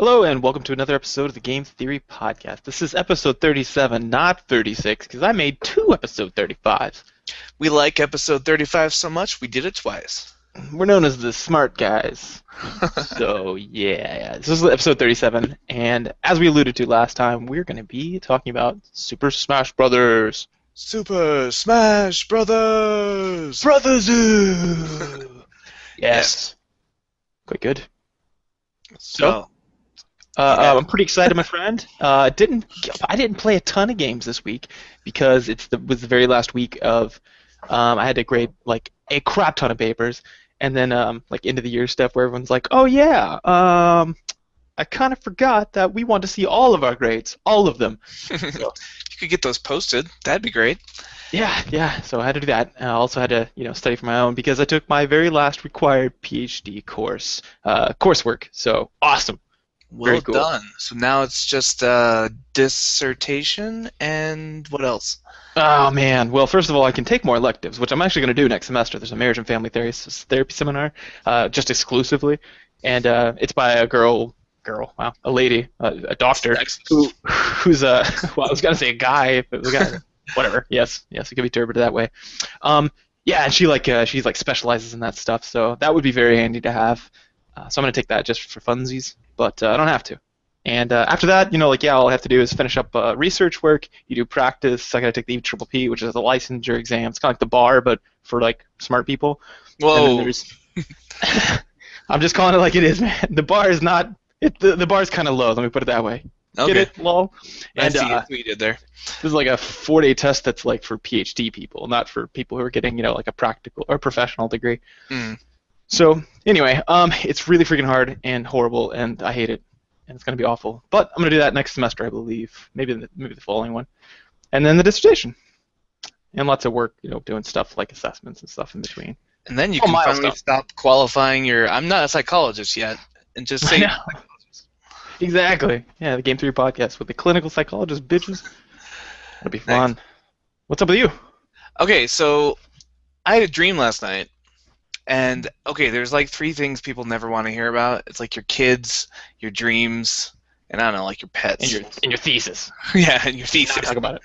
Hello and welcome to another episode of the Game Theory Podcast. This is episode 37, not 36, because I made two episode 35s. We like episode 35 so much, we did it twice. We're known as the smart guys. So, yeah, this is episode 37, and as we alluded to last time, we're going to be talking about Super Smash Brothers. Super Smash Brothers! Brothers! Yes. Quite good. So, I'm pretty excited, my friend. I didn't play a ton of games this week because was the very last week of I had to grade like a crap ton of papers, and then like end of the year stuff where everyone's like, oh yeah, I kind of forgot that we want to see all of our grades, all of them. So, you could get those posted. That'd be great. Yeah. So I had to do that. I also had to study for my own because I took my very last required PhD course coursework. So awesome. Well done. So now it's just dissertation and what else? Oh man. Well, first of all, I can take more electives, which I'm actually going to do next semester. There's a marriage and family therapy seminar, just exclusively, and it's by a lady, a doctor who's well, I was going to say a guy, if it was a guy, whatever. Yes, it could be interpreted that way. Yeah, and she's like specializes in that stuff, so that would be very handy to have. So I'm going to take that just for funsies, but I don't have to. And after that, all I have to do is finish up research work. You do practice. I got to take the EPPP, which is a licensure exam. It's kind of like the bar, but for like smart people. Whoa. I'm just calling it like it is, man. The bar is not. The bar is kind of low. Let me put it that way. Okay. Get it, lol. And what you did there. This is like a 4-day test that's like for PhD people, not for people who are getting like a practical or professional degree. Mm. So anyway, it's really freaking hard and horrible, and I hate it, and it's gonna be awful. But I'm gonna do that next semester, I believe. Maybe the following one, and then the dissertation, and lots of work, doing stuff like assessments and stuff in between. And then you can finally stop qualifying your. I'm not a psychologist yet, and just say. Exactly. Yeah, the Game Theory Podcast with the clinical psychologist bitches. That'll be fun. Thanks. What's up with you? Okay, so I had a dream last night. And, okay, there's like 3 things people never want to hear about. It's like your kids, your dreams, and I don't know, like your pets. And your thesis. Yeah, and your thesis. Talk about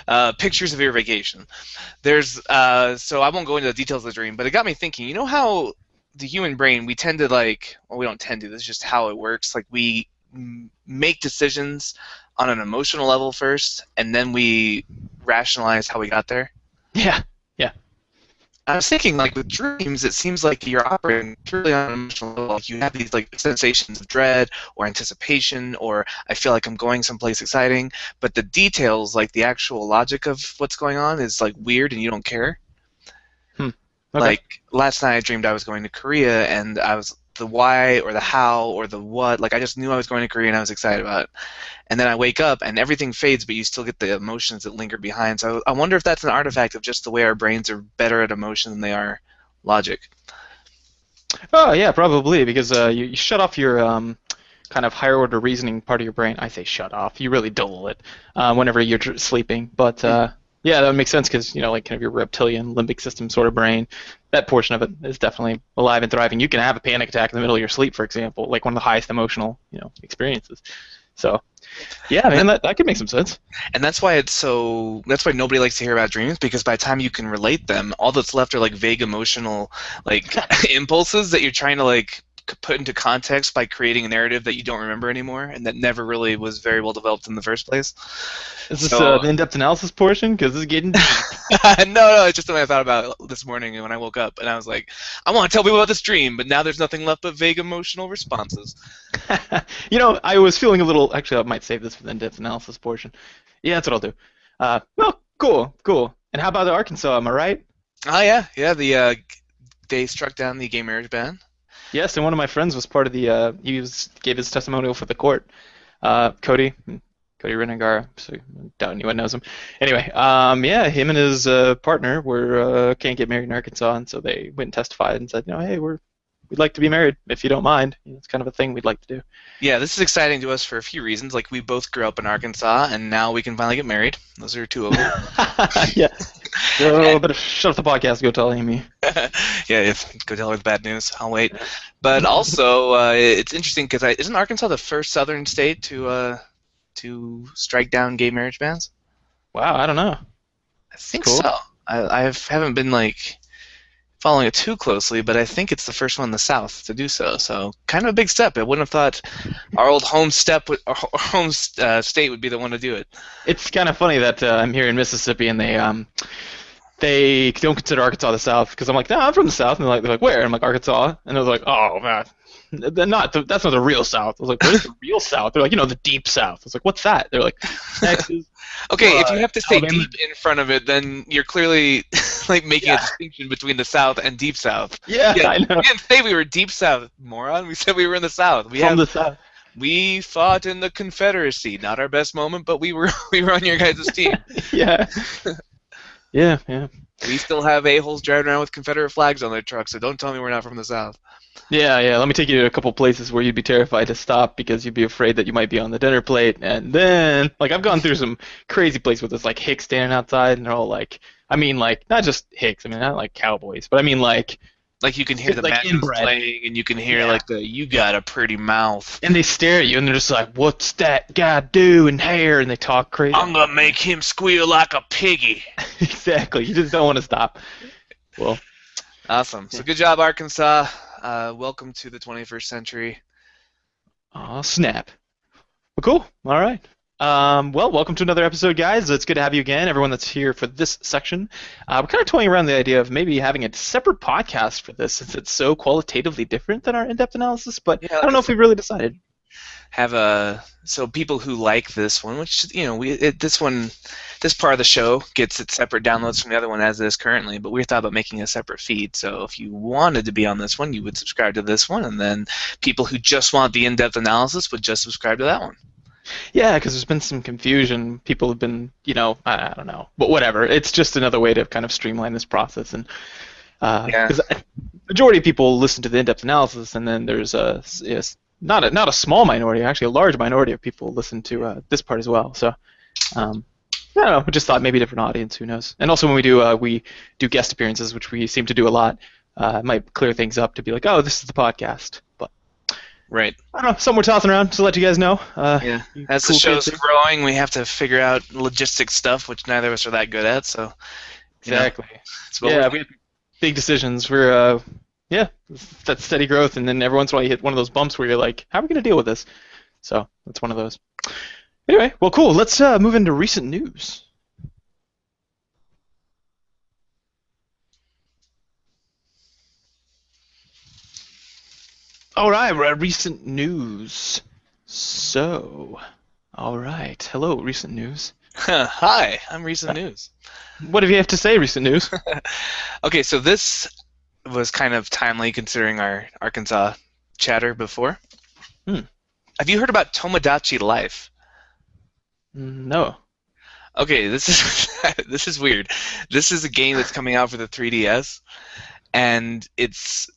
it. Pictures of your vacation. So I won't go into the details of the dream, but it got me thinking, you know how the human brain, we tend to we don't tend to, this is just how it works. Like we make decisions on an emotional level first, and then we rationalize how we got there. Yeah. I was thinking, like, with dreams, it seems like you're operating purely on an emotional level. Like, you have these, like, sensations of dread or anticipation or I feel like I'm going someplace exciting, but the details, like the actual logic of what's going on is, like, weird and you don't care. Okay. Like, last night I dreamed I was going to Korea and I was the why or the how or the what. Like, I just knew I was going to Korea and I was excited about it. And then I wake up and everything fades, but you still get the emotions that linger behind. So I wonder if that's an artifact of just the way our brains are better at emotion than they are logic. Oh, yeah, probably, because you shut off your kind of higher order reasoning part of your brain. I say shut off. You really dull it whenever you're sleeping. But yeah, that would make sense because, like kind of your reptilian limbic system sort of brain, that portion of it is definitely alive and thriving. You can have a panic attack in the middle of your sleep, for example, like one of the highest emotional, experiences. So, yeah, man, that could make some sense. And that's why that's why nobody likes to hear about dreams, because by the time you can relate them, all that's left are like vague emotional like impulses that you're trying to like put into context by creating a narrative that you don't remember anymore and that never really was very well developed in the first place. Is this the in-depth analysis portion? Because this is getting deep. No, it's just something I thought about this morning when I woke up, and I was like, I want to tell people about this dream, but now there's nothing left but vague emotional responses. I was feeling a little. Actually, I might save this for the in-depth analysis portion. Yeah, that's what I'll do. Well, cool. And how about the Arkansas? Am I right? Oh yeah. They struck down the gay marriage ban. Yes, and one of my friends was part of the. Gave his testimonial for the court. Cody Renegara. So I doubt anyone knows him. Anyway, yeah, him and his partner can't get married in Arkansas, and so they went and testified and said, hey, we're we'd like to be married if you don't mind. It's kind of a thing we'd like to do. Yeah, this is exciting to us for a few reasons. Like we both grew up in Arkansas, and now we can finally get married. Those are two of them. Yeah. So, better shut off the podcast. Go tell Amy. Yeah, go tell her the bad news. I'll wait. But also, it's interesting because isn't Arkansas the first Southern state to strike down gay marriage bans? Wow, I don't know. I think Cool. so. I haven't been like following it too closely, but I think it's the first one in the South to do so. So kind of a big step. I wouldn't have thought our old our home state would be the one to do it. It's kind of funny that I'm here in Mississippi and they don't consider Arkansas the South because I'm like, no, I'm from the South, and they're like, where? And I'm like, Arkansas, and they're like, oh man, that's not the real South. I was like, what is the real South? They're like, the deep South. I was like, what's that? They're like, Texas. Okay, if you have to say Alabama. deep in front of it, then you're clearly like making a distinction between the South and deep South. Yeah, Yeah, I know. we didn't say we were deep South, moron. We said we were in the South. From the South. We fought in the Confederacy. Not our best moment, but we were on your guys' team. Yeah. Yeah. We still have a-holes driving around with Confederate flags on their trucks, so don't tell me we're not from the South. Yeah. Let me take you to a couple places where you'd be terrified to stop because you'd be afraid that you might be on the dinner plate. And then, like, I've gone through some crazy places with this, like, Hicks standing outside, and they're all like, I mean, like, not just Hicks, I mean, not like cowboys, but I mean, like you can hear the like band inbred. playing, and you can hear like the "you got a pretty mouth." And they stare at you, and they're just like, what's that guy doing here? And they talk crazy. I'm gonna make him squeal like a piggy. Exactly. You just don't want to stop. Well, Awesome. So good job, Arkansas. Welcome to the 21st century. oh snap. Well, cool. All right. Well, welcome to another episode, guys. It's good to have you again, everyone that's here for this section. We're kind of toying around the idea of maybe having a separate podcast for this since it's so qualitatively different than our in-depth analysis, but Yeah, I don't know if we've really decided. So people who like this one, which this part of the show gets its separate downloads from the other one as it is currently, but we thought about making a separate feed. So if you wanted to be on this one, you would subscribe to this one, and then people who just want the in-depth analysis would just subscribe to that one. Yeah, because there's been some confusion. People have been, I don't know, but whatever. It's just another way to kind of streamline this process, and because majority of people listen to the in-depth analysis, and then there's not a small minority, actually a large minority of people listen to this part as well. So, I don't know. We just thought maybe a different audience. Who knows? And also when we do guest appearances, which we seem to do a lot, it might clear things up to be like, oh, this is the podcast. But Right. I don't know. Something we're tossing around to let you guys know. Yeah. As the show's growing, we have to figure out logistic stuff, which neither of us are that good at. So exactly. We have big decisions. We're that's steady growth, and then every once in a while you hit one of those bumps where you're like, how are we going to deal with this? So that's one of those. Anyway, well, cool. Let's move into recent news. All right, recent news. So, all right. Hello, recent news. Hi, I'm Recent News. What do you have to say, recent news? Okay, so this was kind of timely considering our Arkansas chatter before. Have you heard about Tomodachi Life? No. Okay, this is weird. This is a game that's coming out for the 3DS, and it's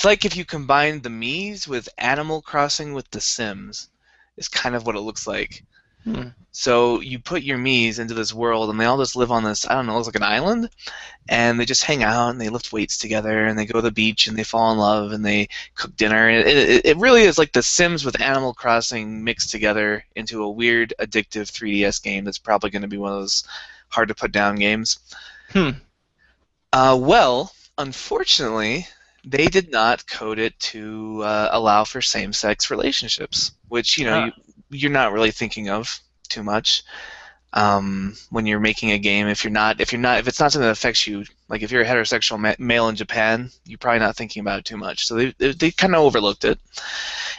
like if you combine the Mii's with Animal Crossing with The Sims, is kind of what it looks like. So you put your Mii's into this world, and they all just live on this, I don't know, it looks like an island, and they just hang out, and they lift weights together, and they go to the beach, and they fall in love, and they cook dinner. It really is like The Sims with Animal Crossing mixed together into a weird, addictive 3DS game that's probably going to be one of those hard-to-put-down games. Well, unfortunately, they did not code it to allow for same-sex relationships, which, you're not really thinking of too much when you're making a game. If it's not something that affects you, like if you're a heterosexual male in Japan, you're probably not thinking about it too much. So they kind of overlooked it,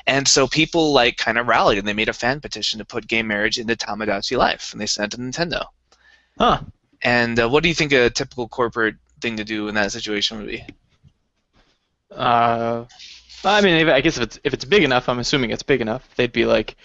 and so people kind of rallied and they made a fan petition to put gay marriage into Tomodachi Life, and they sent it to Nintendo. And what do you think a typical corporate thing to do in that situation would be? I mean, I guess if it's big enough, I'm assuming it's big enough. They'd be like,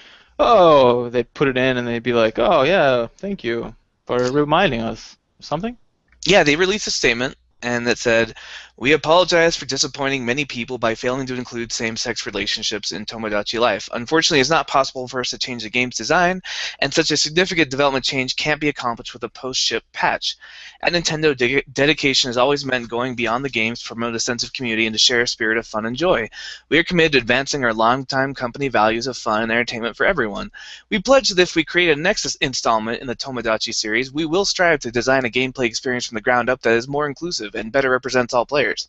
oh, they'd put it in, and they'd be like, oh yeah, thank you for reminding us. Something? Yeah, they released a statement and that said, "We apologize for disappointing many people by failing to include same-sex relationships in Tomodachi Life. Unfortunately, it's not possible for us to change the game's design, and such a significant development change can't be accomplished with a post-ship patch. At Nintendo, dedication has always meant going beyond the games to promote a sense of community and to share a spirit of fun and joy. We are committed to advancing our longtime company values of fun and entertainment for everyone. We pledge that if we create a next installment in the Tomodachi series, we will strive to design a gameplay experience from the ground up that is more inclusive and better represents all players."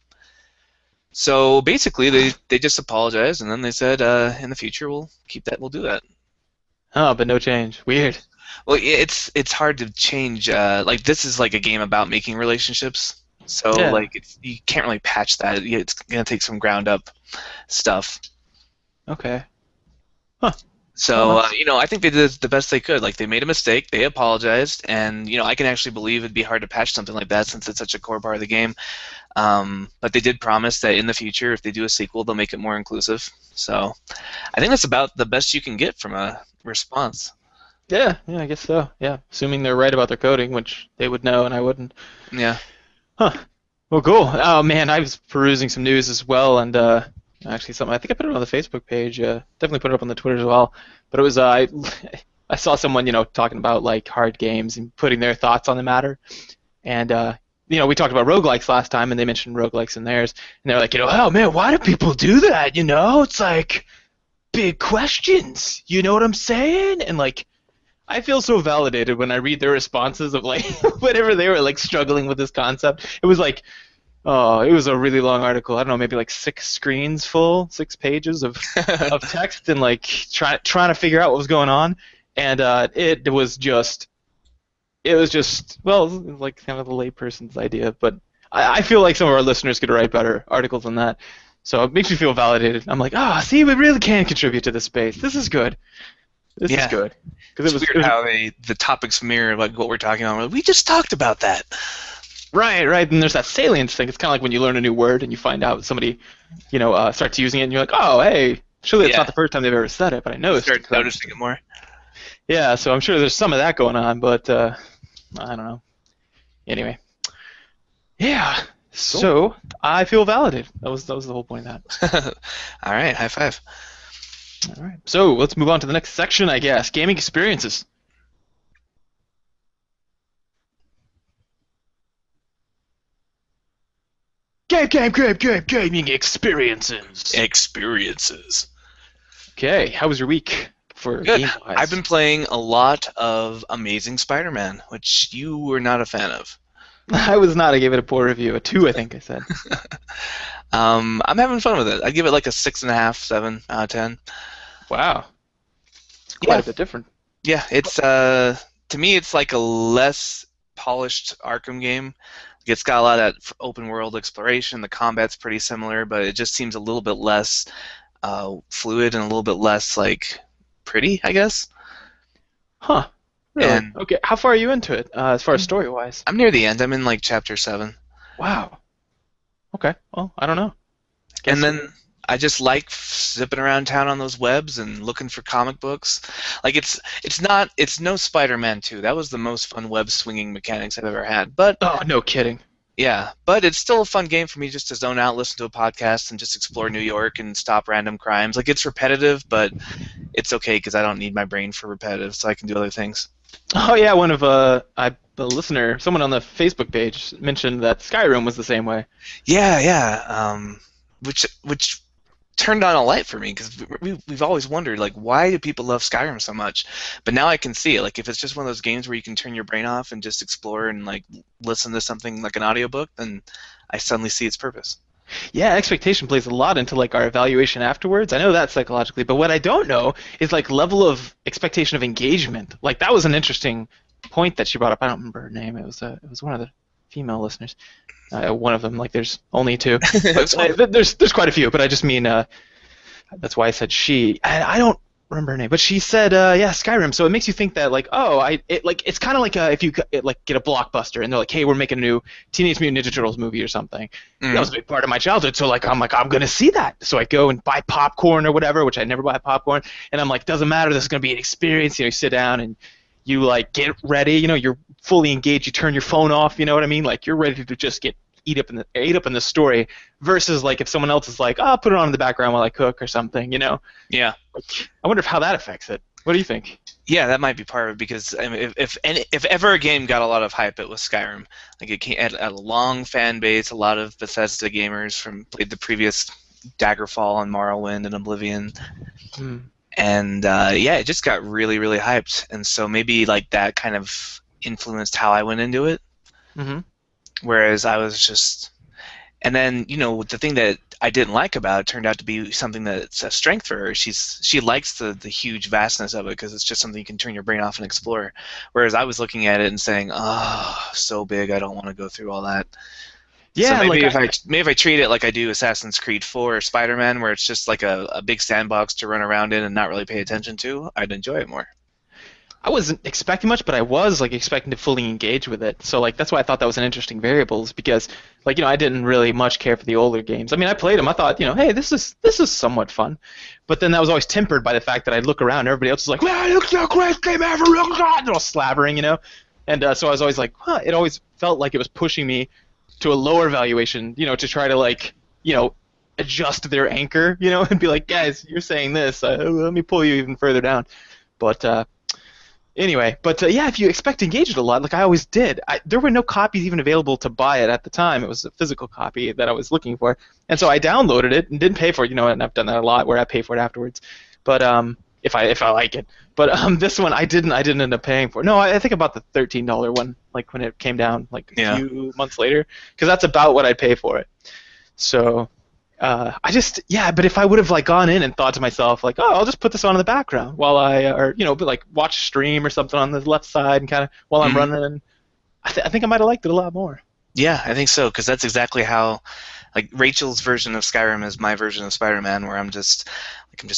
So basically, they just apologized, and then they said, in the future, we'll do that. Oh, but no change. Weird. Well, it's hard to change. Like, this is like a game about making relationships, so Yeah. like you can't really patch that. It's gonna take some ground up stuff. Okay. Huh. Well, So I think they did the best they could. Like, they made a mistake, they apologized, and I can actually believe it'd be hard to patch something like that since it's such a core part of the game. But they did promise that in the future, if they do a sequel, they'll make it more inclusive. So I think that's about the best you can get from a response. yeah, I guess so. Yeah, assuming they're right about their coding, which they would know and I wouldn't. Yeah. Huh. Well, cool. Oh man, I was perusing some news as well, and actually something I think I put it on the Facebook page. Definitely put it up on the Twitter as well. But it was I saw someone talking about like hard games and putting their thoughts on the matter, and we talked about roguelikes last time, and they mentioned roguelikes in theirs, and they're like, oh man, why do people do that? It's like big questions. You know what I'm saying? And like, I feel so validated when I read their responses of like whenever they were like struggling with this concept. It was like, oh, it was a really long article. I don't know, maybe like 6 screens full, 6 pages of text, and like trying to figure out what was going on. And it was just well, it was like kind of the layperson's idea. But I feel like some of our listeners could write better articles than that. So it makes me feel validated. I'm like, see, we really can contribute to this space. This is good. This is Yeah. good. Because It's weird how the topics mirror like what we're talking about. We just talked about that. right. And there's that salience thing. It's kind of like when you learn a new word and you find out somebody, starts using it, and you're like, oh, hey, surely it's Yeah. not the first time they've ever said it, but I noticed. Start noticing it more. Yeah, so I'm sure there's some of that going on, but I don't know. Anyway, yeah. So I feel validated. That was the whole point of that. All right, high five. All right. So let's move on to the next section, I guess. Gaming experiences. Gaming experiences. Experiences. Okay, how was your week for Good. game-wise? I've been playing a lot of Amazing Spider-Man, which you were not a fan of. I was not. I gave it a poor review. A 2, I think I said. I'm having fun with it. I'd give it like a 6.5, 7 out of 10. Wow. It's quite Yeah. a bit different. Yeah, it's to me it's like a less polished Arkham game. It's got a lot of that open world exploration. The combat's pretty similar, but it just seems a little bit less fluid and a little bit less like pretty, I guess. Huh. Really? And Okay, how far are you into it, as far as story-wise? I'm near the end. I'm in like chapter 7. Wow. Okay, well, I don't know. And then I just like zipping around town on those webs and looking for comic books. Like it's no Spider-Man 2. That was the most fun web swinging mechanics I've ever had. But Oh, no kidding. yeah, but it's still a fun game for me just to zone out, listen to a podcast, and just explore New York and stop random crimes. Like, it's repetitive, but it's okay because I don't need my brain for repetitive, so I can do other things. Oh, yeah, one of a listener, someone on the Facebook page mentioned that Skyrim was the same way. Yeah. Which turned on a light for me because we've always wondered, like, why do people love Skyrim so much? But now I can see it. Like, if it's just one of those games where you can turn your brain off and just explore and like listen to something like an audiobook, then I suddenly see its purpose. Yeah, expectation plays a lot into like our evaluation afterwards. I know that psychologically, but what I don't know is like level of expectation of engagement. Like that was an interesting point that she brought up. I don't remember her name. It was one of the female listeners. One of them. Like there's only 2. But, there's quite a few, but I just mean that's why I said she. I don't remember her name, but she said yeah, Skyrim. So it makes you think that like it's kind of like if you like get a blockbuster and they're like, hey, we're making a new Teenage Mutant Ninja Turtles movie or something. That was a big part of my childhood. So like I'm gonna see that. So I go and buy popcorn or whatever, which I never buy popcorn, and I'm like, doesn't matter. This is gonna be an experience. You sit down and you like get ready. You're fully engaged. You turn your phone off. You know what I mean? Like you're ready to just get ate up in the story, versus like if someone else is like, oh, I'll put it on in the background while I cook or something, you know. Yeah. Like, I wonder if how that affects it. What do you think? Yeah, that might be part of it because I mean, if ever a game got a lot of hype, it was Skyrim. Like it had a long fan base. A lot of Bethesda gamers from played the previous Daggerfall and Morrowind and Oblivion, Hmm. and yeah, it just got really really hyped. And so maybe like that kind of influenced how I went into it. Hmm. Whereas I was just and then, the thing that I didn't like about it turned out to be something that's a strength for her. She likes the huge vastness of it because it's just something you can turn your brain off and explore. Whereas I was looking at it and saying, "Oh, so big, I don't want to go through all that." So Yeah, like maybe if I treat it like I do Assassin's Creed 4 or Spider-Man, where it's just like a big sandbox to run around in and not really pay attention to, I'd enjoy it more. I wasn't expecting much, but I was like expecting to fully engage with it. So like that's why I thought that was an interesting variable, is because like I didn't really much care for the older games. I mean, I played them. I thought hey, this is somewhat fun, but then that was always tempered by the fact that I'd look around, and everybody else was like, "Man, it's the greatest game ever!" They're all slavering, and so I was always like, huh. It always felt like it was pushing me to a lower valuation, to try to like adjust their anchor, and be like, guys, you're saying this, let me pull you even further down, but. Anyway, but yeah, if you expect to engage it a lot, like I always did, there were no copies even available to buy it at the time. It was a physical copy that I was looking for, and so I downloaded it and didn't pay for it. And I've done that a lot where I pay for it afterwards. But if I like it, but this one I didn't end up paying for. No, I think about the $13 one, like when it came down like a Yeah. few months later, because that's about what I'd pay for it. So but if I would have like gone in and thought to myself like, oh, I'll just put this on in the background while but like watch a stream or something on the left side and kind of while I'm Mhm. running, I think I might have liked it a lot more. Yeah, I think so, because that's exactly how, like, Rachel's version of Skyrim is my version of Spider-Man, where I'm just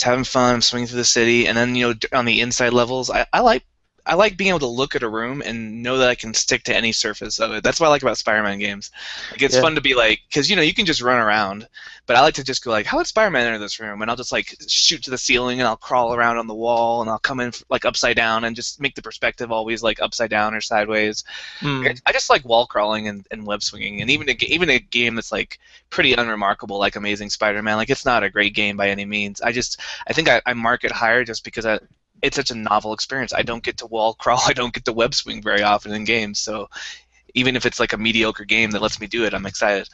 having fun, I'm swinging through the city, and then on the inside levels, I like being able to look at a room and know that I can stick to any surface of it. That's what I like about Spider-Man games. Like it's Yeah. fun to be like, because you can just run around, but I like to just go like, how would Spider-Man enter this room? And I'll just like shoot to the ceiling and I'll crawl around on the wall and I'll come in like upside down and just make the perspective always like upside down or sideways. Mm. I just like wall crawling and web swinging, and even a game that's like pretty unremarkable, like Amazing Spider-Man. Like it's not a great game by any means. I think I mark it higher just because it's such a novel experience. I don't get to wall crawl, I don't get to web swing very often in games. So even if it's like a mediocre game that lets me do it, I'm excited.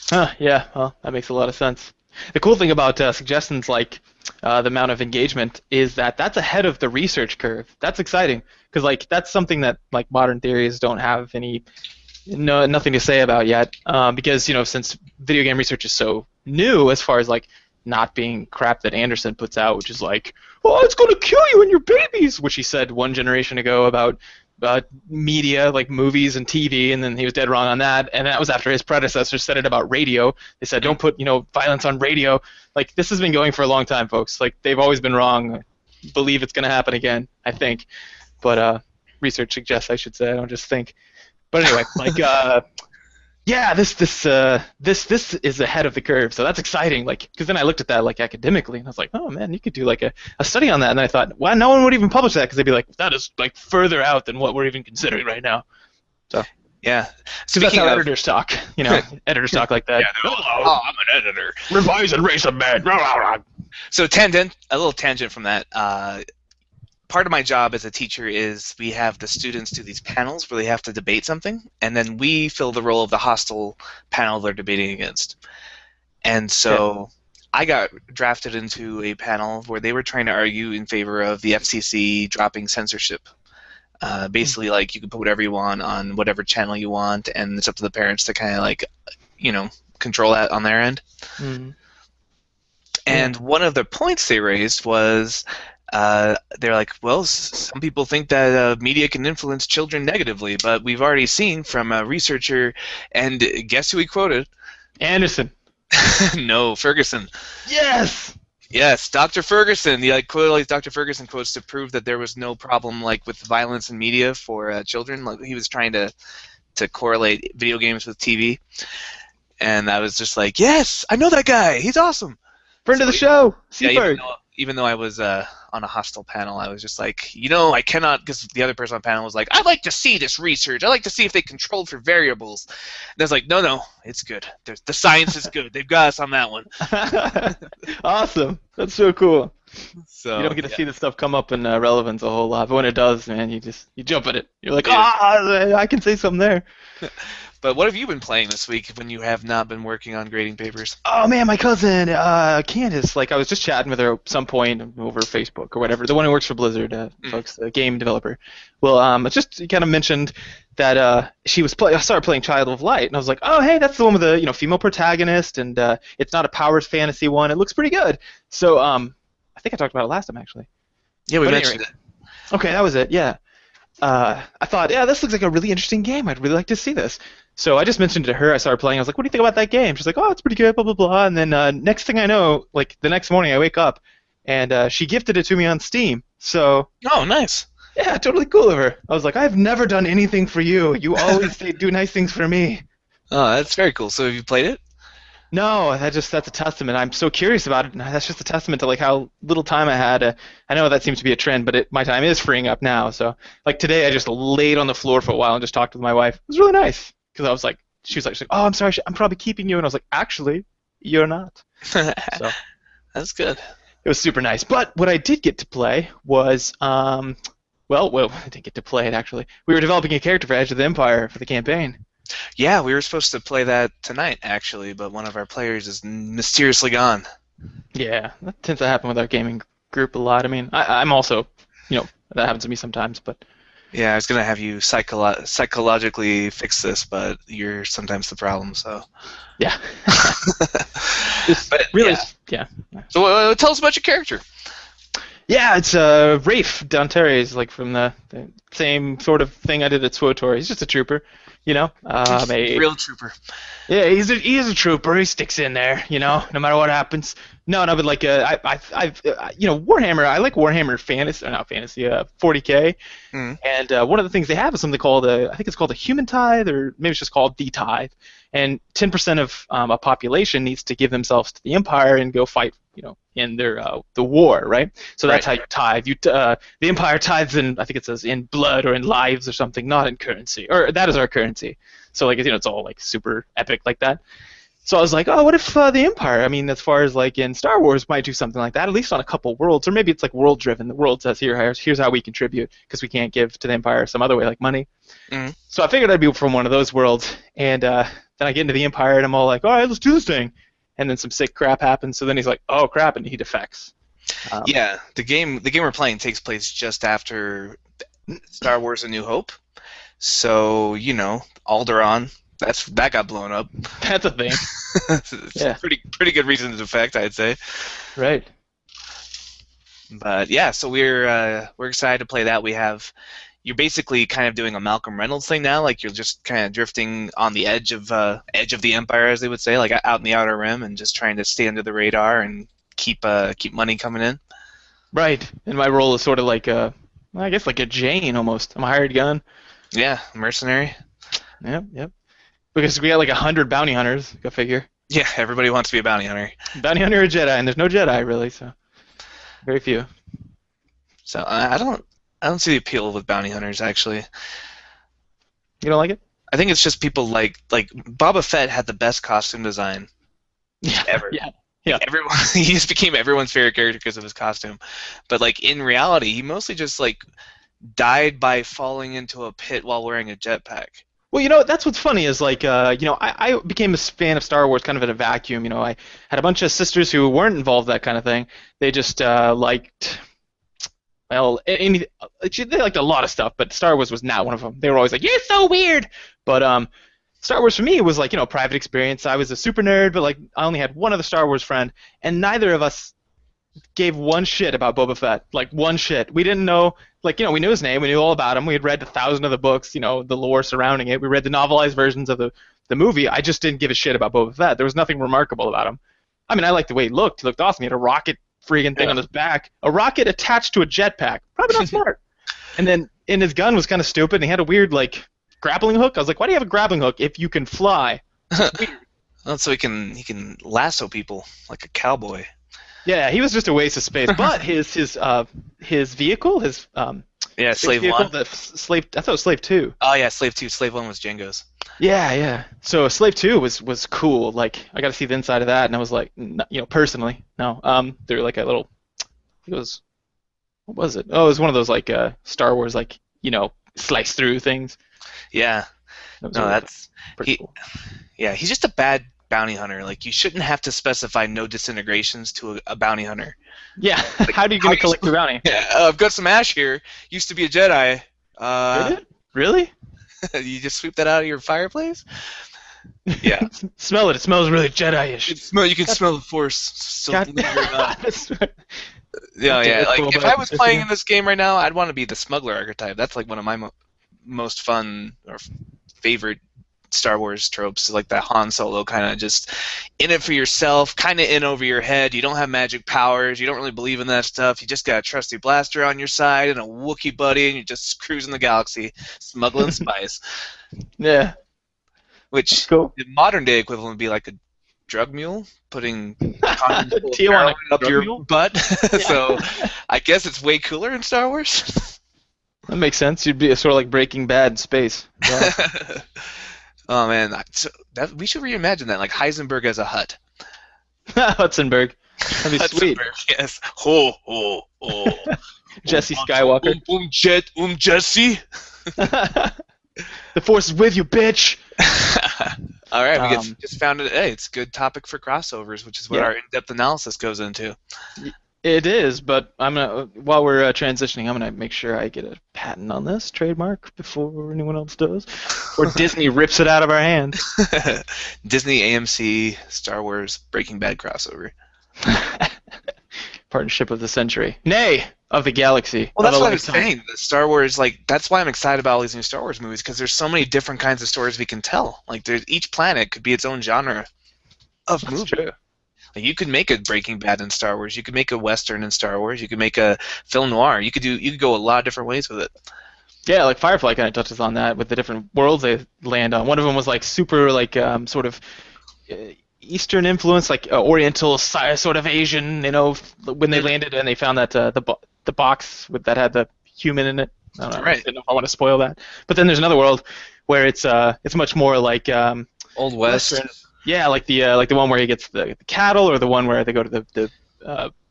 Huh, yeah, well, that makes a lot of sense. The cool thing about suggestions like the amount of engagement is that that's ahead of the research curve. That's exciting because like that's something that like modern theories don't have nothing to say about yet, because since video game research is so new as far as like not being crap that Anderson puts out, which is like, oh, it's gonna kill you and your babies, which he said one generation ago about media like movies and TV, and then he was dead wrong on that. And that was after his predecessors said it about radio. They said don't put violence on radio. Like this has been going for a long time, folks. Like they've always been wrong. Believe it's gonna happen again, I think. But research suggests I should say. I don't just think. But anyway, like yeah, this is ahead of the curve, so that's exciting. Like, because then I looked at that like academically, and I was like, oh man, you could do like a study on that. And then I thought, well, no one would even publish that because they'd be like, that is like further out than what we're even considering right now. So Yeah. because that's Speaking how of, editors talk, editors talk like that. yeah, oh, I'm an editor. Revise and erase a man. So a little tangent from that. Part of my job as a teacher is we have the students do these panels where they have to debate something, and then we fill the role of the hostile panel they're debating against. And so I got drafted into a panel where they were trying to argue in favor of the FCC dropping censorship. Basically, like you can put whatever you want on whatever channel you want, and it's up to the parents to kind of like, control that on their end. Mm-hmm. And one of the points they raised was they're like, well, some people think that media can influence children negatively, but we've already seen from a researcher, and guess who he quoted? Anderson. No, Ferguson. Yes. Yes, Dr. Ferguson. He quoted all these Dr. Ferguson quotes to prove that there was no problem like with violence in media for children. Like he was trying to correlate video games with TV, and I was just like, yes, I know that guy. He's awesome. Friend of the show. Yeah, Seaberg. even though I was on a hostile panel, I was just like, I cannot, because the other person on the panel was like, I'd like to see this research. I'd like to see if they controlled for variables. And I was like, no, no, it's good. The science is good. They've got us on that one. Awesome. That's so cool. You So don't get to yeah. see this stuff come up in relevance a whole lot, but when it does, man, you jump at it. You're like, ah, I can say something there. But what have you been playing this week when you have not been working on grading papers? Oh man, my cousin Candace, like I was just chatting with her at some point over Facebook or whatever. The one who works for Blizzard, folks, the game developer. Well, it just kind of mentioned that I started playing Child of Light, and I was like, oh hey, that's the one with the female protagonist, and it's not a powers fantasy one. It looks pretty good. So I think I talked about it last time actually. Yeah, we But mentioned anyway, okay, that was it. Yeah. I thought, yeah, this looks like a really interesting game. I'd really like to see this. So I just mentioned it to her. I started playing. I was like, what do you think about that game? She's like, oh, it's pretty good, blah, blah, blah. And then next thing I know, like the next morning I wake up, and she gifted it to me on Steam. So, it. Oh, nice. yeah, totally cool of her. I was like, I've never done anything for you. You always do nice things for me. Oh, that's very cool. So have you played it? No, that's a testament. I'm so curious about it, and that's just a testament to like how little time I had. I know that seems to be a trend, but my time is freeing up now. So like today, I just laid on the floor for a while and just talked with my wife. It was really nice because I was like, she's like, oh, I'm sorry, I'm probably keeping you, and I was like, actually, you're not. So That's good. it was super nice. But what I did get to play was well, I didn't get to play it actually. We were developing a character for Edge of the Empire for the campaign. Yeah, we were supposed to play that tonight, actually, but one of our players is mysteriously gone. Yeah, that tends to happen with our gaming group a lot. I mean, I'm also, that happens to me sometimes, but Yeah, I was gonna have you psychologically fix this, but you're sometimes the problem. So, yeah. Just but really, yeah. yeah. So tell us about your character. Yeah, it's Rafe Dontere is like from the same sort of thing I did at SWOTOR. He's just a trooper, Real trooper. Yeah, he is a trooper. He sticks in there, no matter what happens. No, but like Warhammer. I like Warhammer fantasy, or not fantasy, 40K. Mm. And one of the things they have is something called I think it's called a human tithe, or maybe it's just called the tithe. And 10% of a population needs to give themselves to the Empire and go fight, in their the war, right? So that's Right. how you tithe. The Empire tithes in, I think it says in blood or in lives or something, not in currency. Or that is our currency. So like it's all like super epic like that. So I was like, oh, what if the Empire? I mean, as far as like in Star Wars, might do something like that, at least on a couple worlds, or maybe it's like world driven. The world says here's how we contribute because we can't give to the Empire some other way like money. Mm. So I figured I'd be from one of those worlds, and then I get into the Empire, and I'm all like, all right, let's do this thing. And then some sick crap happens. So then he's like, oh crap, and he defects. Yeah, the game we're playing takes place just after Star Wars: A New Hope. So Alderaan, that got blown up. That's a thing. It's Yeah. a pretty good reason to defect, I'd say. Right. But yeah, so we're excited to play that. You're basically kind of doing a Malcolm Reynolds thing now, like you're just kind of drifting on the edge of the Empire, as they would say, like out in the Outer Rim, and just trying to stay under the radar and keep money coming in. Right. And my role is sort of like I guess like a Jane almost. I'm a hired gun. Yeah, mercenary. Yep. Because we got like 100 bounty hunters, go figure. Yeah, everybody wants to be a bounty hunter. Bounty hunter or Jedi, and there's no Jedi really, so very few. So I don't see the appeal with bounty hunters, actually. You don't like it? I think it's just people like Boba Fett had the best costume design Yeah. ever. Yeah. Everyone he just became everyone's favorite character because of his costume. But like in reality, he mostly just like died by falling into a pit while wearing a jetpack. Well, that's what's funny is like, I became a fan of Star Wars kind of in a vacuum. I had a bunch of sisters who weren't involved in that kind of thing. They just liked, well, they liked a lot of stuff, but Star Wars was not one of them. They were always like, "You're so weird." But Star Wars for me was like, private experience. I was a super nerd, but like I only had one other Star Wars friend, and neither of us gave one shit about Boba Fett. Like one shit. We didn't know. Like, we knew his name, we knew all about him, we had read 1,000 of the books, the lore surrounding it, we read the novelized versions of the movie. I just didn't give a shit about Boba Fett. There was nothing remarkable about him. I mean, I liked the way he looked awesome. He had a rocket freaking thing on his back, a rocket attached to a jetpack. Probably not smart. And then, his gun was kind of stupid, and he had a weird, like, grappling hook. I was like, why do you have a grappling hook if you can fly? Well, so he can lasso people like a cowboy. Yeah, he was just a waste of space. But his vehicle, his Yeah, space Slave vehicle, One. the slave. I thought it was Slave Two. Oh yeah, Slave Two. Slave One was Django's. Yeah, yeah. So Slave Two was cool. Like I got to see the inside of that, and I was like, personally, no. They're like a little. It was what was it? Oh, it was one of those like Star Wars like slice through things. Yeah. That was No, really that's pretty he. cool. Yeah, he's just a bad bounty hunter. Like you shouldn't have to specify no disintegrations to a bounty hunter. Yeah, Like how are you how gonna you? collect the bounty? Yeah, I've got some ash here. Used to be a Jedi. Did it? Really? You just sweep that out of your fireplace? Yeah. Smell it. It smells really Jedi-ish. You can God, smell the force. So God, yeah, yeah. Like cool, if but I was playing in this game right now, I'd want to be the smuggler archetype. That's like one of my most fun or favorite Star Wars tropes, like that Han Solo kind of just in it for yourself, kind of in over your head. You don't have magic powers. You don't really believe in that stuff. You just got a trusty blaster on your side and a Wookiee buddy, and you're just cruising the galaxy, smuggling spice. yeah, that's Which cool. the modern day equivalent would be like a drug mule, putting condoms full of Tijuana heroin up drug your mule? butt. Yeah. So I guess it's way cooler in Star Wars. That makes sense. You'd be sort of like Breaking Bad in space. Wow. Oh man, so we should reimagine that, like Heisenberg as a hut. Hudsonberg. That'd be sweet. Heisenberg, yes. Ho ho ho. Jesse Skywalker. Jesse. The Force is with you, bitch. All right, we Um, just found it. Hey, it's a good topic for crossovers, which is what yeah, our in-depth analysis goes into. it is. But I'm gonna while we're transitioning, I'm gonna make sure I get a patent on this trademark before anyone else does, or Disney rips it out of our hands. Disney, AMC, Star Wars, Breaking Bad crossover. Partnership of the century, nay, of the galaxy, Well, of that's a what I was lifetime. saying. The Star Wars, like, that's why I'm excited about all these new Star Wars movies because there's so many different kinds of stories we can tell. Like, there's each planet could be its own genre of That's movie. true. Like, you could make a Breaking Bad in Star Wars. You could make a Western in Star Wars. You could make a film noir. You could go a lot of different ways with it. Yeah, like Firefly kind of touches on that with the different worlds they land on. One of them was like super like sort of uh, Eastern influence, like Oriental, sort of Asian. When they Mm, landed and they found that the box that had the human in it. I don't know. I right. don't know if I want to spoil that. But then there's another world where it's much more like Old West. Western. Yeah, like the one where he gets the cattle, or the one where they go to the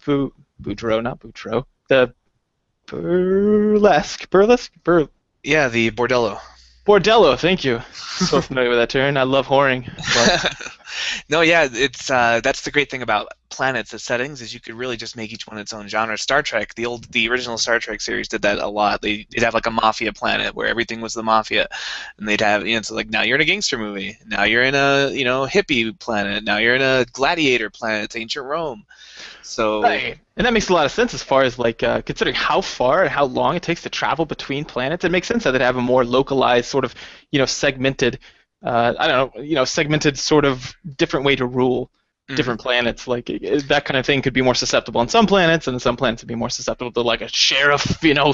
Boudreaux, not Boudreaux, the Yeah, the Bordello. Bordello. Thank you. So familiar with that term. I love whoring, but No, yeah, it's that's the great thing about planets as settings is you could really just make each one its own genre. Star Trek, the original Star Trek series did that a lot. They'd have like a mafia planet where everything was the mafia, and they'd have so like now you're in a gangster movie, now you're in a hippie planet, now you're in a gladiator planet, it's ancient Rome. So right. And that makes a lot of sense as far as like considering how far and how long it takes to travel between planets. It makes sense that they'd have a more localized sort of segmented. I don't know, segmented sort of different way to rule mhm. different planets. Like that kind of thing could be more susceptible on some planets, and some planets would be more susceptible to like a sheriff,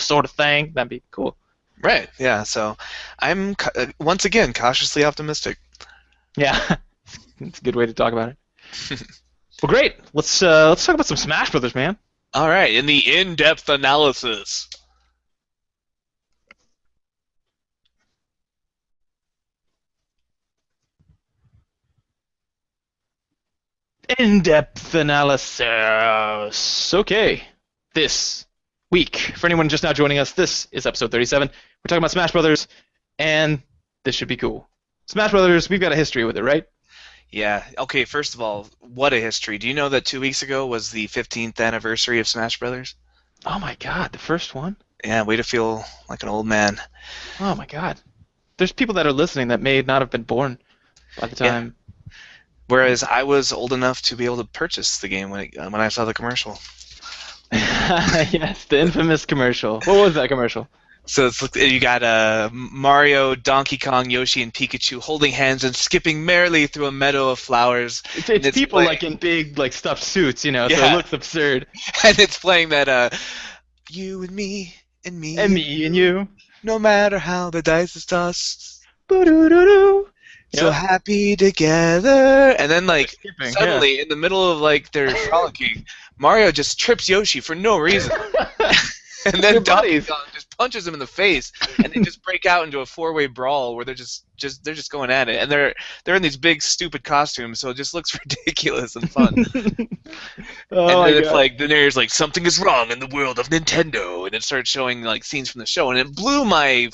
sort of thing. That'd be cool. Right, yeah. So I'm once again cautiously optimistic. Yeah, it's a good way to talk about it. Well, great. Let's talk about some Smash Brothers, man. All right, in the in-depth analysis. In-depth analysis. Okay, this week, for anyone just now joining us, this is episode 37. We're talking about Smash Brothers, and this should be cool. Smash Brothers, we've got a history with it, right? Yeah. Okay. First of all, what a history. Do you know that 2 weeks ago was the 15th anniversary of Smash Brothers? Oh my God, the first one. Yeah. Way to feel like an old man. Oh my God. There's people that are listening that may not have been born by the Yeah. time. Whereas I was old enough to be able to purchase the game when I saw the commercial. Yes, the infamous commercial. What was that commercial? So you got Mario, Donkey Kong, Yoshi, and Pikachu holding hands and skipping merrily through a meadow of flowers. It's, And it's it's people playing, like in big like stuffed suits, so it yeah, looks absurd. and it's playing that you and And me and me and you, you. no matter how the dice is tossed. Boo-doo-doo-doo. so Yep. happy together, and then They're like skipping. Yeah. suddenly in the middle of like their frolicking, Mario just trips Yoshi for no reason. And They're then Donkey buddies. Kong just punches him in the face, and they just break out into a four-way brawl where they're just going at it, and they're in these big stupid costumes, so it just looks ridiculous and fun. Oh And my then it's god. like the narrator's like something is wrong in the world of Nintendo, and it starts showing like scenes from the show, and it blew my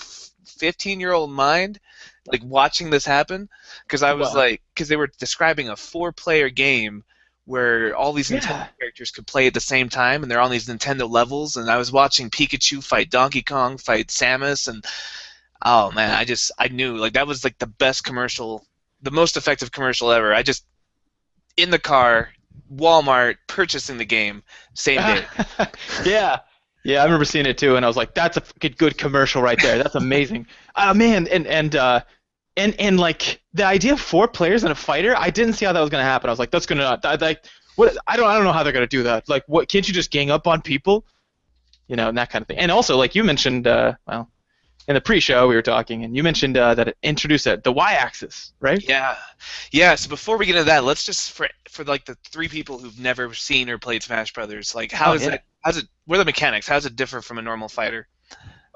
15-year-old mind, like watching this happen, because I was Wow. like, because they were describing a four-player game where all these Nintendo Yeah. characters could play at the same time, and they're on these Nintendo levels, and I was watching Pikachu fight Donkey Kong, fight Samus, and oh man, I knew like that was like the best commercial, the most effective commercial ever. I just in the car, Walmart, purchasing the game same day. Yeah. Yeah, I remember seeing it too, and I was like, "That's a good commercial right there. That's amazing." Man, and like the idea of four players and a fighter, I didn't see how that was gonna happen. I was like, "That's gonna like what? I don't know how they're gonna do that. Like, what? Can't you just gang up on people? You know, and that kind of thing." And also, like you mentioned, well, in the pre-show we were talking, and you mentioned that it introduced the y-axis, right? Yeah, yeah. So before we get into that, let's just for like the three people who've never seen or played Smash Brothers, like how Oh is yeah. that? How's it? What are the mechanics? How does it differ from a normal fighter?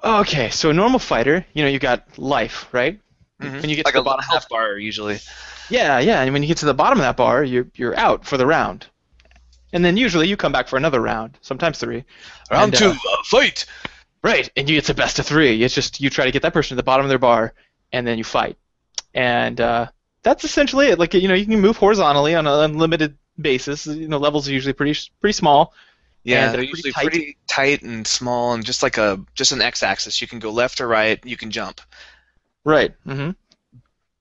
Okay, so a normal fighter, you got life, right? When you get to Like the a bottom half. health bar usually. Yeah, yeah, and when you get to the bottom of that bar, you're out for the round. And then usually you come back for another round, sometimes three. Round And two, fight. right, and you it's a best of three. It's just you try to get that person to the bottom of their bar, and then you fight. And that's essentially it. Like you can move horizontally on an unlimited basis. Levels are usually pretty small Yeah, and they're pretty usually tight. pretty tight and small, and just an x-axis. You can go left or right. You can jump. Right.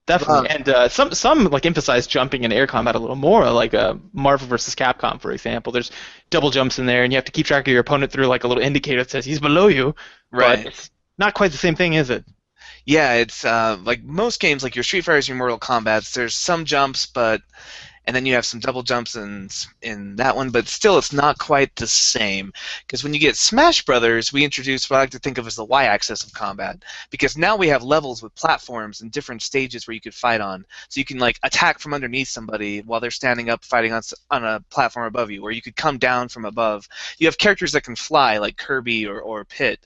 Definitely. Um, And some like emphasize jumping in air combat a little more, like Marvel versus Capcom, for example. There's double jumps in there, and you have to keep track of your opponent through like a little indicator that says he's below you, but right. it's not quite the same thing, is it? Yeah, it's like most games, like your Street Fighters, your Mortal Kombat's. There's some jumps, but and then you have some double jumps in that one, but still, it's not quite the same. Because when you get Smash Brothers, we introduce what I like to think of as the y-axis of combat. Because now we have levels with platforms and different stages where you could fight on. So you can like attack from underneath somebody while they're standing up fighting on a platform above you, or you could come down from above. You have characters that can fly, like Kirby or Pit.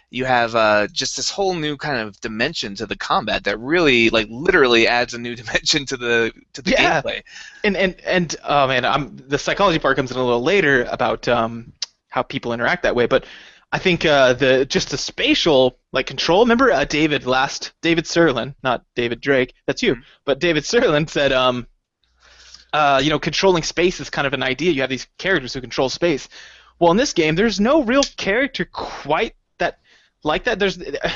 You have just this whole new kind of dimension to the combat that really, like, literally adds a new dimension to the Yeah. gameplay. And oh man, the psychology part comes in a little later about how people interact that way, but I think the just the spatial like control. Remember David Serlin, not David Drake. That's you, but David Serlin said controlling space is kind of an idea. You have these characters who control space. Well, in this game, there's no real character quite that like that.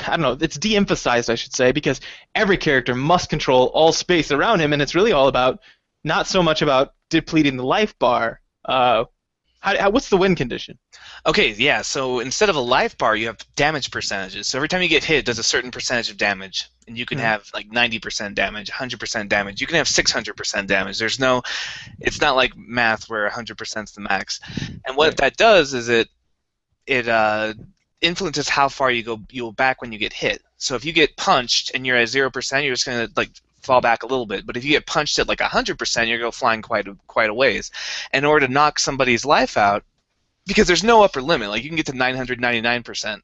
I don't know, it's de-emphasized, I should say, because every character must control all space around him, and it's really all about not so much about depleting the life bar. What's the win condition? Okay, yeah, so instead of a life bar, you have damage percentages. So every time you get hit, it does a certain percentage of damage. And you can Mhm. have like 90% damage, 100% damage. You can have 600% damage. It's not like math where 100% is the max. And what Right. that does is it influences how far you go back when you get hit. So if you get punched and you're at 0%, you're just gonna like fall back a little bit. But if you get punched at like 100%, you're going to go flying quite a ways. And in order to knock somebody's life out, because there's no upper limit, like you can get to 999%.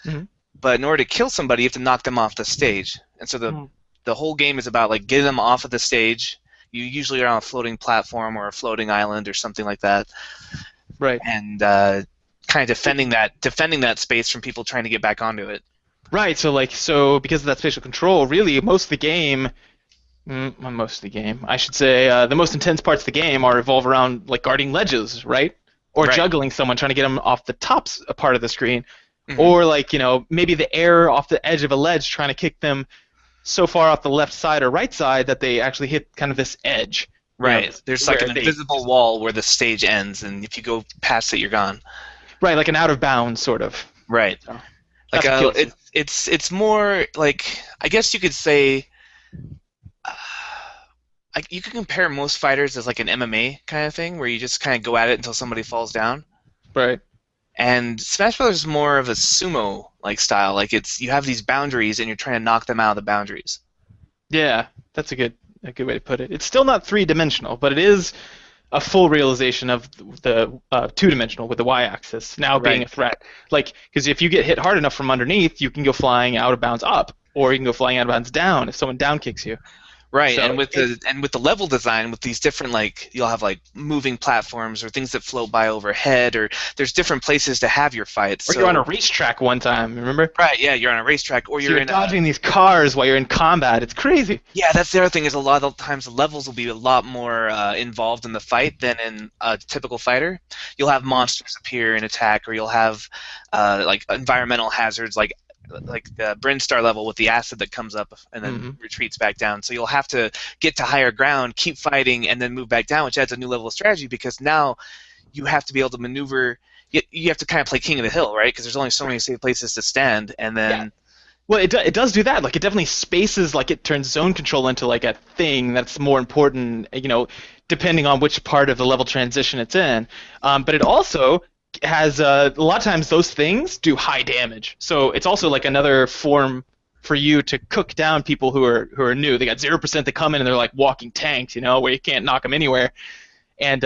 Mhm. But in order to kill somebody, you have to knock them off the stage. And so Mhm. the whole game is about like getting them off of the stage. You usually are on a floating platform or a floating island or something like that, Right. and kind of defending that space from people trying to get back onto it. Right. So because of that spatial control, really most of the game. Well, most of the game, I should say, the most intense parts of the game are revolve around like guarding ledges, right? Or Right. juggling someone, trying to get them off the part of the screen, Hmm. or like maybe the air off the edge of a ledge, trying to kick them so far off the left side or right side that they actually hit kind of this edge, Right. There's like where an they invisible wall where the stage ends, and if you go past it, you're gone. right, like an out of bounds sort of. Right. So Like that's what kills you. it's more like I guess you could say you could compare most fighters as like an MMA kind of thing where you just kind of go at it until somebody falls down. Right. And Smash Brothers is more of a sumo like style. Like you have these boundaries and you're trying to knock them out of the boundaries. Yeah, that's a good. a good way to put it. It's still not three-dimensional, but it is a full realization of the two-dimensional with the y-axis now being Right. a threat. Like, because if you get hit hard enough from underneath, you can go flying out of bounds up, or you can go flying out of bounds down if someone down kicks you. Right, So and with the level design, with these different like you'll have like moving platforms or things that float by overhead, or there's different places to have your fights. or you're on a So racetrack one time, remember? right, yeah, you're on a racetrack, or So you're you're in a dodging these cars while you're in combat. It's crazy. yeah. That's the other thing is a lot of times the levels will be a lot more involved in the fight than in a typical fighter. You'll have Mhm. monsters appear and attack, or you'll have like environmental hazards like the Brinstar level with the acid that comes up and then Mhm. retreats back down. So you'll have to get to higher ground, keep fighting, and then move back down, which adds a new level of strategy because now you have to be able to maneuver. You have to kind of play king of the hill, right? Because there's only so many safe places to stand, and Yeah. then Well, it does do that. Like it definitely spaces, like it turns zone control into like a thing that's more important, depending on which part of the level transition it's in. But it also has a lot of times those things do high damage. So it's also like another form for you to cook down people who are new. They got 0%. They come in and they're like walking tanks, where you can't knock them anywhere. And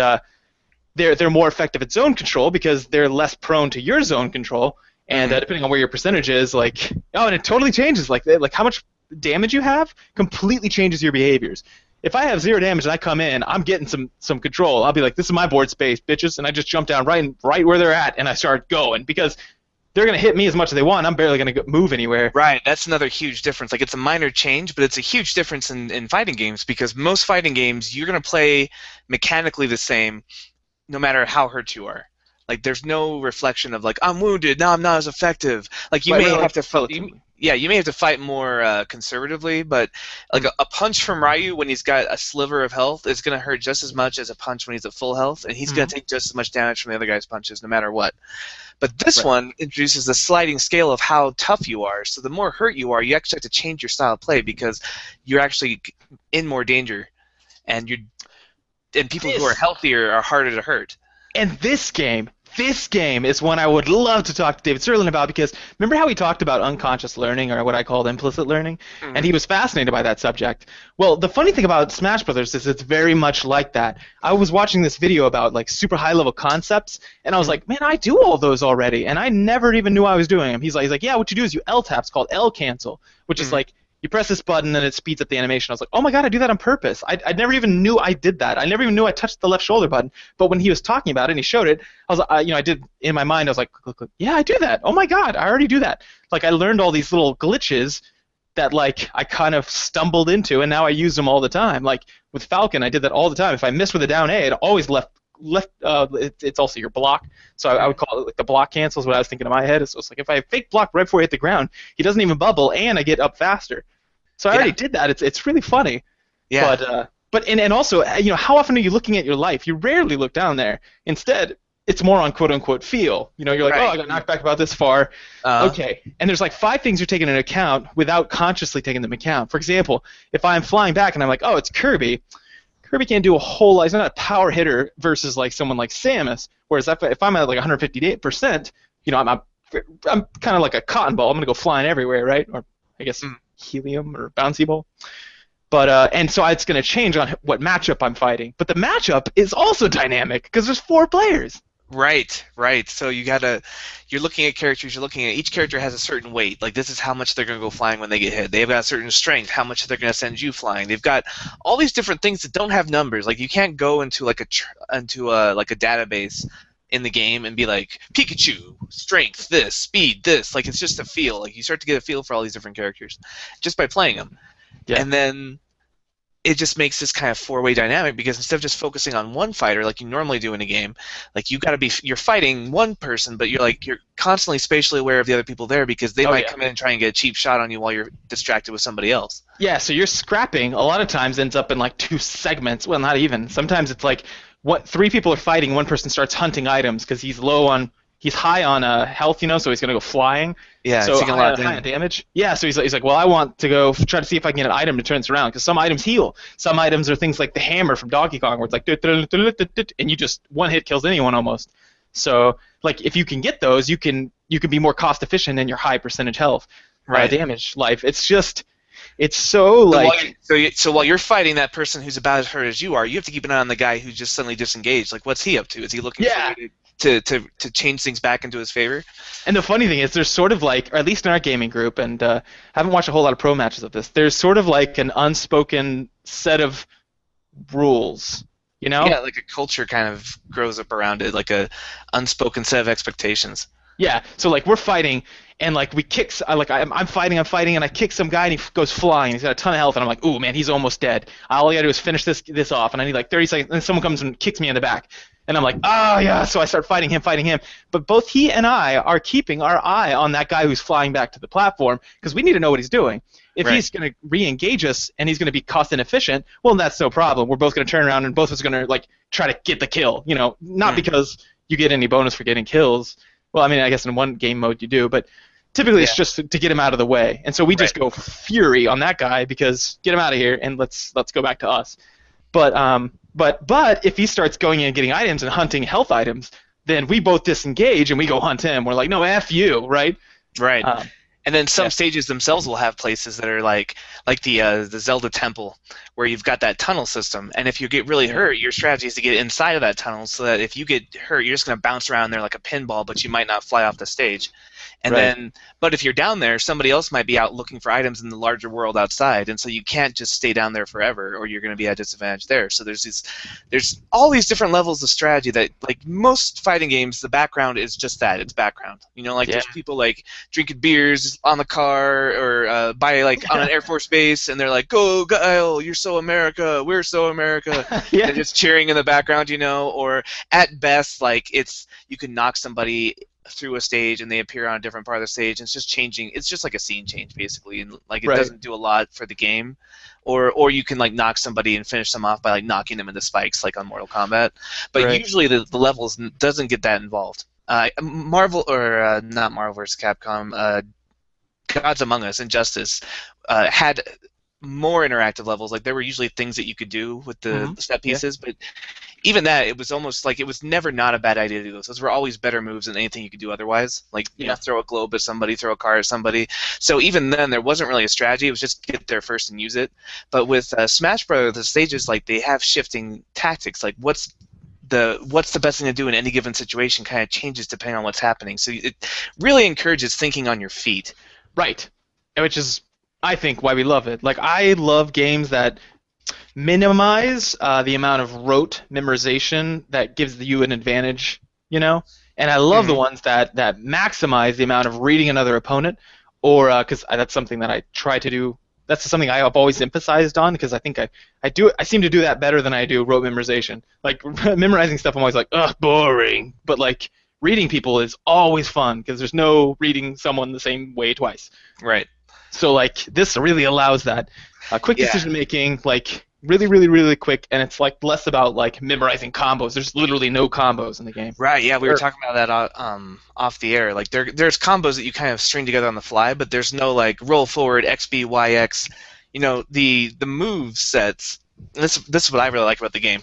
they're more effective at zone control because they're less prone to your zone control. And mhm. depending on where your percentage is, and it totally changes. Like how much damage you have completely changes your behaviors. If I have 0 damage and I come in, I'm getting some control. I'll be like, this is my board space, bitches, and I just jump down right where they're at, and I start going because they're gonna hit me as much as they want. I'm barely gonna move anywhere. Right, that's another huge difference. Like it's a minor change, but it's a huge difference in fighting games because most fighting games you're gonna play mechanically the same no matter how hurt you are. Like there's no reflection of like I'm wounded now I'm not as effective. Like you Right, may have to relatively. yeah you may have to fight more conservatively, but like Mm, a punch from Ryu when he's got a sliver of health is gonna hurt just as much as a punch when he's at full health, and he's gonna mhm. take just as much damage from the other guy's punches no matter what. But this Right. one introduces the sliding scale of how tough you are. So the more hurt you are, you actually have to change your style of play because you're actually in more danger, and people who are This healthier are harder to hurt. And this game is one I would love to talk to David Sterling about because remember how we talked about unconscious learning or what I called implicit learning? And Hmm. he was fascinated by that subject. Well, the funny thing about Smash Brothers is it's very much like that. I was watching this video about like super high level concepts, and I was like, man, I do all those already, and I never even knew I was doing them. He's like, yeah, what you do is you L tap. It's called L cancel, which is Hmm. like you press this button and it speeds up the animation. I was like, oh my god, I do that on purpose. I never even knew I did that. I never even knew I touched the left shoulder button. But when he was talking about it and he showed it, I was, I did in my mind. I was like, click, click, click. Yeah, I do that. Oh my god, I already do that. Like I learned all these little glitches that like I kind of stumbled into, and now I use them all the time. Like with Falcon, I did that all the time. If I missed with a down A, it always left. It's also your block, so I would call it like the block cancels. What I was thinking in my head is, so it's like if I fake block right before I hit the ground, he doesn't even bubble, and I get up faster. So I Yeah, already did that. It's really funny, yeah, but also how often are you looking at your life? You rarely look down there. Instead, it's more on quote unquote feel. You're like, oh, right. I got knocked back about this far. Uh, Okay, and there's like 5 things you're taking into account without consciously taking them into account. For example, if I'm flying back and I'm like, oh, it's Kirby. Kirby can't do a whole lot. He's not a power hitter versus like someone like Samus. Whereas if I'm at like 158%, I'm kind of like a cotton ball. I'm gonna go flying everywhere, right? Or I guess mm, helium or bouncy ball. But and so it's going to change on what matchup I'm fighting. But the matchup is also dynamic because there's 4 players. right, right. So you're looking at characters. You're looking at each character has a certain weight. Like this is how much they're going to go flying when they get hit. They've got a certain strength. How much they're going to send you flying. They've got all these different things that don't have numbers. Like you can't go into into a database in the game and be like Pikachu, strength, this, speed, this. Like it's just a feel. Like you start to get a feel for all these different characters just by playing them. Yeah. And then it just makes this kind of four-way dynamic because instead of just focusing on one fighter like you normally do in a game, like you got to be you're fighting one person, but you're constantly spatially aware of the other people there because they Oh might yeah. come in and try and get a cheap shot on you while you're distracted with somebody else. Yeah. So your scrapping a lot of times ends up in like 2 segments. Well, not even. Sometimes it's like what 3 people are fighting. One person starts hunting items because he's high on health, so he's gonna go flying. Yeah, it's So taking a lot of high on damage. damage. Yeah, so he's like, well, I want to go try to see if I can get an item to turn this around because some items heal. Some items are things like the hammer from Donkey Kong, where it's like, and you just one hit kills anyone almost. So like if you can get those, you can be more cost efficient in your high percentage health Right. damage life. It's just It's so So while like so while you're fighting that person who's about as hurt as you are, you have to keep an eye on the guy who just suddenly disengaged. Like, what's he up to? Is he looking for a yeah. way to change things back into his favor? And the funny thing is, there's sort of like, or at least in our gaming group, and haven't watched a whole lot of pro matches of this. There's sort of like an unspoken set of rules, you know? Yeah, like a culture kind of grows up around it, like a unspoken set of expectations. Yeah. So like we're fighting, and like we kick, like I'm fighting, and I kick some guy, and he goes flying. He's got a ton of health, and I'm like, ooh man, he's almost dead. All I gotta do is finish this off, and I need like 30 seconds. And then someone comes and kicks me in the back, and I'm like, oh yeah. So I start fighting him. But both he and I are keeping our eye on that guy who's flying back to the platform because we need to know what he's doing. If Right. he's going to re-engage us and he's going to be cost inefficient, well, that's no problem. We're both going to turn around and both of us are going to like try to get the kill. You know, not Mm. because you get any bonus for getting kills. Well, I mean, I guess in one game mode you do, but typically it's Yeah. just to get him out of the way. And so we Right. just go fury on that guy because get him out of here and let's go back to us. But if he starts going in and getting items and hunting health items, then we both disengage and we go hunt him. We're like, no, F you, right? Right. Um, And then some yeah. stages themselves will have places that are like the Zelda temple where you've got that tunnel system. And if you get really Yeah. hurt, your strategy is to get inside of that tunnel so that if you get hurt, you're just going to bounce around there like a pinball, but you might not fly off the stage. And Right. then, but if you're down there, somebody else might be out looking for items in the larger world outside, and so you can't just stay down there forever, or you're going to be at a disadvantage there. So there's all these different levels of strategy that, like most fighting games, the background is just that, it's background. You know, like Yeah. there's people like drinking beers on the car or by like on an Air Force base, and they're like, "Go Guile, you're so America, we're so America," Yeah. and just cheering in the background, you know. Or at best, like it's you can knock somebody through a stage and they appear on a different part of the stage and it's just changing. It's just like a scene change basically, and like it Right. doesn't do a lot for the game. Or you can like knock somebody and finish them off by like knocking them into spikes like on Mortal Kombat, but Right. usually the levels doesn't get that involved. Marvel or not Marvel vs. Capcom, Gods Among Us, Injustice had more interactive levels. Like there were usually things that you could do with Hmm. the set Yeah. pieces, but even that, it was almost like it was never not a bad idea to do those. Those were always better moves than anything you could do otherwise. Like, you know, Yeah. throw a globe at somebody, throw a car at somebody. So even then, there wasn't really a strategy. It was just get there first and use it. But with Smash Bros., the stages, like they have shifting tactics. Like what's the best thing to do in any given situation kind of changes depending on what's happening. So it really encourages thinking on your feet. Right. Which is, I think, why we love it. Like, I love games that minimize the amount of rote memorization that gives you an advantage, you know? And I love the Mhm. ones that maximize the amount of reading another opponent, or because that's something that I try to do. That's something I've always emphasized on because I think I seem to do that better than I do rote memorization. Like memorizing stuff, I'm always like, ugh, boring. But like reading people is always fun because there's no reading someone the same way twice. Right. So like this really allows that quick Yeah. decision making, like really, really, really quick, and it's like less about like memorizing combos. There's literally no combos in the game. Right, yeah, we were Or, talking about that off the air. Like there's combos that you kind of string together on the fly, but there's no like roll forward XB YX. You know, the move sets. This is what I really like about the game.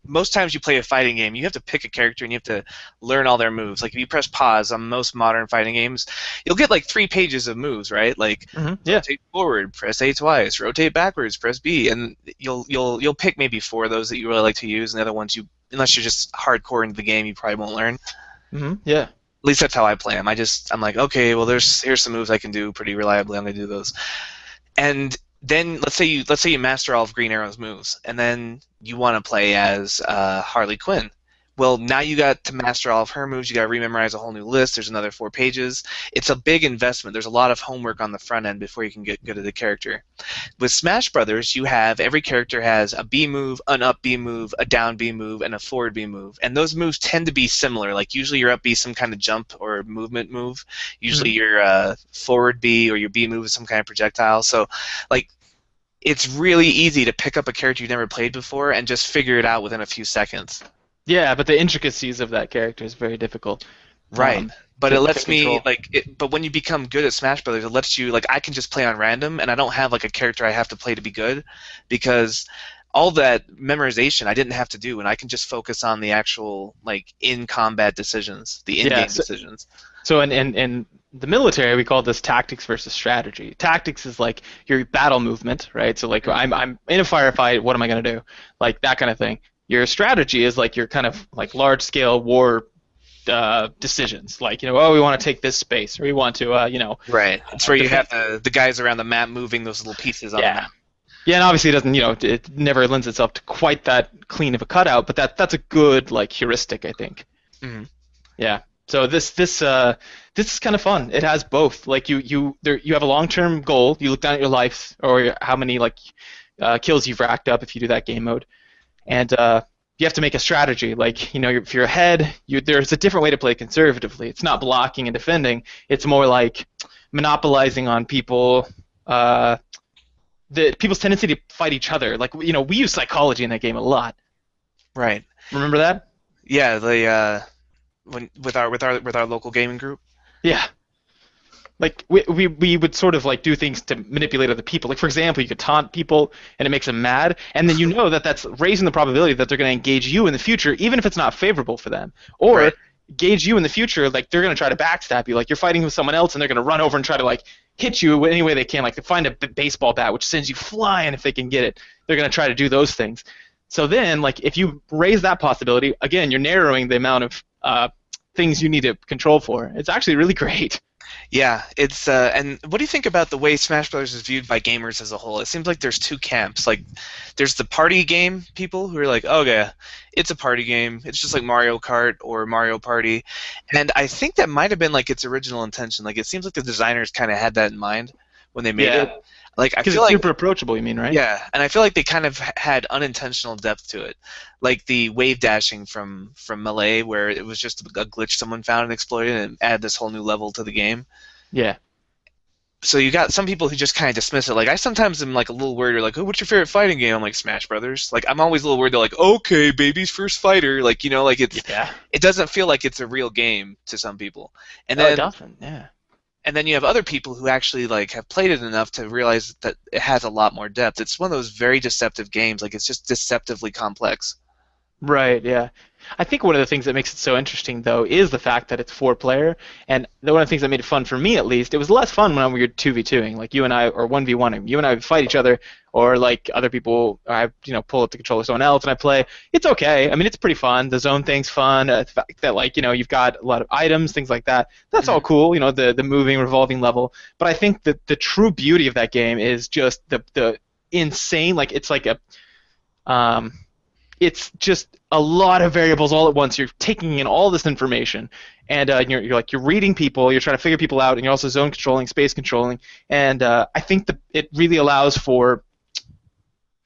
Most times you play a fighting game, you have to pick a character and you have to learn all their moves. Like if you press pause on most modern fighting games, you'll get like 3 pages of moves, right? Like yeah, rotate forward, press A twice, rotate backwards, press B, and you'll pick maybe 4 of those that you really like to use, and the other ones you, unless you're just hardcore into the game, you probably won't learn. yeah, At least that's how I play them. I'm like, okay, well here's some moves I can do pretty reliably. I'm gonna do those. And then let's say you master all of Green Arrow's moves, and then you want to play as Harley Quinn. Well, now you got to master all of her moves. You got to rememorize a whole new list. There's another 4 pages. It's a big investment. There's a lot of homework on the front end before you can get good at the character. With Smash Brothers, you have every character has a B move, an up B move, a down B move, and a forward B move. And those moves tend to be similar. Like usually your up B is some kind of jump or movement move. Usually your forward B or your B move is some kind of projectile. So, like, it's really easy to pick up a character you've never played before and just figure it out within a few seconds. yeah. But the intricacies of that character is very difficult. Right. But To, it to lets me control. but when you become good at Smash Brothers, it lets you like I can just play on random and I don't have like a character I have to play to be good because all that memorization I didn't have to do and I can just focus on the actual like in combat decisions, the in Yeah. game decisions. So in the military, we call this tactics versus strategy. Tactics is like your battle movement, right? So like Mhm. I'm in a firefight, what am I gonna do? Like that kind of thing. Your strategy is like your kind of like large scale war decisions. Like oh, we want to take this space, or we want to Right. It's where you defend. have the guys around the map moving those little pieces on the Yeah, map. yeah, and obviously it doesn't it never lends itself to quite that clean of a cutout, but that's a good like heuristic, I think. Mhm. Yeah. So this is kind of fun. It has both. Like you have a long-term goal. You look down at your life or how many like kills you've racked up if you do that game mode, and you have to make a strategy. Like if you're ahead, there's a different way to play conservatively. It's not blocking and defending. It's more like monopolizing on people. The people's tendency to fight each other. Like we use psychology in that game a lot. Right. Remember that? Yeah, the when with our local gaming group. Yeah. Like we would sort of like do things to manipulate other people. Like for example, you could taunt people and it makes them mad, and then that's raising the probability that they're going to engage you in the future, even if it's not favorable for them. Right. Or engage you in the future, like they're going to try to backstab you. Like you're fighting with someone else, and they're going to run over and try to like hit you any way they can. Like they find a baseball bat which sends you flying if they can get it. They're going to try to do those things. So then, like if you raise that possibility, again, you're narrowing the amount of things you need to control for. It's actually really great. Yeah, it's and what do you think about the way Smash Brothers is viewed by gamers as a whole? It seems like there's two camps. Like there's the party game people who are like, "Oh yeah, it's a party game. It's just like Mario Kart or Mario Party." And I think that might have been like its original intention. Like it seems like the designers kind of had that in mind when they made Yeah, it. Like I because feel it's like super approachable. You mean, right? yeah, and I feel like they kind of had unintentional depth to it, like the wave dashing from Melee, where it was just a glitch someone found and exploited and added this whole new level to the game. Yeah. So you got some people who just kind of dismiss it. Like I sometimes am like a little worried. They're like, "Oh, what's your favorite fighting game?" I'm like, "Smash Brothers." Like I'm always a little worried. They're like, "Okay, baby's first fighter." Like like Yeah. it doesn't feel like it's a real game to some people. And No, it then doesn't. Yeah. and then you have other people who actually like have played it enough to realize that it has a lot more depth. It's one of those very deceptive games. Like it's just deceptively complex. Right, yeah. I think one of the things that makes it so interesting, though, is the fact that it's four player. And one of the things that made it fun for me, at least, it was less fun when we were 2v2ing, like you and I, or 1v1ing. You and I would fight each other, or like other people, I pull up the controller someone else and I play. It's okay. I mean, it's pretty fun. The zone thing's fun. The fact that like you've got a lot of items, things like that. That's all Mhm. cool. The moving, revolving level. But I think that the true beauty of that game is just the insane. Like it's like a um it's just a lot of variables all at once. You're taking in all this information, and you're reading people, you're trying to figure people out, and you're also zone controlling, space controlling, and I think that it really allows for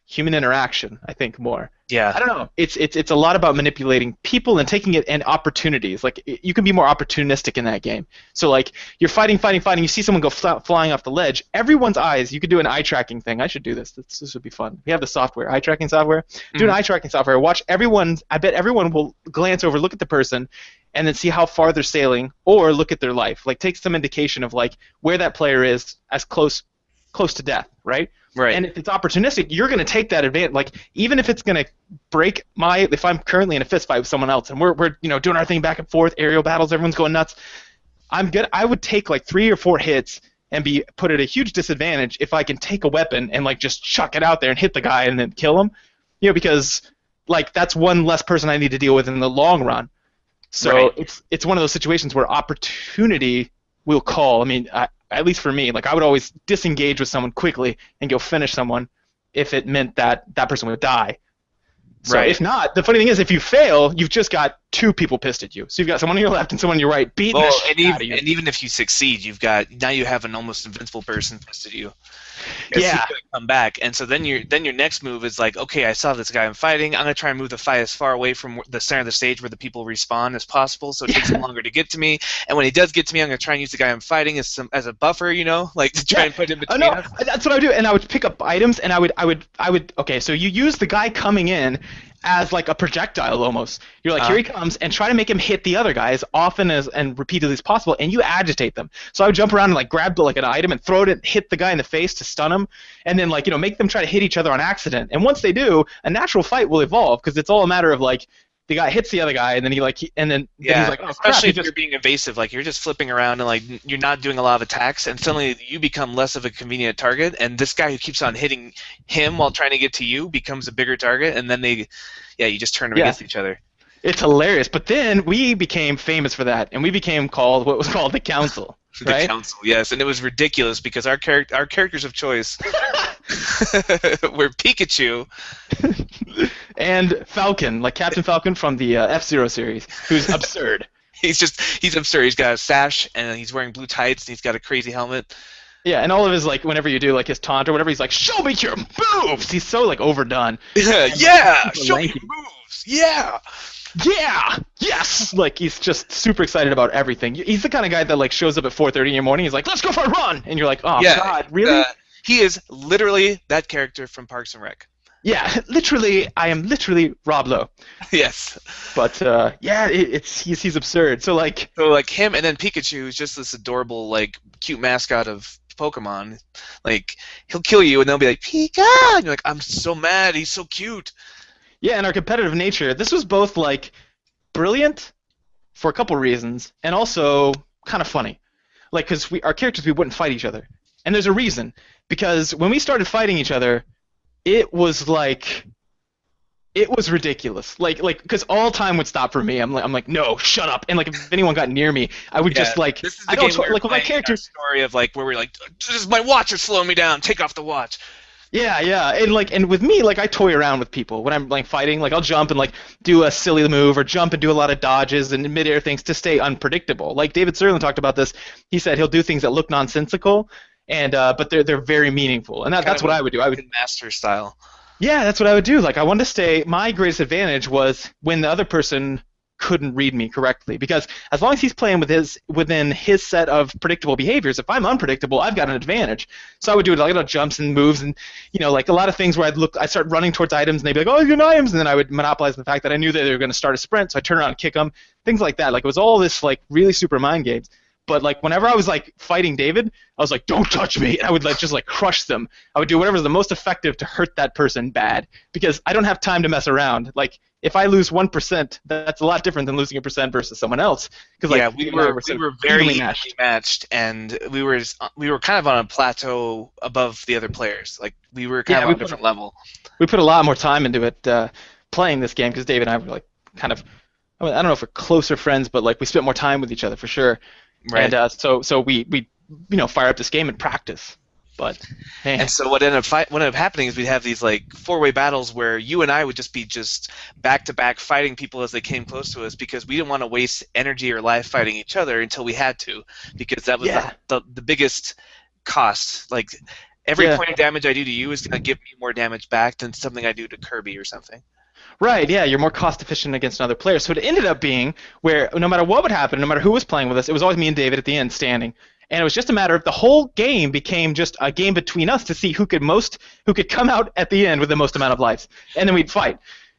human interaction. I think more. Yeah. I don't know. It's a lot about manipulating people and taking it and opportunities. Like you can be more opportunistic in that game. So like you're fighting, fighting, fighting. You see someone go flying off the ledge. Everyone's eyes. You could do an eye tracking thing. I should do this. This would be fun. We have the software, eye tracking software. Do an Mhm. eye tracking software. Watch everyone. I bet everyone will glance over, look at the person, and then see how far they're sailing, or look at their life. Like take some indication of like where that player is as close to death, right? Right. And if it's opportunistic, you're going to take that advantage. Like even if it's going to break if I'm currently in a fist fight with someone else and we're doing our thing back and forth, aerial battles, everyone's going nuts. I would take like 3 or 4 hits and be put at a huge disadvantage if I can take a weapon and like just chuck it out there and hit the guy and then kill him. Because like that's one less person I need to deal with in the long run. So Right. it's one of those situations where opportunity will call. I mean, at least for me, like I would always disengage with someone quickly and go finish someone if it meant that that person would die. So Right. if not, the funny thing is, if you fail, you've just got two people pissed at you. So you've got someone on your left and someone on your right beating the Well, shit out of you. and even if you succeed, you have an almost invincible person pissed at you. Because he's Yeah. gonna come back, and so then your next move is like, okay, I saw this guy I'm fighting. I'm gonna try and move the fight as far away from the center of the stage where the people respawn as possible, so it takes him longer to get to me. And when he does get to me, I'm gonna try and use the guy I'm fighting as a buffer, like to try and put him Oh between no, us. that's what I would do, and I would pick up items, and I would. Okay, so you use the guy coming in as like a projectile almost. You're like, here he comes, and try to make him hit the other guy as often as and repeatedly as possible, and you agitate them. So I would jump around and like grab like an item and throw it and hit the guy in the face to stun him, and then like make them try to hit each other on accident. And once they do, a natural fight will evolve because it's all a matter of like the guy hits the other guy, and then then he's Yeah, like, oh crap, especially he if you're just being evasive, like you're just flipping around and like you're not doing a lot of attacks, and suddenly you become less of a convenient target, and this guy who keeps on hitting him while trying to get to you becomes a bigger target, and then yeah, you just turn them yeah, against each other. it's hilarious. But then we became famous for that, and we became called what was called the Council, The right? council, yes, and it was ridiculous because our characters of choice were Pikachu. And Falcon, like Captain Falcon from the F-Zero series, who's absurd. He's absurd. He's got a sash and he's wearing blue tights and he's got a crazy helmet. Yeah, and all of his like whenever you do like his taunt or whatever, he's like, "Show me your moves." He's so like overdone. And Yeah, super show me lanky. your moves. Yeah. Yeah, yes. Like he's just super excited about everything. He's the kind of guy that like shows up at 4:30 in the morning. He's like, "Let's go for a run," and you're like, "Oh Yeah, God, really?" he is literally that character from Parks and Rec. Yeah, literally, I am literally Rob Lowe. Yes. But yeah, he's absurd. So like, So like him and then Pikachu is just this adorable like cute mascot of Pokemon. Like he'll kill you and they'll be like Pika, and you're like I'm so mad. He's so cute. yeah, and our competitive nature. This was both like brilliant for a couple reasons, and also kind of funny. Like, because our characters, we wouldn't fight each other, and there's a reason. Because when we started fighting each other, it was like it was ridiculous. Because all time would stop for me. I'm like, no, shut up. And like, if anyone got near me, I would Yeah, just like, this is I the don't game we were like with my playing in our character. story of like where we're like, this is my watch is slowing me down. Take off the watch. Yeah, yeah, and like, and with me, like, I toy around with people when I'm like fighting. Like, I'll jump and like do a silly move, or jump and do a lot of dodges and midair things to stay unpredictable. Like David Serlin talked about this. He said he'll do things that look nonsensical, and but they're very meaningful, and Kind that's of what a I would do. I would drunken master style. Yeah, that's what I would do. Like I wanted to stay. My greatest advantage was when the other person couldn't read me correctly, because as long as he's playing within his set of predictable behaviors, if I'm unpredictable, I've got an advantage. So I would do like little jumps and moves, and like a lot of things where I'd start running towards items, and they'd be like, "Oh, you're items," and then I would monopolize the fact that I knew that they were going to start a sprint, so I turn around and kick them, things like that. Like it was all this like really super mind games. But like whenever I was like fighting David, I was like, "Don't touch me!" And I would like just like crush them. I would do whatever was the most effective to hurt that person bad, because I don't have time to mess around. Like if I lose 1%, that's a lot different than losing a percent versus someone else. Because like Yeah, so we were very evenly evenly matched, and we were kind of on a plateau above the other players. Like we were kind Yeah, of on a different level. we put a lot more time into it playing this game, because David and I were like kind of, I don't know if we're closer friends, but like we spent more time with each other for sure. Right. And so we fire up this game and practice. But man, And so what ended up happening is we'd have these like four-way battles where you and I would just be just back to back fighting people as they came close to us, because we didn't want to waste energy or life fighting each other until we had to, because that was yeah, the biggest cost. Like every yeah. point of damage I do to you is going to give me more damage back than something I do to Kirby or something. Right, yeah, you're more cost efficient against another player. So it ended up being where no matter what would happen, no matter who was playing with us, it was always me and David at the end standing. And it was just a matter of the whole game became just a game between us to see who could come out at the end with the most amount of lives. And then we'd fight.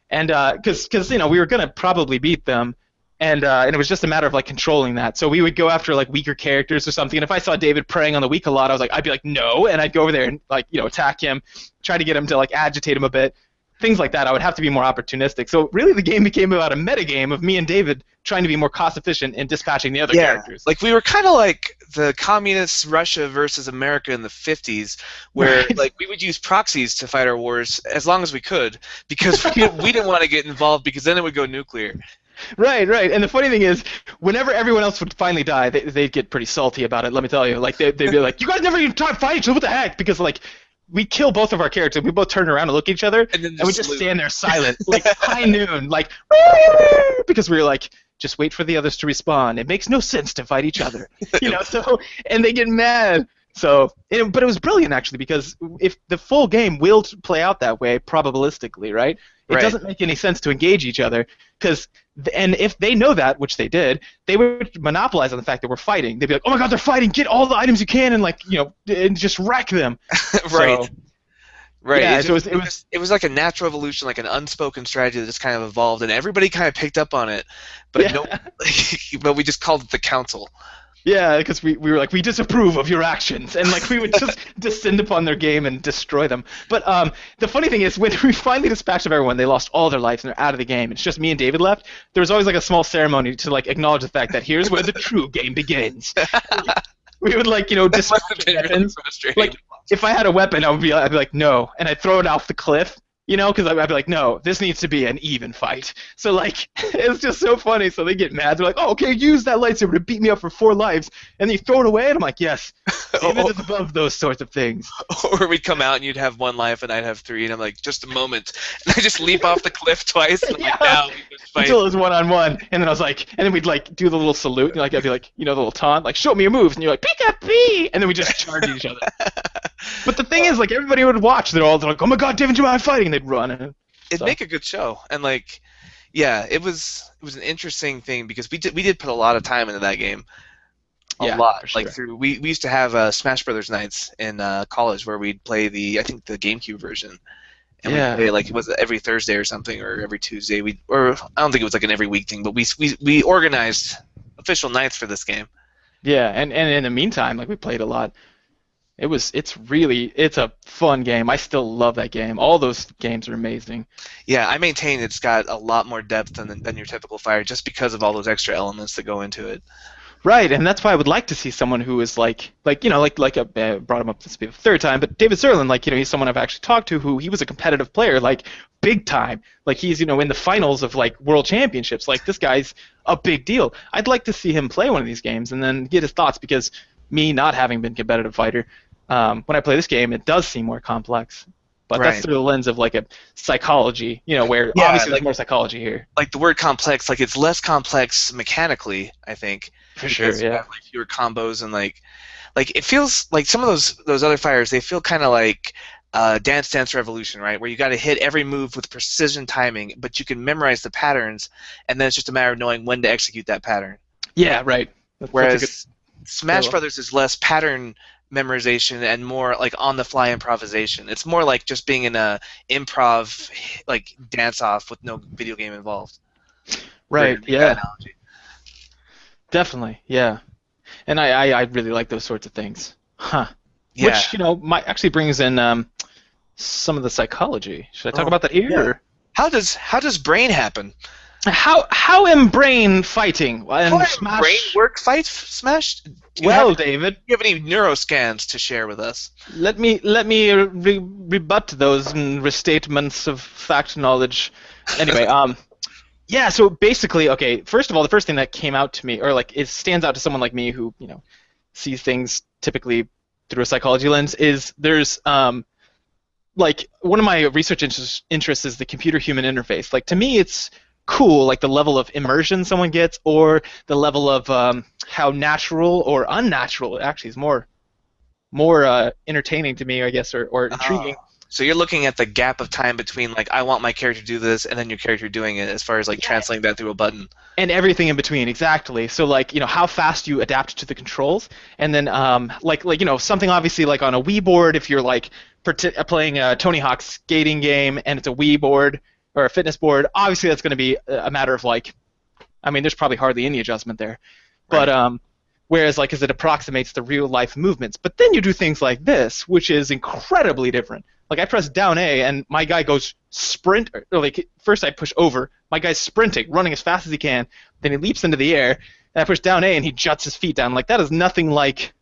And because we were gonna probably beat them, and it was just a matter of like controlling that. So we would go after like weaker characters or something. And if I saw David preying on the weak a lot, I'd be like, no, and I'd go over there and like attack him, try to get him to like agitate him a bit. Things like that. I would have to be more opportunistic. So really, the game became about a metagame of me and David trying to be more cost efficient in dispatching the other characters. Like we were kind of like the communist Russia versus America in the 50s, where Right. like we would use proxies to fight our wars as long as we could, because we didn't want to get involved, because then it would go nuclear. Right, right. And the funny thing is, whenever everyone else would finally die, they'd get pretty salty about it. Let me tell you, like they'd be like, "You guys never even try to fight each other. What the heck?" Because like we kill both of our characters. We both turn around and look at each other, And then and we just salute. stand there silent, like high noon, like because we were like, just wait for the others to respawn. It makes no sense to fight each other, So, and they get mad. So, but it was brilliant actually, because if the full game will play out that way probabilistically, right? It Right. doesn't make any sense to engage each other, and if they know that, which they did, they would monopolize on the fact that we're fighting. They'd be like, "Oh my God, they're fighting! Get all the items you can, and like and just wreck them." Right. So, Right. yeah, It was like a natural evolution, like an unspoken strategy that just kind of evolved, and everybody kind of picked up on it, but yeah. no, but we just called it the council. Yeah, because we were like, we disapprove of your actions, and like we would just descend upon their game and destroy them. But the funny thing is, when we finally dispatched of everyone, they lost all their lives and they're out of the game. It's just me and David left. There was always like a small ceremony to like acknowledge the fact that here's where the true game begins. We would like That must have dispatch been really weapons. frustrating. Like if I had a weapon, I'd be like no, and I'd throw it off the cliff. Because I'd be like, no, this needs to be an even fight. So like, it's just so funny. So they get mad. They're like, oh, okay, use that lightsaber to beat me up for 4 lives, and then you throw it away. And I'm like, yes, David is above those sorts of things. Or we'd come out and you'd have 1 life and I'd have 3, and I'm like, just a moment. And I just leap off the cliff twice, and I'm like, Yeah. now we just fight. Until it was 1-on-1, and then I was like, and then we'd like do the little salute, and like I'd be like, the little taunt, like show me your moves, and you're like, Pika-Pee, and then we just charge each other. But the thing is, like everybody would watch. They're all like, oh my God, David, you're fighting, and they'd run. And It'd make a good show, and like, yeah, it was an interesting thing because we did put a lot of time into that game, a lot. for sure. Like we used to have Smash Brothers nights in college where we'd play I think the GameCube version, and we'd play like was it every Thursday or something, or every Tuesday. Or I don't think it was like an every week thing, but we organized official nights for this game. Yeah, and in the meantime, like we played a lot. It's a fun game. I still love that game. All those games are amazing. Yeah, I maintain it's got a lot more depth than your typical Fire, just because of all those extra elements that go into it. Right, and that's why I would like to see someone who is like I brought him up this be the third time, but David Sirlin, like he's someone I've actually talked to who he was a competitive player, like big time, like he's in the finals of like world championships, like this guy's a big deal. I'd like to see him play one of these games and then get his thoughts because me not having been a competitive fighter, when I play this game, it does seem more complex. But that's through the lens of like a psychology, where obviously there's more psychology here. Like the word complex, like it's less complex mechanically, I think. For sure, yeah. You have, like fewer combos and like it feels like some of those other fires, they feel kind of like Dance Dance Revolution, right? Where you got to hit every move with precision timing, but you can memorize the patterns, and then it's just a matter of knowing when to execute that pattern. Yeah, right. Whereas Smash Brothers is less pattern memorization and more like on-the-fly improvisation. It's more like just being in a improv like dance-off with no video game involved. Right. Yeah. Definitely. Yeah. And I really like those sorts of things. Huh. Yeah. Which might actually brings in some of the psychology. Should I talk about that here? Yeah. Or? How does brain happen? How am brain fighting? And Smash... brain work fight Smash? David, do you have any neuroscans to share with us? Let me rebut those restatements of fact knowledge. Anyway, yeah. So basically, okay. First of all, the first thing that came out to me, or like it stands out to someone like me who sees things typically through a psychology lens, is there's like one of my research interests is the computer-human interface. Like to me, it's cool, like the level of immersion someone gets, or the level of how natural or unnatural it actually is more entertaining to me, I guess, or intriguing. So you're looking at the gap of time between like I want my character to do this and then your character doing it, as far as like translating that through a button. And everything in between, exactly. So like how fast you adapt to the controls, and then like something obviously like on a Wii board, if you're like playing a Tony Hawk's skating game and it's a Wii board or a fitness board, obviously that's going to be a matter of like, I mean, there's probably hardly any adjustment there, but whereas like as it approximates the real life movements. But then you do things like this, which is incredibly different. Like I press down A and my guy goes sprint, or like first I push over, my guy's sprinting, running as fast as he can, then he leaps into the air, and I push down A and he juts his feet down. Like that is nothing like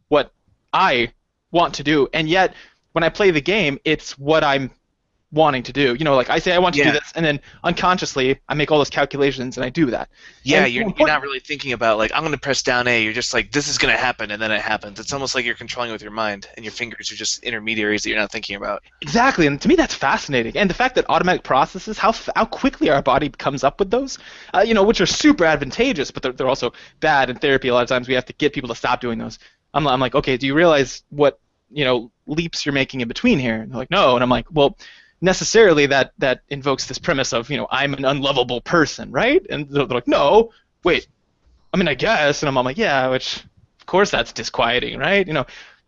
what I want to do, and yet when I play the game, it's what I'm wanting to do. Like I say I want to do this, and then unconsciously I make all those calculations and I do that. Yeah, you're not really thinking about like I'm going to press down A. You're just like this is going to happen, and then it happens. It's almost like you're controlling it with your mind, and your fingers are just intermediaries that you're not thinking about. Exactly, and to me that's fascinating. And the fact that automatic processes, how quickly our body comes up with those, which are super advantageous, but they're also bad in therapy. A lot of times we have to get people to stop doing those. I'm like, okay, do you realize what leaps you're making in between here? And they're like, no, and I'm like, well, necessarily that invokes this premise of I'm an unlovable person, right? And they're like, no, wait, I mean I guess, and I'm like, yeah, which of course that's disquieting, right?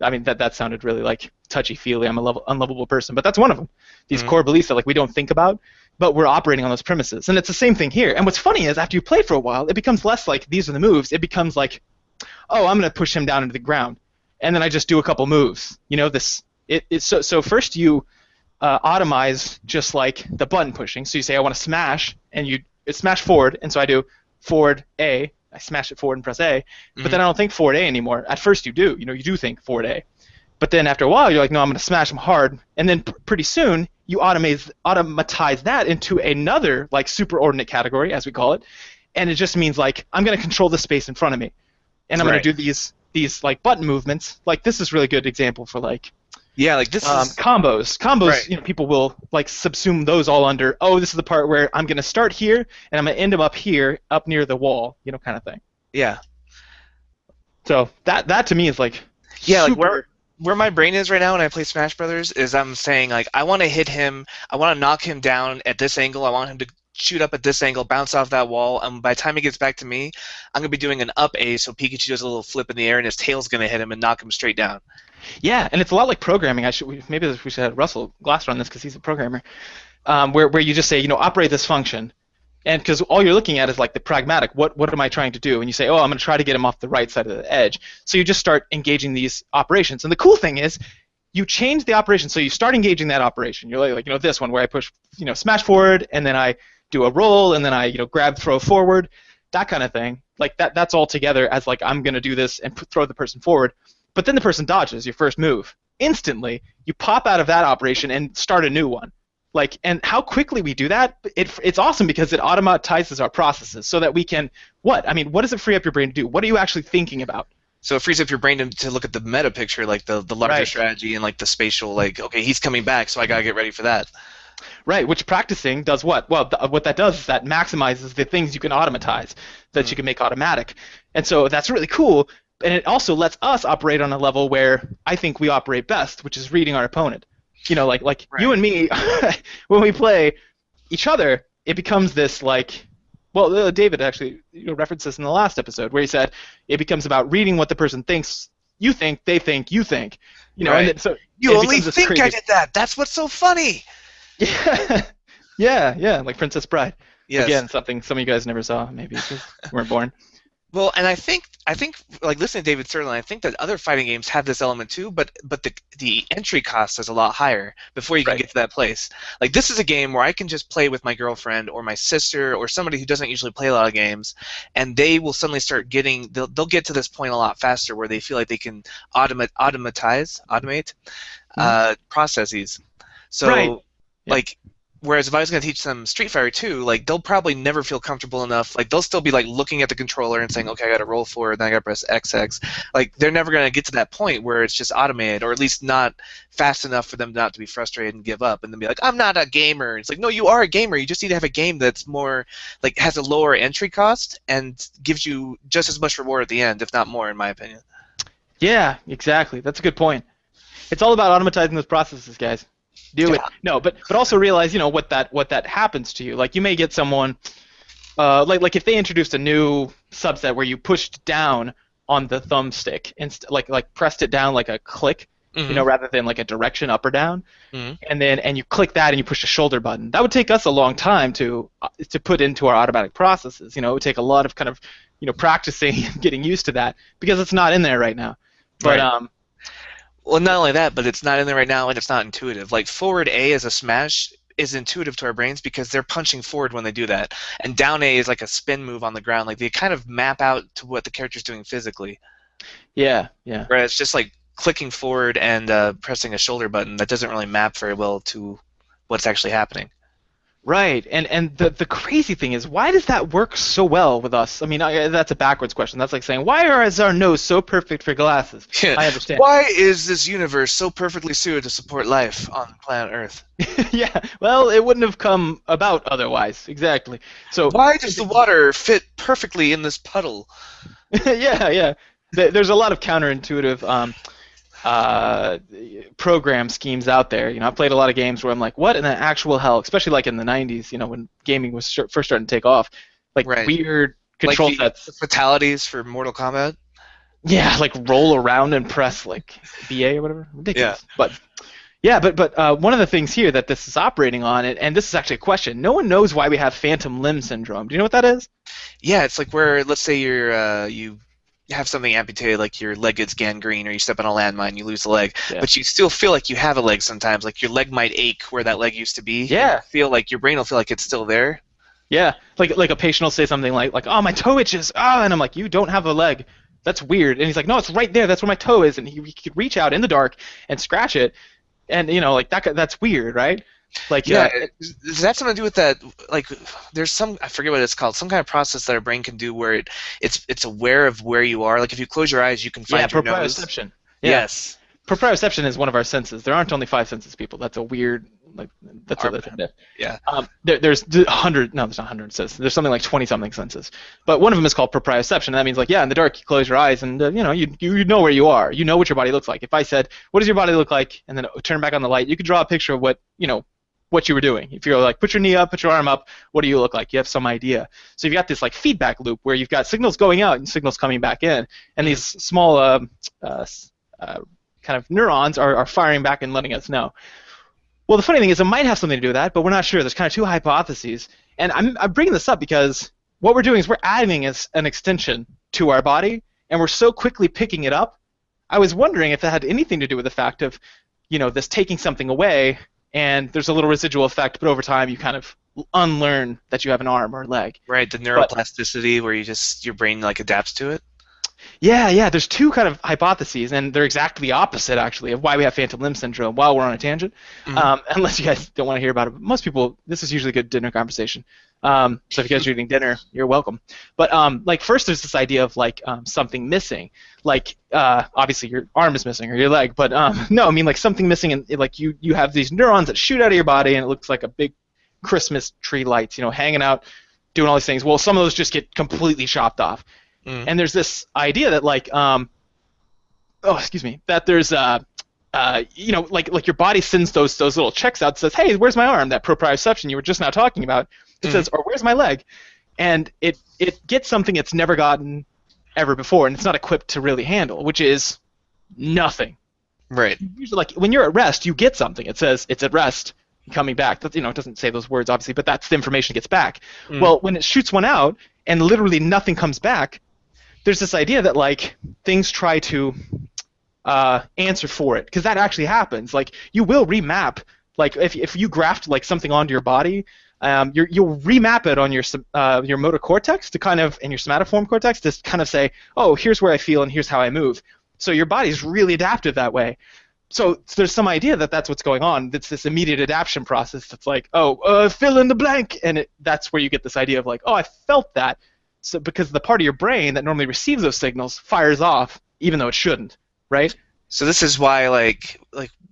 I mean that sounded really like touchy-feely. I'm a unlovable person, but that's one of them. These core beliefs that like we don't think about, but we're operating on those premises, and it's the same thing here. And what's funny is after you play for a while, it becomes less like these are the moves. It becomes like, oh, I'm going to push him down into the ground, and then I just do a couple moves. So first you automize just like the button pushing. So you say I want to smash, and you smash forward, and so I do forward A. I smash it forward and press A, but Hmm. then I don't think forward A anymore. At first you do, you do think forward A, but then after a while you're like, no, I'm going to smash them hard, and then pretty soon you automatize that into another like superordinate category, as we call it, and it just means like I'm going to control the space in front of me, and I'm going to Right. do these like button movements. Like this is really good example for like Yeah, like this is combos. right. People will like subsume those all under. Oh, this is the part where I'm going to start here and I'm going to end them up here, up near the wall, kind of thing. Yeah. So that to me is like Yeah, like where super. where my brain is right now when I play Smash Brothers is I'm saying like I want to hit him, I want to knock him down at this angle, I want him to shoot up at this angle, bounce off that wall, and by the time he gets back to me, I'm gonna be doing an up A, so Pikachu does a little flip in the air and his tail's gonna hit him and knock him straight down. Yeah, and it's a lot like programming. Maybe we should have Russell Glasser on this because he's a programmer. Where you just say, operate this function, and because all you're looking at is like the pragmatic, what am I trying to do? And you say, oh, I'm going to try to get him off the right side of the edge. So you just start engaging these operations. And the cool thing is, you change the operation. So you start engaging that operation. You're like this one where I push, smash forward, and then I do a roll, and then I, grab, throw forward, that kind of thing. Like that's all together as like I'm going to do this and throw the person forward. But then the person dodges your first move. Instantly, you pop out of that operation and start a new one. Like, and how quickly we do that, it's awesome because it automatizes our processes so that we can, what? I mean, what does it free up your brain to do? What are you actually thinking about? So it frees up your brain to look at the meta picture, like the larger Right. strategy and like the spatial, like okay, he's coming back, so I gotta get ready for that. Right, which practicing does what? Well, what that does is that maximizes the things you can automatize, that Mhm. you can make automatic. And so that's really cool, and it also lets us operate on a level where I think we operate best, which is reading our opponent. Like you Right. and me, when we play each other, it becomes this like, well, David actually referenced this in the last episode where he said it becomes about reading what the person thinks you think, they think you think, and Right. so You it only becomes this think I crazy. did that. That's what's so funny. Yeah, yeah, like Princess Bride. Yes. Again, something some of you guys never saw, maybe because you weren't born. Well, and I think like listening to David Sterling, I think that other fighting games have this element too, but the entry cost is a lot higher before you can Right. get to that place. Like this is a game where I can just play with my girlfriend or my sister or somebody who doesn't usually play a lot of games, and they will suddenly start getting they'll get to this point a lot faster where they feel like they can automate Mhm. processes. Right. So Yeah. like whereas if I was going to teach them Street Fighter 2, like they'll probably never feel comfortable enough. Like they'll still be like looking at the controller and saying, "Okay, I got to roll forward, then I got to press XX." Like they're never going to get to that point where it's just automated, or at least not fast enough for them not to be frustrated and give up, and then be like, "I'm not a gamer." It's like, no, you are a gamer. You just need to have a game that's more like has a lower entry cost and gives you just as much reward at the end, if not more, in my opinion. Yeah, exactly. That's a good point. It's all about automatizing those processes, guys. Do it. Yeah. No, but also realize, what that happens to you. Like you may get someone, like if they introduced a new subset where you pushed down on the thumbstick and like pressed it down like a click, Hmm. rather than like a direction up or down, Hmm. and you click that and you push the shoulder button. That would take us a long time to put into our automatic processes. It would take a lot of kind of practicing and getting used to that because it's not in there right now. But Right. Well, not only that, but it's not in there right now and it's not intuitive. Like forward A as a smash is intuitive to our brains because they're punching forward when they do that. And down A is like a spin move on the ground. Like they kind of map out to what the character's doing physically. yeah, yeah. Whereas just like clicking forward and pressing a shoulder button, that doesn't really map very well to what's actually happening. Right, and the crazy thing is, why does that work so well with us? I mean, that's a backwards question. That's like saying, is our nose so perfect for glasses? I understand. Why is this universe so perfectly suited to support life on planet Earth? Yeah, well, it wouldn't have come about otherwise. Exactly. So, Why does the water fit perfectly in this puddle? yeah, yeah. There's a lot of counterintuitive uh, program schemes out there. I've played a lot of games where I'm like, what in the actual hell? Especially like in the '90s, when gaming was first starting to take off. Like Right. weird Like control the sets. fatalities for Mortal Kombat? Yeah, like roll around and press like BA or whatever. Yeah. Ridiculous. But yeah, but one of the things here that this is operating on, and this is actually a question. No one knows why we have phantom limb syndrome. Do you know what that is? Yeah, it's like where let's say have something amputated, like your leg gets gangrene, or you step on a landmine, you lose a leg, Yeah. but you still feel like you have a leg sometimes. Like your leg might ache where that leg used to be, and you Yeah. feel like your brain will feel like it's still there. Yeah. Like a patient will say something like, oh, my toe itches. Ah, and I'm like, you don't have a leg. That's weird. And he's like, no, it's right there. That's where my toe is. And he could reach out in the dark and scratch it. And like that's weird, right? Like Yeah, does that have something to do with that? Like, there's some, I forget what it's called, some kind of process that our brain can do where it's aware of where you are. Like if you close your eyes, you can yeah, find your nose. proprioception. Yeah. Yes. Proprioception is one of our senses. There aren't only five senses, people. That's a weird, like, Our, that's a myth. yeah. There's 100, no, there's not 100 senses. There's something like 20 something senses. But one of them is called proprioception. And that means, like, yeah, in the dark, you close your eyes and, you know where you are. You know what your body looks like. If I said, what does your body look like? And then turn back on the light, you could draw a picture of what you were doing. If you're like, put your knee up, put your arm up, what do you look like? You have some idea. So you've got this like feedback loop where you've got signals going out and signals coming back in. And these small kind of neurons are firing back and letting us know. Well, the funny thing is it might have something to do with that, but we're not sure. There's kind of two hypotheses. And I'm bringing this up because what we're doing is we're adding as an extension to our body, and we're so quickly picking it up. I was wondering if that had anything to do with the fact of, this taking something away, and there's a little residual effect, but over time you kind of unlearn that you have an arm or a leg. Right, the But neuroplasticity where your brain like adapts to it. yeah, there's two kind of hypotheses, and they're exactly the opposite, actually, of why we have phantom limb syndrome. While we're on a tangent, Hmm. unless you guys don't want to hear about it, but most people, this is usually a good dinner conversation. So if you guys are eating dinner, you're welcome. But like first, there's this idea of like something missing, like obviously your arm is missing or your leg, but no, I mean like something missing, and like you have these neurons that shoot out of your body, and it looks like a big Christmas tree lights, hanging out, doing all these things. Well, some of those just get completely chopped off. Mm. And there's this idea that like excuse me, that there's like your body sends those little checks out, says, hey, where's my arm? That proprioception you were just now talking about. It says, or where's my leg? And it gets something it's never gotten ever before, and it's not equipped to really handle, which is nothing. Right. Usually, like when you're at rest, you get something. It says it's at rest, coming back. It doesn't say those words obviously, but that's the information it gets back. Mm. Well, when it shoots one out and literally nothing comes back, there's this idea that like things try to answer for it, because that actually happens. Like you will remap, like if you graft like something onto your body, you'll remap it on your motor cortex to kind of, and your somatoform cortex to kind of say, oh, here's where I feel and here's how I move. So your body's really adaptive that way. So there's some idea that that's what's going on. It's this immediate adaptation process that's like, oh, fill in the blank, and that's where you get this idea of like, oh, I felt that. So because the part of your brain that normally receives those signals fires off, even though it shouldn't, right? So this is why like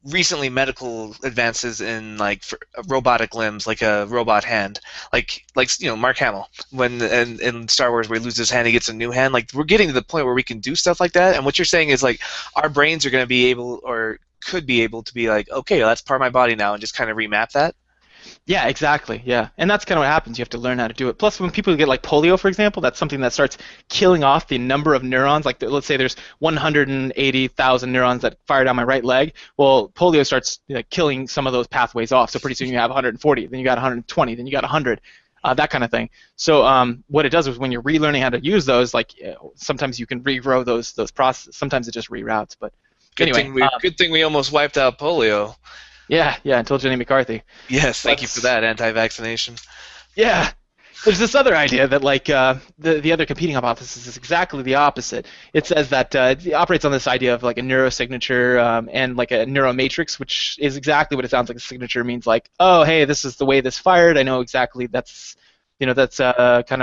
recently medical advances in like for robotic limbs, like a robot hand, like Mark Hamill when in Star Wars where he loses his hand, he gets a new hand. Like we're getting to the point where we can do stuff like that. And what you're saying is like our brains are going to be able or could be able to be like, okay, that's part of my body now, and just kind of remap that. Yeah, exactly. Yeah, and that's kind of what happens. You have to learn how to do it. Plus, when people get like polio, for example, that's something that starts killing off the number of neurons. Like, let's say there's 180,000 neurons that fire down my right leg. Well, polio starts killing some of those pathways off. So pretty soon you have 140, then you got 120, then you got 100. That kind of thing. So what it does is when you're relearning how to use those, like sometimes you can regrow those processes. Sometimes it just reroutes. But anyway, Good thing we almost wiped out polio. yeah, until Jenny McCarthy. Yes, thank you for that anti-vaccination. Yeah. There's this other idea that like the other competing hypothesis is exactly the opposite. It says that it operates on this idea of like a neurosignature and like a neuromatrix, which is exactly what it sounds like. A signature means like, oh, hey, this is the way this fired. I know exactly that's kind of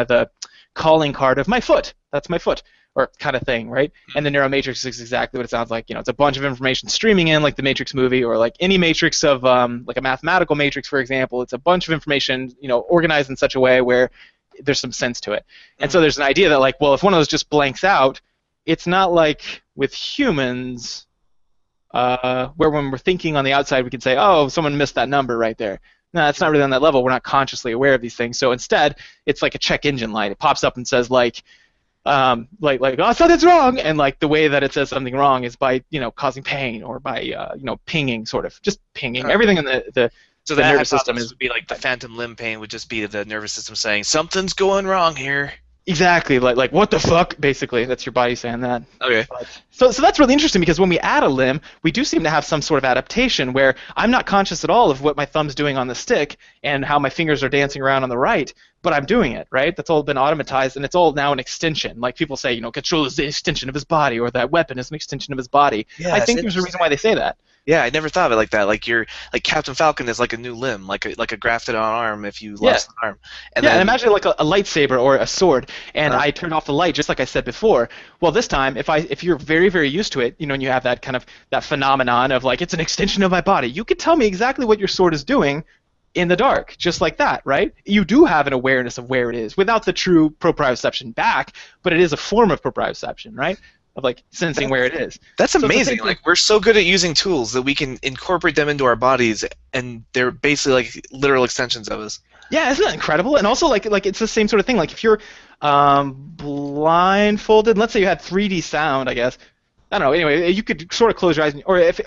the calling card of my foot. That's my foot. Or kind of thing, right? And the neuromatrix is exactly what it sounds like. It's a bunch of information streaming in, like the Matrix movie, or like any matrix of like a mathematical matrix, for example. It's a bunch of information, organized in such a way where there's some sense to it. And so there's an idea that like, well, if one of those just blanks out, it's not like with humans, where when we're thinking on the outside, we can say, oh, someone missed that number right there. No, it's not really on that level. We're not consciously aware of these things. So instead, it's like a check engine light. It pops up and says like oh, something's wrong, and like the way that it says something wrong is by causing pain or by pinging, sort of just pinging. Everything in So the that nervous system hypothesis is would be like the phantom limb pain would just be the nervous system saying something's going wrong here. Exactly, like what the fuck? Basically, that's your body saying that. Okay. So that's really interesting because when we add a limb, we do seem to have some sort of adaptation where I'm not conscious at all of what my thumb's doing on the stick and how my fingers are dancing around on the right, but I'm doing it, right? That's all been automatized and it's all now an extension. Like people say, control is the extension of his body or that weapon is an extension of his body. Yeah, I it's think there's a reason why they say that. Yeah, I never thought of it like that. Like like Captain Falcon is like a new limb, like a grafted on arm if you Yeah. lost an arm. And Yeah, and then imagine like a lightsaber or a sword, and uh, I turn off the light just like I said before. Well, this time, if you're very very used to it, and you have that kind of that phenomenon of like it's an extension of my body, you could tell me exactly what your sword is doing in the dark, just like that, right? You do have an awareness of where it is without the true proprioception back, but it is a form of proprioception, right? Of like sensing where it is. that's So it's the amazing. same thing. Like we're so good at using tools that we can incorporate them into our bodies, and they're basically like literal extensions of us. Yeah, isn't that incredible? And also, like it's the same sort of thing. Like if you're blindfolded, let's say you had 3D sound, I guess. I don't know. Anyway, you could sort of close your eyes,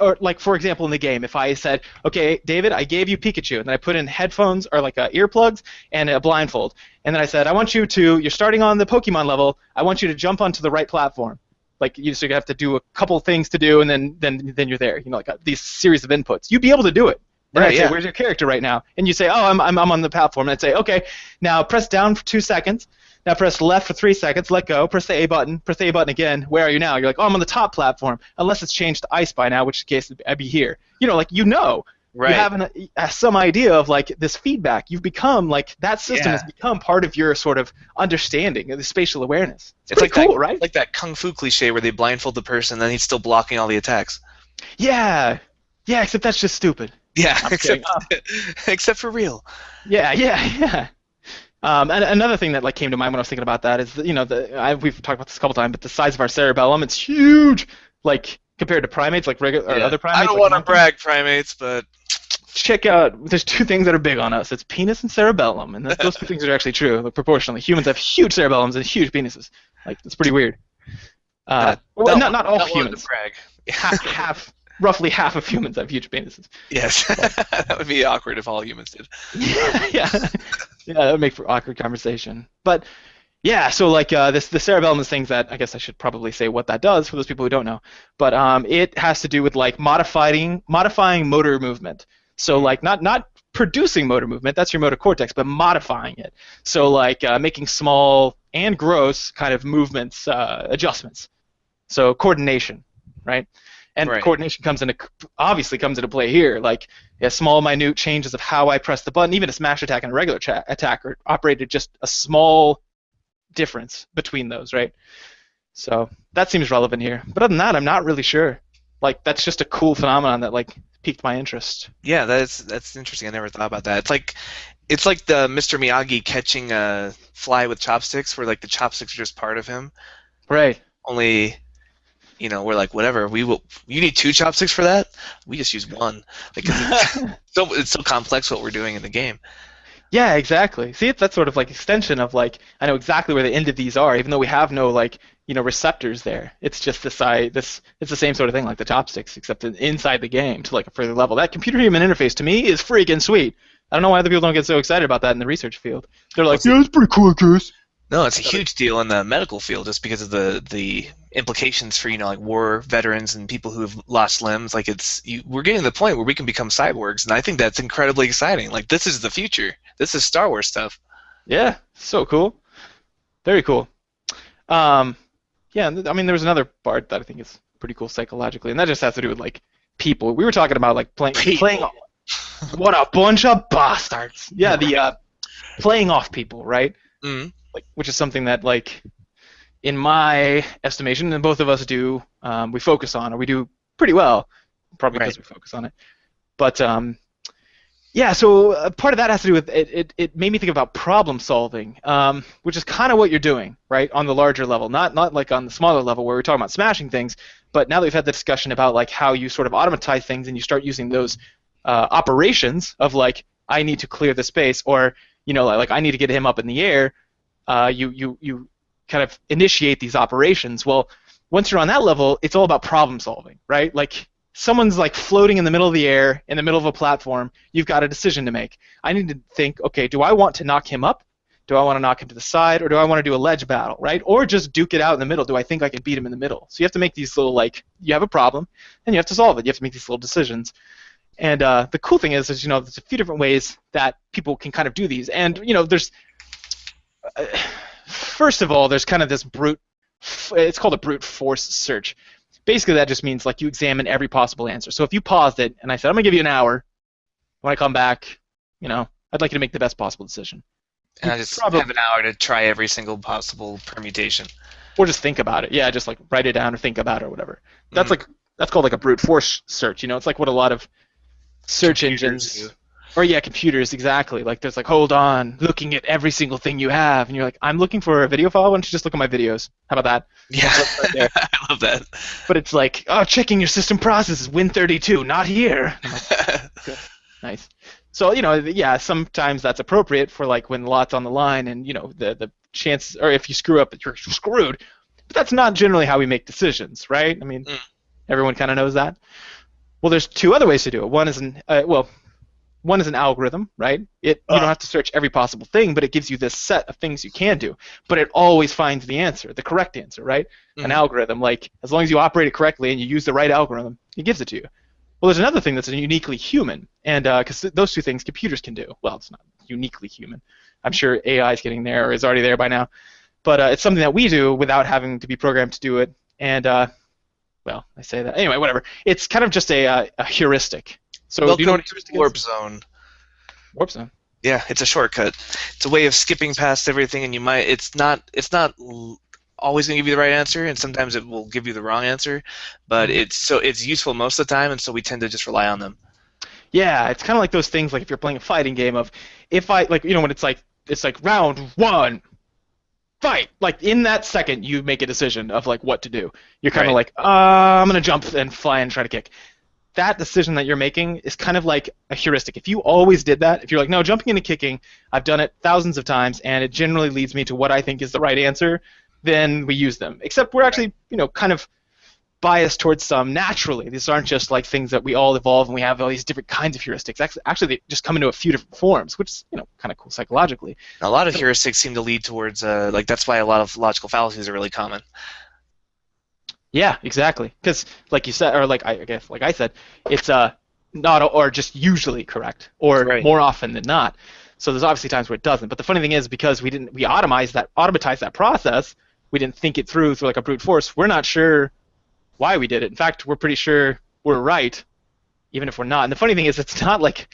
or like for example in the game, if I said, "Okay, David, I gave you Pikachu," and then I put in headphones or like earplugs and a blindfold, and then I said, You're starting on the Pokemon level. I want you to jump onto the right platform." Like so you have to do a couple things to do, and then you're there. Like these series of inputs. You'd be able to do it. And Right? I'd say, Yeah. "Where's your character right now?" And you say, "Oh, I'm on the platform." And I'd say, "Okay, now press down for 2 seconds. Now press left for 3 seconds. Let go. Press the A button. Press the A button again. Where are you now?" You're like, "Oh, I'm on the top platform." Unless it's changed to ice by now, which case I'd be here. You Right. have some idea of like this feedback. You've become like that system Yeah. has become part of your sort of understanding of the spatial awareness. It's It's pretty like that, cool, right? like that kung fu cliche where they blindfold the person, then he's still blocking all the attacks. Yeah, yeah. Except that's just stupid. Yeah, I'm kidding. except except for real. Yeah, yeah, yeah. And another thing that like came to mind when I was thinking about that is we've talked about this a couple times, but the size of our cerebellum, it's huge. Like compared to primates, like regular or Yeah. other I primates, don't like want to monkeys. brag, primates, but Check out. There's two things that are big on us. It's penis and cerebellum, and those two things are actually true. Like, proportionally, humans have huge cerebellums and huge penises. Like it's pretty weird. not Well, not not all not wanting to humans. brag. Roughly half of humans have huge penises. Yes, that would be awkward if all humans did. Yeah, yeah, yeah. That would make for awkward conversation. But yeah, so like the cerebellum is things that I guess I should probably say what that does for those people who don't know. But it has to do with like modifying motor movement. So like not producing motor movement, that's your motor cortex, but modifying it. So like making small and gross kind of movements, adjustments. So coordination, right? And Right. coordination obviously comes into play here. Like small, minute changes of how I press the button. Even a smash attack and a regular attack are operated just a small difference between those, right? So that seems relevant here. But other than that, I'm not really sure. Like that's just a cool phenomenon that like piqued my interest. Yeah, that's interesting. I never thought about that. It's like the Mr. Miyagi catching a fly with chopsticks, where like the chopsticks are just part of him. Right. Only, we're like, whatever. You need two chopsticks for that. We just use one. Like, 'cause it's so complex what we're doing in the game. Yeah, exactly. See, that's sort of like extension of like I know exactly where the end of these are, even though we have no like receptors there. It's just it's the same sort of thing like the chopsticks, except inside the game to like a further level. That computer human interface to me is freaking sweet. I don't know why other people don't get so excited about that in the research field. They're like, What's yeah, it's pretty cool, Chris. No, it's a huge deal in the medical field just because of the implications for like war veterans and people who have lost limbs. Like we're getting to the point where we can become cyborgs, and I think that's incredibly exciting. Like this is the future. This is Star Wars stuff. Yeah, so cool. Very cool. Um, yeah, I mean, there was another part that I think is pretty cool psychologically, and that just has to do with like people. We were talking about like playing. What a bunch of bastards! Yeah, the playing off people, right? Mhm. Like, which is something that like in my estimation, and both of us do, we focus on, or we do pretty well, probably because Right. we focus on it. But yeah, so part of that has to do with it made me think about problem solving, which is kind of what you're doing, right, on the larger level, not like on the smaller level where we're talking about smashing things, but now that we've had the discussion about like how you sort of automatize things and you start using those operations of like I need to clear the space, or like I need to get him up in the air, you kind of initiate these operations. Well, once you're on that level, it's all about problem solving, right? Like someone's like floating in the middle of the air, in the middle of a platform. You've got a decision to make. I need to think, okay, do I want to knock him up? Do I want to knock him to the side, or do I want to do a ledge battle, right? Or just duke it out in the middle. Do I think I can beat him in the middle? So you have to make these little, like, you have a problem, and you have to solve it. You have to make these little decisions. And the cool thing is, there's a few different ways that people can kind of do these. And, there's, first of all, there's kind of this it's called a brute force search. Basically, that just means, like, you examine every possible answer. So if you paused it, and I said, I'm going to give you an hour. When I come back, I'd like you to make the best possible decision. And I just have an hour to try every single possible permutation. Or just think about it. Yeah, just, like, write it down or think about it or whatever. That's that's called, like, a brute force search. It's like what a lot of search engines, or computers, exactly. Like, there's like, hold on, looking at every single thing you have, and you're like, I'm looking for a video file. Why don't you just look at my videos? How about that? Yeah, right I love that. But it's like, oh, checking your system processes, Win32, not here. Like, nice. So sometimes that's appropriate for, like, when lots on the line, and the chance, or if you screw up, you're screwed. But that's not generally how we make decisions, right? I mean, everyone kind of knows that. Well, there's two other ways to do it. One is an algorithm, right? You don't have to search every possible thing, but it gives you this set of things you can do. But it always finds the answer, the correct answer, right? An algorithm, like, as long as you operate it correctly and you use the right algorithm, it gives it to you. Well, there's another thing that's uniquely human, and because those two things computers can do. Well, it's not uniquely human. I'm sure AI is getting there or is already there by now. But it's something that we do without having to be programmed to do it. And well, I say that. Anyway, whatever. It's kind of just a heuristic. So Welcome do you know what a heuristic warp is? zone. Warp zone. Yeah, it's a shortcut. It's a way of skipping past everything, and it's not always going to give you the right answer, and sometimes it will give you the wrong answer. But it's useful most of the time, and so we tend to just rely on them. Yeah, it's kind of like those things, like if you're playing a fighting game of, if I, like, when it's like round one, fight. Like, in that second, you make a decision of, like, what to do. You're kind of like, I'm gonna jump and fly and try to kick. That decision that you're making is kind of like a heuristic. If you always did that, if you're like, no, jumping into kicking, I've done it thousands of times, and it generally leads me to what I think is the right answer, then we use them. Except we're actually, kind of biased towards some naturally. These aren't just like things that we all evolve and we have all these different kinds of heuristics. Actually, they just come into a few different forms, which is, kind of cool psychologically. A lot of heuristics seem to lead towards, like, that's why a lot of logical fallacies are really common. Yeah, exactly. Because, like you said, or like I said, it's not or just usually correct, or more often than not. So there's obviously times where it doesn't. But the funny thing is, because we automatize that process, we didn't think it through like a brute force. We're not sure why we did it. In fact, we're pretty sure we're right, even if we're not. And the funny thing is, it's not like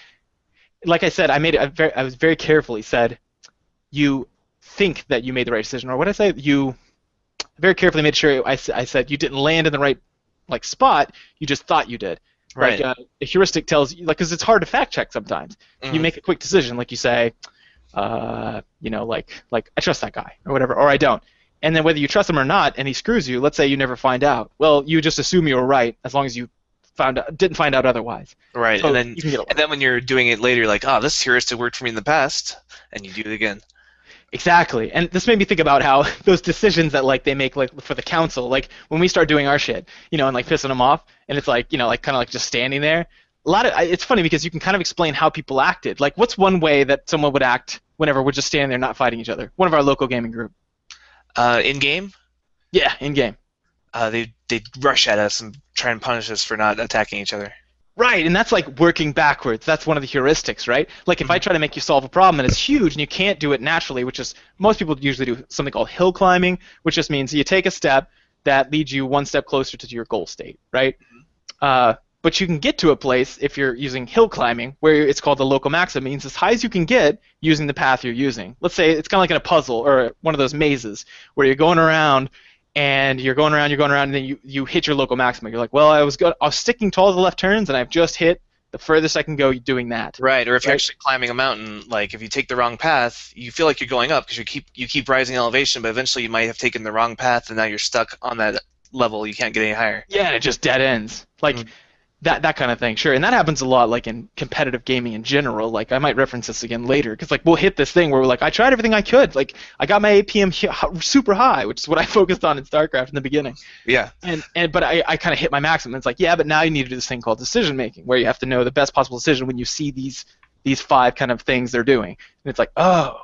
I said, I was very carefully said, you think that you made the right decision, or what did I say? You very carefully made sure I said you didn't land in the right, like, spot. You just thought you did. Right. Like, a heuristic tells you, like, because it's hard to fact check sometimes. You make a quick decision, like you say, like I trust that guy or whatever, or I don't. And then whether you trust him or not, and he screws you, let's say you never find out. Well, you just assume you were right as long as you didn't find out otherwise. Right. So and then when you're doing it later, you're like, oh, this heuristic worked for me in the past, and you do it again. Exactly. And this made me think about how those decisions that, like, they make, like, for the council, like, when we start doing our shit, and, like, pissing them off, and it's like, like, kind of like just standing there. It's funny because you can kind of explain how people acted. Like, what's one way that someone would act whenever we're just standing there not fighting each other? One of our local gaming group. In game? Yeah, in game. They rush at us and try and punish us for not attacking each other. Right, and that's like working backwards. That's one of the heuristics, right? Like, if I try to make you solve a problem and it's huge and you can't do it naturally, which is, most people usually do something called hill climbing, which just means you take a step that leads you one step closer to your goal state, right? But you can get to a place, if you're using hill climbing, where it's called the local maximum, means as high as you can get using the path you're using. Let's say it's kind of like in a puzzle or one of those mazes where you're going around, and you're going around, and then you hit your local maxima. You're like, well, I was sticking to all the left turns, and I've just hit the furthest I can go doing that. Right, or if you're actually climbing a mountain, like, if you take the wrong path, you feel like you're going up because you keep rising elevation, but eventually you might have taken the wrong path, and now you're stuck on that level. You can't get any higher. Yeah, and it just dead ends. Like, that kind of thing, sure. And that happens a lot, like, in competitive gaming in general. Like, I might reference this again later, because, like, we'll hit this thing where we're like, I tried everything I could. Like, I got my APM super high, which is what I focused on in StarCraft in the beginning. Yeah. But I kind of hit my maximum. It's like, yeah, but now you need to do this thing called decision making, where you have to know the best possible decision when you see these 5 kind of things they're doing. And it's like, oh.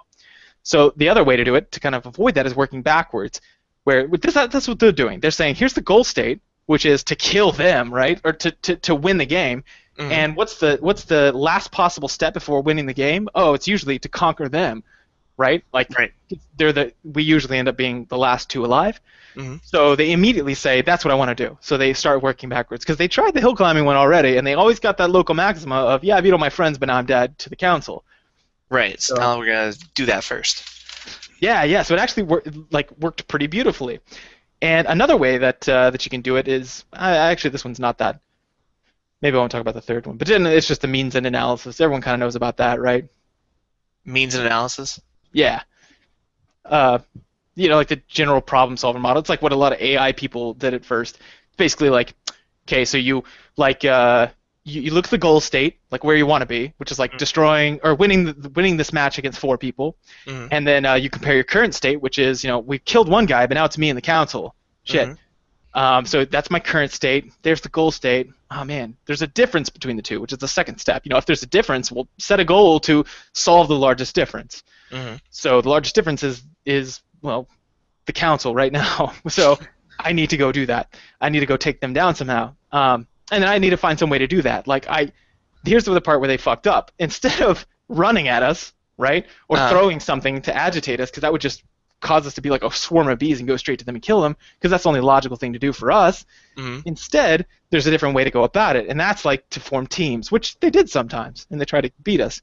So the other way to do it to kind of avoid that is working backwards, where with this that's what they're doing. They're saying here's the goal state, which is to kill them, right, or to win the game. Hmm. And what's the last possible step before winning the game? Oh, it's usually to conquer them, right? Like Right. we usually end up being the last two alive. Hmm. So they immediately say, that's what I want to do. So they start working backwards because they tried the hill climbing one already, and they always got that local maxima of, yeah, I beat all my friends, but now I'm dead to the council. Right. So So now we're gonna do that first. yeah, yeah. So it actually worked pretty beautifully. And another way that you can do it is actually this one's not that. Maybe I won't talk about the third one, but then it's just the means and analysis. Everyone kind of knows about that, right? Means and analysis. Yeah. Uh, like the general problem solver model. It's like what a lot of AI people did at first. Basically, like, okay, so you like you look at the goal state, like where you want to be, which is like destroying or winning this match against four people, Hmm. and then you compare your current state, which is we killed one guy, but now it's me and the council. Shit. Hmm. So that's my current state. There's the goal state. Oh man, there's a difference between the two, which is the second step. If there's a difference, we'll set a goal to solve the largest difference. Hmm. So the largest difference is well, the council right now. So I need to go do that. I need to go take them down somehow. And then I need to find some way to do that. Here's the part where they fucked up. Instead of running at us, right, or Uh, throwing something to agitate us, because that would just cause us to be like a swarm of bees and go straight to them and kill them, because that's the only logical thing to do for us. hmm. Instead, there's a different way to go about it, and that's like to form teams, which they did sometimes, and they tried to beat us.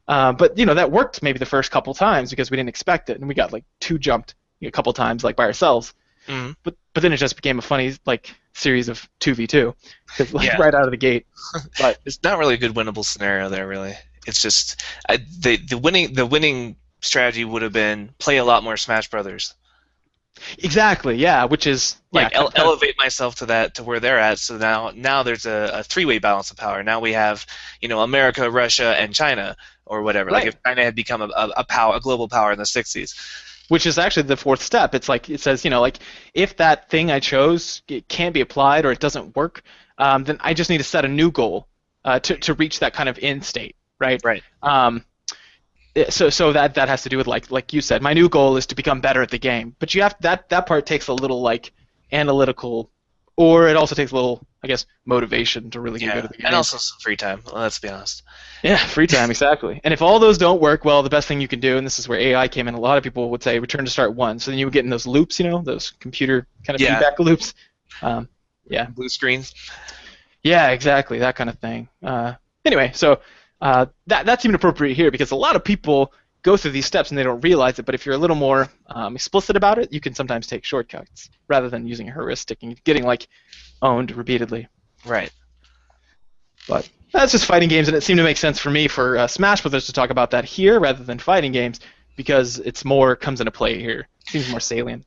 But that worked maybe the first couple times because we didn't expect it, and we got like two jumped a couple times like by ourselves. Hmm. But then it just became a funny like series of 2v2 because like Yeah. right out of the gate. But It's not really a good winnable scenario there, really. It's just the winning strategy would have been play a lot more Smash Brothers. exactly, yeah, which is yeah, Like elevate myself to where they're at. So now there's a three-way balance of power. Now we have America, Russia, and China or whatever. Like right. if China had become a global power in the 60s. Which is actually the fourth step. It's like it says, like if that thing I chose it can't be applied or it doesn't work, then I just need to set a new goal to reach that kind of end state, right? Right. So that has to do with like you said, my new goal is to become better at the game. But you have that part takes a little like analytical, or it also takes a little, I guess, motivation to really get good Yeah, at the game. and also some free time. Let's be honest. Yeah, free time, exactly. And if all those don't work, well, the best thing you can do, and this is where AI came in, a lot of people would say return to start one. So then you would get in those loops, those computer kind of Yeah. feedback loops. Yeah. Blue screens. Yeah, exactly, that kind of thing. Anyway, so that seemed appropriate here because a lot of people go through these steps and they don't realize it, but if you're a little more explicit about it, you can sometimes take shortcuts rather than using a heuristic and getting like owned repeatedly. Right. But that's just fighting games, and it seemed to make sense for me for Smash Brothers to talk about that here rather than fighting games because it's more comes into play here. Seems more salient.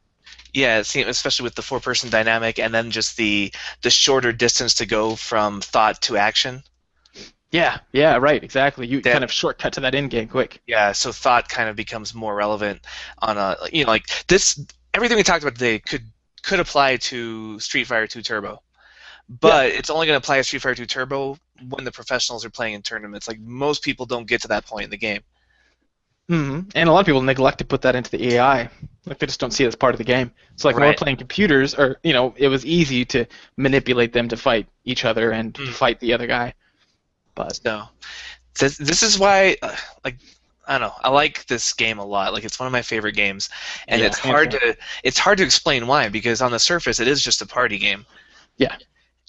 Yeah, it seems, especially with the four-person dynamic, and then just the shorter distance to go from thought to action. Yeah, right, exactly. You That kind of shortcut to that end game quick. Yeah, so thought kind of becomes more relevant on a like this. Everything we talked about today could apply to Street Fighter 2 Turbo, but it's only going to apply to Street Fighter 2 Turbo when the professionals are playing in tournaments. Like most people don't get to that point in the game. And a lot of people neglect to put that into the AI. Like they just don't see it as part of the game. So like when we're Right. playing computers, or it was easy to manipulate them to fight each other and to fight the other guy. But So this is why, like, I don't know, I like this game a lot. Like it's one of my favorite games, and Yeah, it's same hard here. to explain why, because on the surface it is just a party game. Yeah.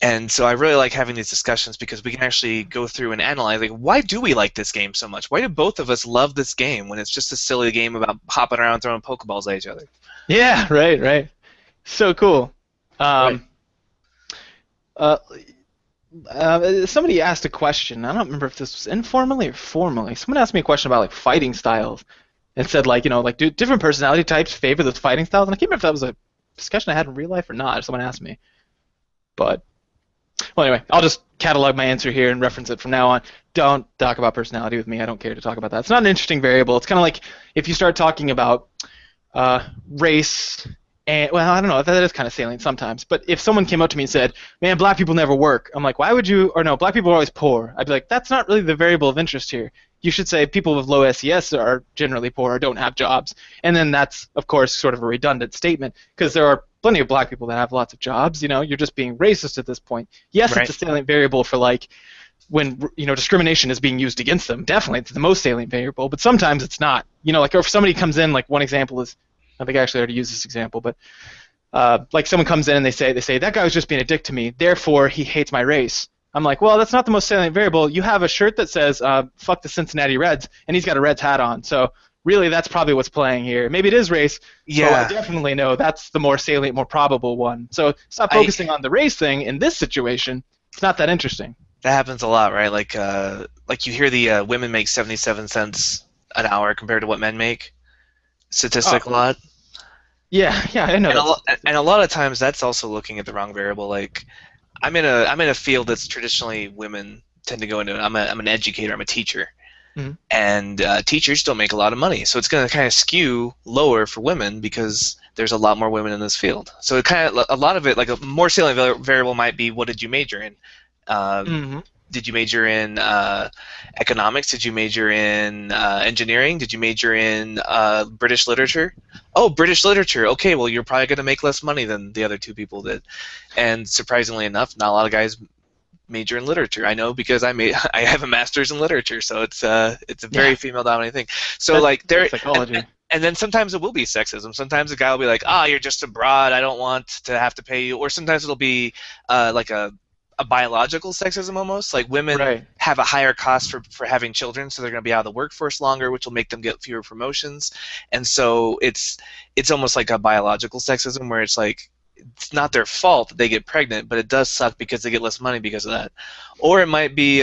And so I really like having these discussions because we can actually go through and analyze, like, why do we like this game so much? Why do both of us love this game when it's just a silly game about hopping around throwing Pokeballs at each other? Yeah, right. So cool. Right. Uh, Somebody asked a question. I don't remember if this was informally or formally. Someone asked me a question about like fighting styles, and said like like do different personality types favor those fighting styles? And I can't remember if that was a discussion I had in real life or not. Someone asked me, but well, anyway, I'll just catalog my answer here and reference it from now on. Don't talk about personality with me. I don't care to talk about that. It's not an interesting variable. It's kind of like if you start talking about race. And well, I don't know. That is kind of salient sometimes. But if someone came up to me and said, "Man, black people never work," I'm like, "Why would you?" Or no, black people are always poor. I'd be like, "That's not really the variable of interest here. you should say people with low SES are generally poor or don't have jobs. And then that's, of course, sort of a redundant statement because there are plenty of black people that have lots of jobs. You're just being racist at this point. Yes, it's Right. a salient variable for like when discrimination is being used against them. Definitely, it's the most salient variable, but sometimes it's not. Like if somebody comes in, like one example is, I think I actually already used this example, but like someone comes in and they say that guy was just being a dick to me, therefore he hates my race. I'm like, well, that's not the most salient variable. You have a shirt that says "fuck the Cincinnati Reds," and he's got a Reds hat on. So really, that's probably what's playing here. Maybe it is race. So I Yeah. definitely know that's the more salient, more probable one. So stop I focusing on the race thing in this situation. It's not that interesting. That happens a lot, right? Like you hear the women make 77 cents an hour compared to what men make. Oh, Statistic a lot. yeah, yeah, I know And a that's. lot, and a lot of times that's also looking at the wrong variable. Like I'm in a field that's traditionally women tend to go into. I'm an educator. I'm a teacher, Mhm. and teachers don't make a lot of money, so it's going to kind of skew lower for women because there's a lot more women in this field. So it kind of a lot of it, like a more salient variable might be what did you major in? Uh, Mhm. did you major in economics? Did you major in engineering? Did you major in British literature? Oh, British literature. Okay, well, you're probably going to make less money than the other two people did. And surprisingly enough, not a lot of guys major in literature. I know because I have a master's in literature, so it's a very Yeah, female dominated thing. So that's like like there psychology. and then sometimes it will be sexism. Sometimes a guy will be like, "Ah, you're just a broad. I don't want to have to pay you." Or sometimes it'll be like a biological sexism almost. Like women Right. have a higher cost for having children, so they're going to be out of the workforce longer, which will make them get fewer promotions. And so it's almost like a biological sexism where it's like it's not their fault that they get pregnant, but it does suck because they get less money because of that. Or it might be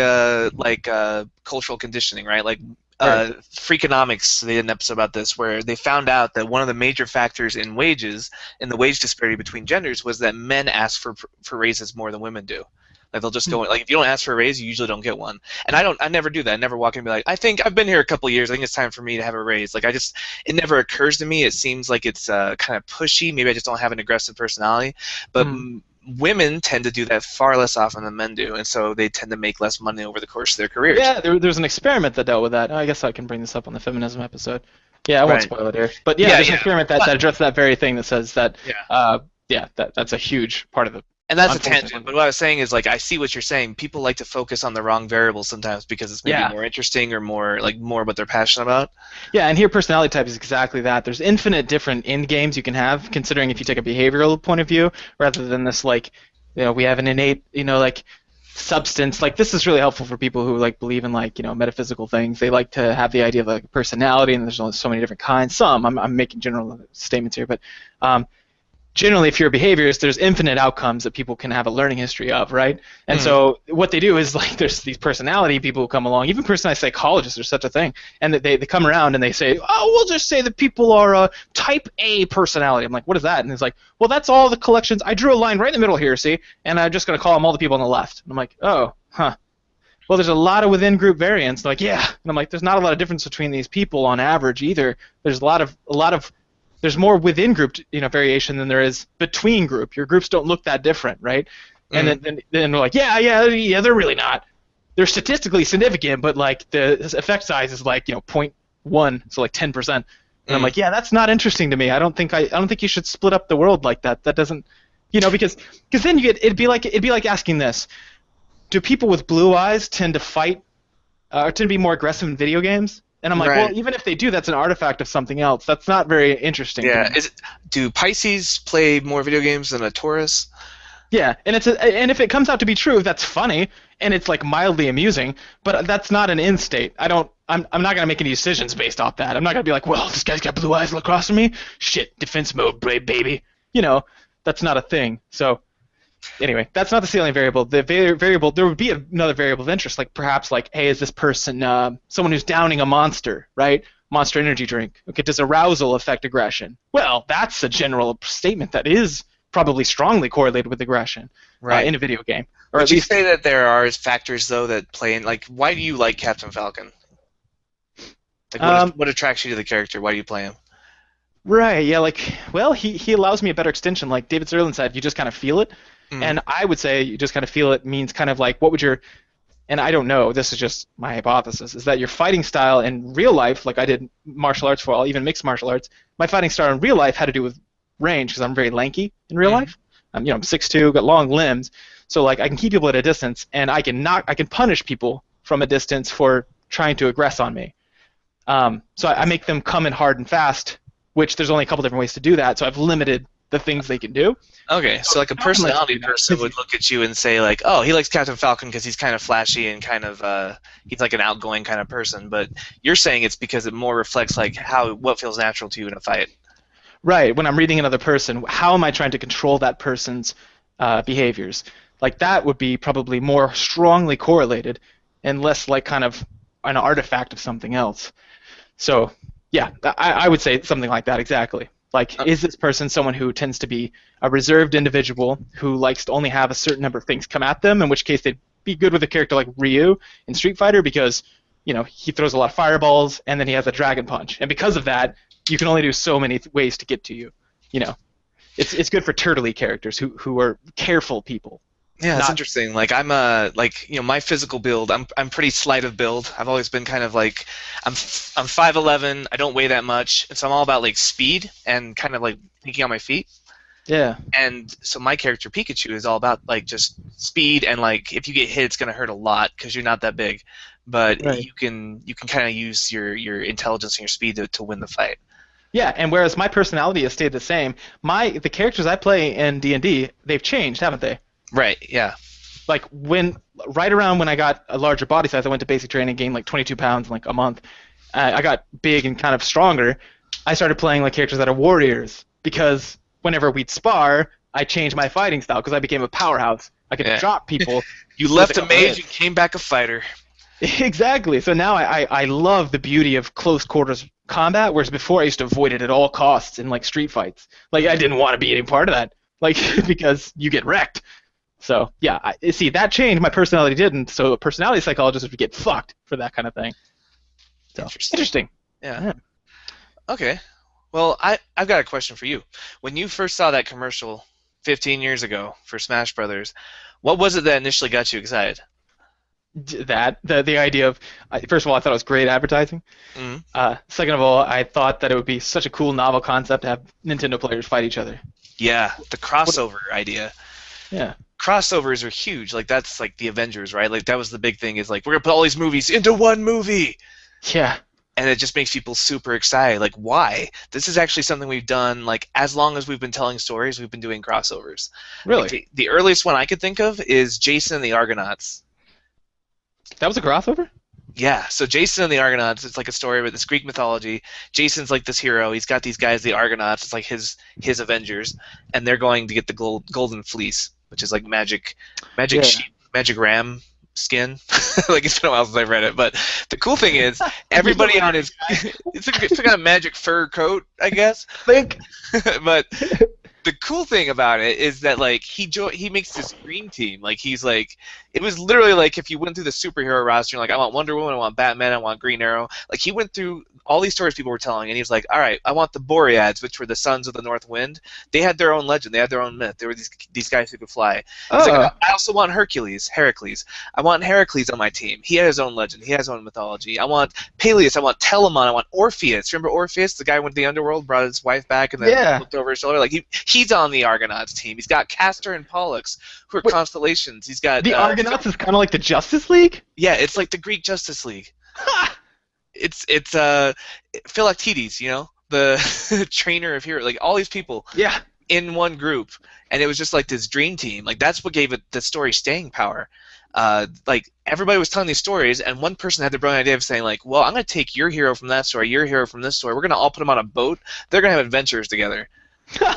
cultural conditioning, right? Like Right. Freakonomics, they did an episode about this where they found out that one of the major factors in wages, in the wage disparity between genders, was that men ask for raises more than women do. Like they'll just go like if you don't ask for a raise, you usually don't get one. And I never do that. I never walk in and be like, I think I've been here a couple of years. I think it's time for me to have a raise. Like it never occurs to me. It seems like it's kind of pushy. Maybe I just don't have an aggressive personality. But Mhm. women tend to do that far less often than men do, and so they tend to make less money over the course of their careers. Yeah, there's an experiment that dealt with that. I guess I can bring this up on the feminism episode. Yeah, I won't Right. spoil it here. But yeah, Yeah, there's an yeah. experiment that, But that addressed that very thing that says that, yeah. yeah, that's a huge part of it, And that's a tangent. unfortunately. But what I was saying is like I see what you're saying. People like to focus on the wrong variables sometimes because it's maybe Yeah, more interesting or more what they're passionate about. yeah, and here personality type is exactly that. There's infinite different end games you can have, considering if you take a behavioral point of view rather than this like, we have an innate, like substance. Like this is really helpful for people who like believe in like metaphysical things. They like to have the idea of like personality, and there's only so many different kinds. I'm making general statements here, but um, generally, if you're a behaviorist, there's infinite outcomes that people can have a learning history of, right? And Mm. so what they do is like there's these personality people who come along, even personality psychologists, there's such a thing, and they come around and they say, oh, we'll just say that people are a type A personality. I'm like, what is that? And it's like, well, that's all the collections. I drew a line right in the middle here, see? And I'm just going to call them all the people on the left. And I'm like, oh, huh. Well, there's a lot of within group variance. They're like, yeah. And I'm like, there's not a lot of difference between these people on average either. There's a lot of there's more within group variation than there is between group. Your groups don't look that different, right? And Mm. then they're like, yeah, they're really not. They're statistically significant, but like the effect size is like zero point 0.1, so like 10%. And I'm Mm. like, yeah, that's not interesting to me. I don't think you should split up the world like that. That doesn't, because then it'd be like asking this: do people with blue eyes tend to fight or tend to be more aggressive in video games? And I'm like, well, Right. even if they do, that's an artifact of something else. That's not very interesting to Yeah. me. Do Pisces play more video games than a Taurus? Yeah, and if it comes out to be true, that's funny and it's like mildly amusing, but that's not an end state. I'm not gonna make any decisions based off that. I'm not gonna be like, well, this guy's got blue eyes, look across from me. Shit, defense mode, brave baby. You know, that's not a thing. So anyway, that's not the salient variable. The variable, there would be another variable of interest, like perhaps like, hey, is this person someone who's downing a monster, right? Monster energy drink. Okay, does arousal affect aggression? Well, that's a general statement that is probably strongly correlated with aggression Right. in a video game, or Would at you least. say that there are factors though that play in? Like, why do you like Captain Falcon? Like, Um, what attracts you to the character? Why do you play him? right, yeah, like, well, he allows me a better extension. Like David Sirlin said, you just kind of feel it, Mm. and I would say you just kind of feel it means kind of like what would your and I don't know, this is just my hypothesis, is that your fighting style in real life, like I did martial arts for all, even mixed martial arts, my fighting style in real life had to do with range because I'm very lanky in real Mm. life. I'm 6'2", got long limbs, so like I can keep people at a distance, and I can punish people from a distance for trying to aggress on me. So I make them come in hard and fast, which there's only a couple different ways to do that. So I've limited the things they can do. Okay, so like a Captain lets you personality do that person 'cause would look at you and say like, "Oh, he likes Captain Falcon because he's kind of flashy and kind of he's like an outgoing kind of person." But you're saying it's because it more reflects like how what feels natural to you in a fight. right, when I'm reading another person, how am I trying to control that person's behaviors? Like that would be probably more strongly correlated and less like kind of an artifact of something else. So, yeah, I would say something like that exactly. Like, Uh, is this person someone who tends to be a reserved individual who likes to only have a certain number of things come at them, in which case they'd be good with a character like Ryu in Street Fighter because, he throws a lot of fireballs and then he has a dragon punch. And because of that, you can only do so many ways to get to you. You know, it's good for turtley characters who are careful people. Yeah, that's Not, interesting. Like I'm like my physical build, I'm pretty slight of build. I've always been kind of like I'm 5'11", I don't weigh that much, and so I'm all about like speed and kind of like thinking on my feet. yeah, And so my character Pikachu is all about like just speed and like if you get hit, it's gonna hurt a lot because you're not that big, but right. you can kind of use your intelligence and your speed to win the fight. Yeah, and whereas my personality has stayed the same, the characters I play in D&D, they've changed, haven't they? Right. Yeah. Like right around when I got a larger body size, I went to basic training, gained like 22 pounds in like a month. I got big and kind of stronger. I started playing like characters that are warriors because whenever we'd spar, I changed my fighting style because I became a powerhouse. I could Yeah. drop people You with a left a couple mage hits. and came back a fighter. Exactly. So now I love the beauty of close quarters combat, whereas before I used to avoid it at all costs in like street fights. Like I didn't want to be any part of that, like because you get wrecked. So yeah, see that changed. My personality didn't. So a personality psychologist would get fucked for that kind of thing. So Interesting. interesting. Yeah. Yeah. Okay. Well, I've got a question for you. When you first saw that commercial 15 years ago for Smash Brothers, what was it that initially got you excited? That the idea of first of all, I thought it was great advertising. Hmm. Second of all, I thought that it would be such a cool novel concept to have Nintendo players fight each other. Yeah, the What? crossover idea. Yeah. Crossovers are huge. Like that's like the Avengers, right? Like that was the big thing is like we're gonna put all these movies into one movie. Yeah. And it just makes people super excited. Like, why? This is actually something we've done. Like, as long as we've been telling stories, we've been doing crossovers. Like, Really? the earliest one I could think of is Jason and the Argonauts. That was a crossover? Yeah, so Jason and the Argonauts, it's like a story about this Greek mythology. Jason's like this hero. He's got these guys, the Argonauts. It's like his Avengers, and they're going to get the golden fleece, which is like magic Yeah. sheep, magic ram skin. Like it's been a while since I've read it, but the cool thing is everybody on his it's like a magic fur coat, I guess. Think. But the cool thing about it is that like he makes this dream team. Like he's like it was literally like if you went through the superhero roster, you're like I want Wonder Woman, I want Batman, I want Green Arrow. Like he went through all these stories people were telling, and he was like, all right, I want the Boreads, which were the sons of the North Wind. They had their own legend, they had their own myth. They were these guys who could fly. He's like, Oh. I also want Heracles. I want Heracles on my team. He had his own legend. He has his own mythology. I want Peleus. I want Telamon. I want Orpheus. Remember Orpheus, the guy who went to the underworld, brought his wife back, and then Yeah. looked over his shoulder? Like he's on the Argonauts team. He's got Castor and Pollux, who are Wait, constellations. He's got the Argonauts is kind of like the Justice League? yeah, it's like the Greek Justice League. Ha! It's Philoctetes, you know, the trainer of heroes, like all these people Yeah. in one group, and it was just like this dream team. Like that's what gave it the story staying power. Like everybody was telling these stories, and one person had the brilliant idea of saying like, "Well, I'm going to take your hero from that story, your hero from this story. We're going to all put them on a boat. They're going to have adventures together." And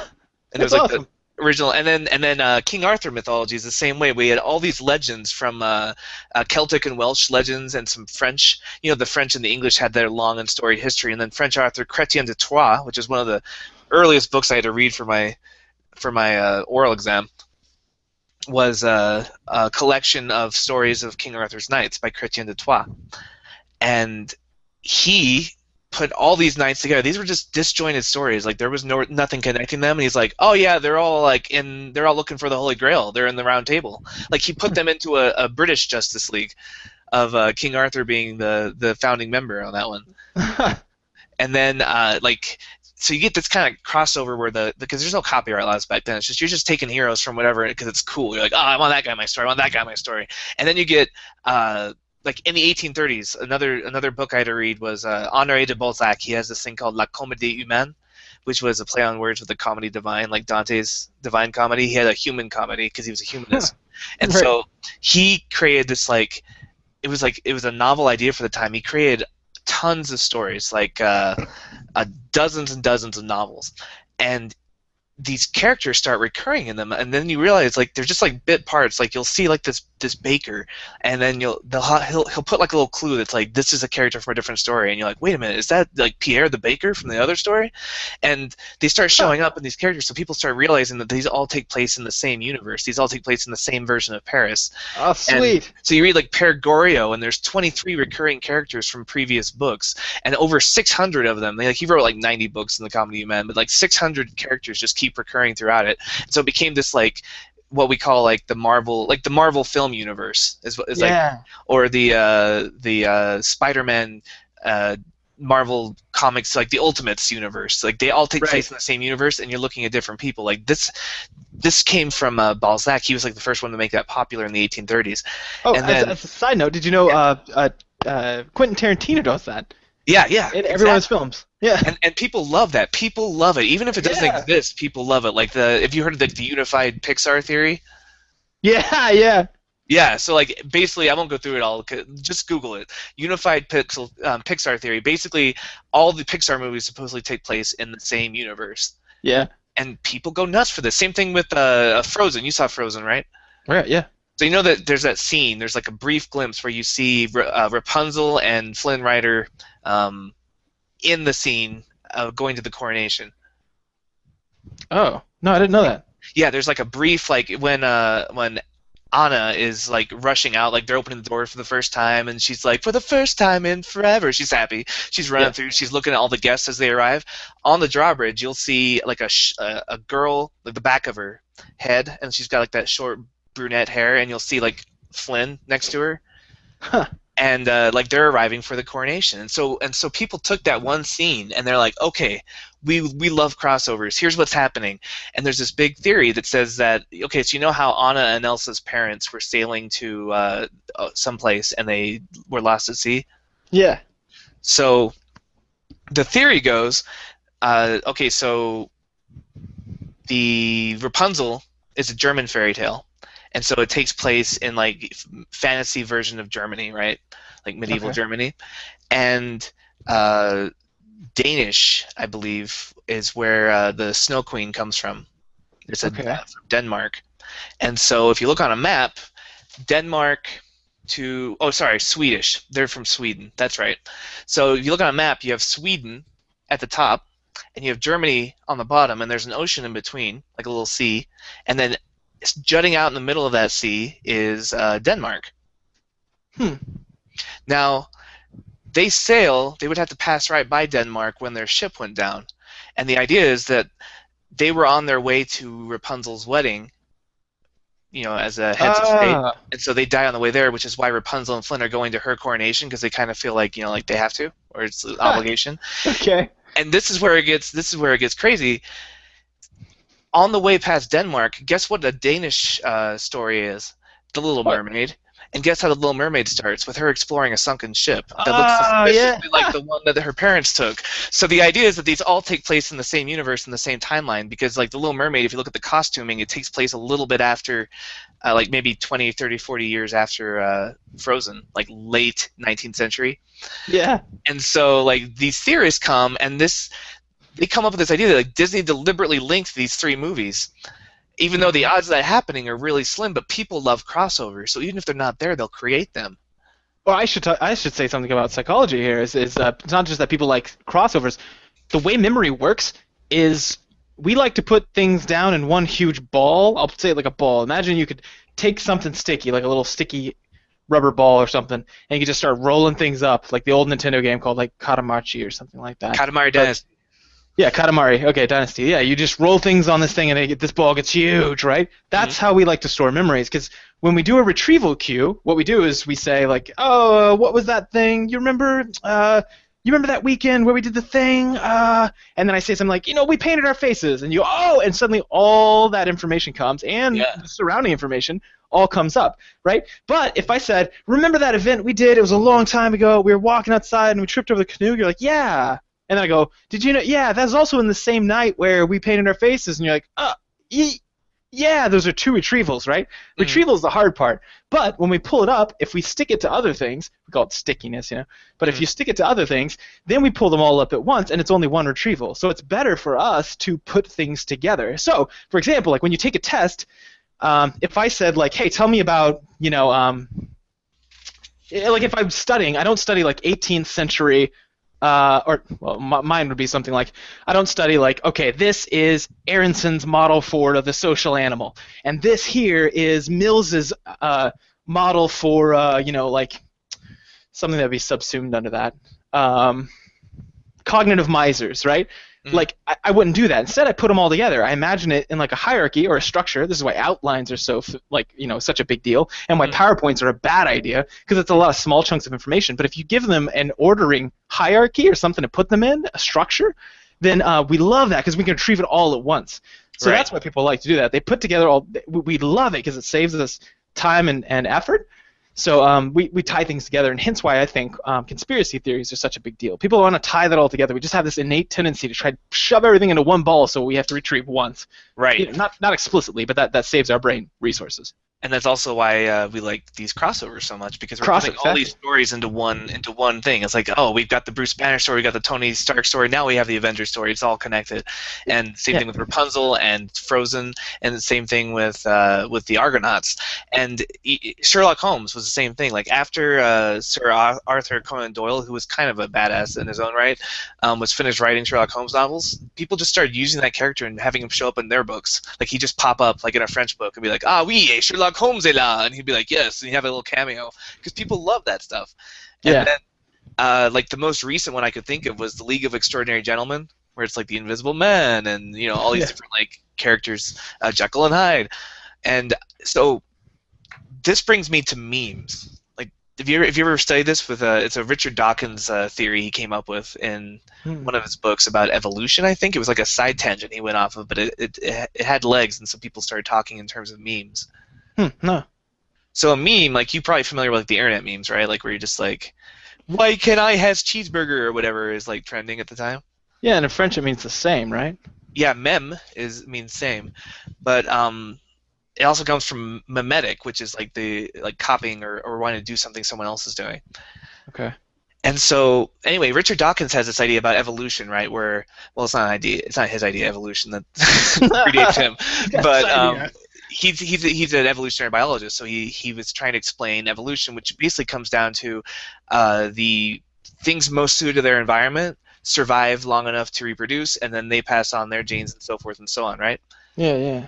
it was That's like awesome. the original, and then King Arthur mythology is the same way. We had all these legends from Celtic and Welsh legends, and some French. You know, the French and the English had their long and storied history, and then French author Chrétien de Troyes, which is one of the earliest books I had to read for my oral exam, was a collection of stories of King Arthur's knights by Chrétien de Troyes, and he put all these knights together. These were just disjointed stories. Like there was nothing connecting them. And he's like, oh yeah, they're all looking for the Holy Grail. They're in the Round Table. Like he put them into a British Justice League of King Arthur being the founding member on that one. And then so you get this kind of crossover where because there's no copyright laws back then. It's just you're just taking heroes from whatever because it's cool. You're like, oh, I want that guy in my story. I want that guy in my story. And then you get like in the 1830s, another book I had to read was Honoré de Balzac. He has this thing called La Comédie Humaine, which was a play on words with the comedy divine, like Dante's Divine Comedy. He had a human comedy because he was a humanist, and Right. so he created this it was a novel idea for the time. He created tons of stories, dozens and dozens of novels, and these characters start recurring in them, and then you realize like they're just like bit parts. Like you'll see like this baker, and then he'll put like a little clue that's like this is a character from a different story, and you're like, wait a minute, is that like Pierre the baker from the other story? And they start showing up in these characters, so people start realizing that these all take place in the same universe. These all take place in the same version of Paris. Oh, And sweet. so you read like Pere Goriot, and there's 23 recurring characters from previous books, and over 600 of them. He wrote like 90 books in the Comedy of Men, but like 600 characters just keep recurring throughout it. So it became this like what we call like the Marvel film universe is like, Yeah. or the Spider-Man. Marvel comics, like the Ultimates universe, like they all take Right. place in the same universe, and you're looking at different people. Like this came from Balzac. He was like the first one to make that popular in the 1830s. Oh, And then as a side note, did you know Quentin Tarantino does that yeah, in every one of his exactly. films? Yeah. And people love that. People love it, even if it doesn't Yeah. exist. People love it. Like if you heard of the unified Pixar theory? Yeah. Yeah. Yeah, so like basically, I won't go through it all. Just Google it. Unified Pixar theory. Basically, all the Pixar movies supposedly take place in the same universe, Yeah. and people go nuts for this. Same thing with Frozen. You saw Frozen, right? Right. Yeah. So you know that there's that scene. There's like a brief glimpse where you see Rapunzel and Flynn Rider in the scene going to the coronation. Oh no, I didn't know that. Yeah, there's like a brief like when Anna is like rushing out, like they're opening the door for the first time, and she's like, for the first time in forever. She's happy. She's running Yeah. through. She's looking at all the guests as they arrive. On the drawbridge, you'll see like a girl, like the back of her head, and she's got like that short brunette hair, and you'll see like Flynn next to her. Huh. And like they're arriving for the coronation, and so people took that one scene and they're like, okay, we love crossovers. Here's what's happening, and there's this big theory that says that okay, so you know how Anna and Elsa's parents were sailing to someplace and they were lost at sea. Yeah. So the theory goes, okay, so the Rapunzel is a German fairy tale. And so it takes place in like fantasy version of Germany, right? Like medieval Okay. Germany. And Danish, I believe, is where the Snow Queen comes from. It's Okay. from Denmark. And so if you look on a map, Denmark Swedish. They're from Sweden. That's right. So if you look on a map, you have Sweden at the top, and you have Germany on the bottom, and there's an ocean in between, like a little sea, and then jutting out in the middle of that sea is Denmark. Hmm. Now, they would have to pass right by Denmark when their ship went down. And the idea is that they were on their way to Rapunzel's wedding, as a heads of state. Ah. And so they die on the way there, which is why Rapunzel and Flynn are going to her coronation, because they kind of feel like, like they have to, or it's an obligation. Okay. And this is where it gets crazy. On the way past Denmark, guess what the Danish story is? The Little What? Mermaid. And guess how the Little Mermaid starts? With her exploring a sunken ship that looks Ah, yeah. suspiciously like the one that her parents took. So the idea is that these all take place in the same universe in the same timeline, because like the Little Mermaid, if you look at the costuming, it takes place a little bit after, like maybe 20, 30, 40 years after Frozen, like late 19th century. Yeah. And so like these theorists come, and they come up with this idea that like Disney deliberately linked these three movies, even though the odds of that happening are really slim. But people love crossovers, so even if they're not there, they'll create them. Well, I should say something about psychology here. Is it's not just that people like crossovers. The way memory works is we like to put things down in one huge ball. I'll say it like a ball. Imagine you could take something sticky, like a little sticky rubber ball or something, and you can just start rolling things up, like the old Nintendo game called like Katamachi or something like that. Katamari But Dynasty. yeah, Katamari. Okay, Dynasty. Yeah, you just roll things on this thing, and this ball gets huge, right? Mhm. That's how we like to store memories. Because when we do a retrieval queue, what we do is we say like, "Oh, what was that thing? You remember? You remember that weekend where we did the thing?" And then I say something like, we painted our faces, and you, oh, and suddenly all that information comes, and Yeah. the surrounding information all comes up, right? But if I said, "Remember that event we did? It was a long time ago. We were walking outside and we tripped over the canoe." You're like, "Yeah." And then I go, "Did you know? Yeah, that was also in the same night where we painted our faces." And you're like, yeah, those are two retrievals, right? Mhm. Retrieval is the hard part. But when we pull it up, if we stick it to other things, we call it stickiness. But if Mhm. you stick it to other things, then we pull them all up at once, and it's only one retrieval. So it's better for us to put things together. So, for example, like when you take a test, if I said like, "Hey, tell me about," like if I'm studying, I don't study like 18th century, or well, mine would be something like, I don't study like, okay, this is Aronson's model for the social animal, and this here is Mills's model for, like something that would be subsumed under that. Um, Cognitive misers, right? Mhm. Like I wouldn't do that. Instead, I put them all together. I imagine it in like a hierarchy or a structure. This is why outlines are so like such a big deal, and why Mhm. PowerPoints are a bad idea because it's a lot of small chunks of information. But if you give them an ordering hierarchy or something to put them in, a structure, then we love that because we can retrieve it all at once. So Right. that's why people like to do that. They put together all. We love it because it saves us time and effort. So we tie things together, and hence why I think conspiracy theories are such a big deal. People want to tie that all together. We just have this innate tendency to try to shove everything into one ball, so we have to retrieve once. Right. Not explicitly, but that saves our brain resources. And that's also why we like these crossovers so much because we're Cross putting it all these exactly. stories into one thing. It's like, oh, we've got the Bruce Banner story, we got the Tony Stark story, now we have the Avengers story. It's all connected. And same Yeah, thing with Rapunzel and Frozen, and the same thing with the Argonauts. And Sherlock Holmes was the same thing. Like after Sir Arthur Conan Doyle, who was kind of a badass in his own right, was finished writing Sherlock Holmes novels, people just started using that character and having him show up in their books. Like he'd just pop up like in a French book and be like, "Ah oui, Sherlock Holmes est là," and he'd be like, "Yes," and he'd have a little cameo because people love that stuff. And yeah, then like the most recent one I could think of was the League of Extraordinary Gentlemen, where it's like the Invisible Man and all these yeah. different like characters, Jekyll and Hyde. And so this brings me to memes. Like, have you ever studied this with it's a Richard Dawkins theory he came up with in Hmm. one of his books about evolution. I think it was like a side tangent he went off of, but it had legs, and so people started talking in terms of memes. No. So a meme, like you probably familiar with like the internet memes, right? Like where you're just like, "Why can I has cheeseburger?" or whatever is like trending at the time. Yeah, and in French it means the same, right? Yeah, meme means same, but it also comes from mimetic, which is like the like copying or wanting to do something someone else is doing. Okay. And so, anyway, Richard Dawkins has this idea about evolution, right? Where, well, it's not an idea, it's not his idea, evolution that predates him, He's got this but idea. he's an evolutionary biologist, so he was trying to explain evolution, which basically comes down to the things most suited to their environment survive long enough to reproduce, and then they pass on their genes and so forth and so on, right? Yeah, yeah.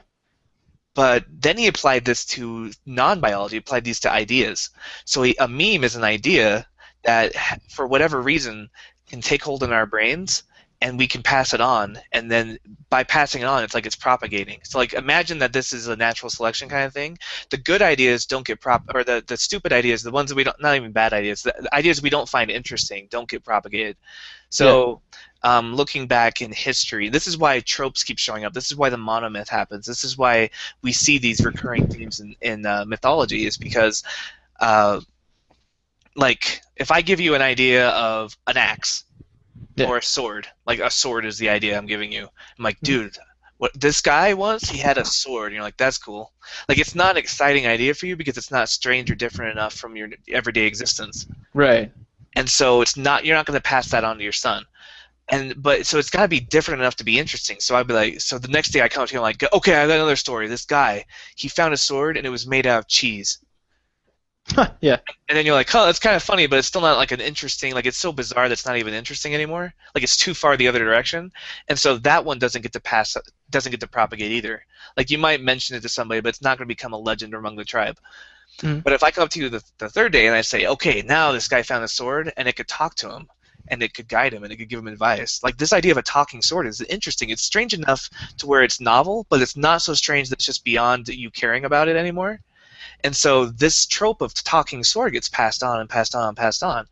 But then he applied this to non-biology, applied these to ideas. So a meme is an idea that, for whatever reason, can take hold in our brains, and we can pass it on. And then by passing it on, it's like it's propagating. So like imagine that this is a natural selection kind of thing. The good ideas don't get or the stupid ideas, the ones that we don't, not even bad ideas, the ideas we don't find interesting don't get propagated. Yeah. So looking back in history, this is why tropes keep showing up. This is why the monomyth happens. This is why we see these recurring themes in mythology, is because, uh, like, if I give you an idea of an axe Yeah. or a sword, like a sword is the idea I'm giving you. I'm like, dude, what this guy once he had a sword. And you're like, that's cool. Like, it's not an exciting idea for you because it's not strange or different enough from your everyday existence. Right. And so you're not going to pass that on to your son. But so it's got to be different enough to be interesting. So I'd be like, so the next day I come to him like, okay, I got another story. This guy, he found a sword and it was made out of cheese. Yeah. And then you're like, huh, that's kind of funny, but it's still not like an interesting. Like it's so bizarre that's not even interesting anymore. Like it's too far the other direction. And so that one doesn't get to propagate either. Like you might mention it to somebody, but it's not going to become a legend among the tribe. Mhm. But if I come up to you the third day and I say, okay, now this guy found a sword and it could talk to him and it could guide him and it could give him advice. Like this idea of a talking sword is interesting. It's strange enough to where it's novel, but it's not so strange that it's just beyond you caring about it anymore. And so this trope of talking sword gets passed on and passed on and passed on,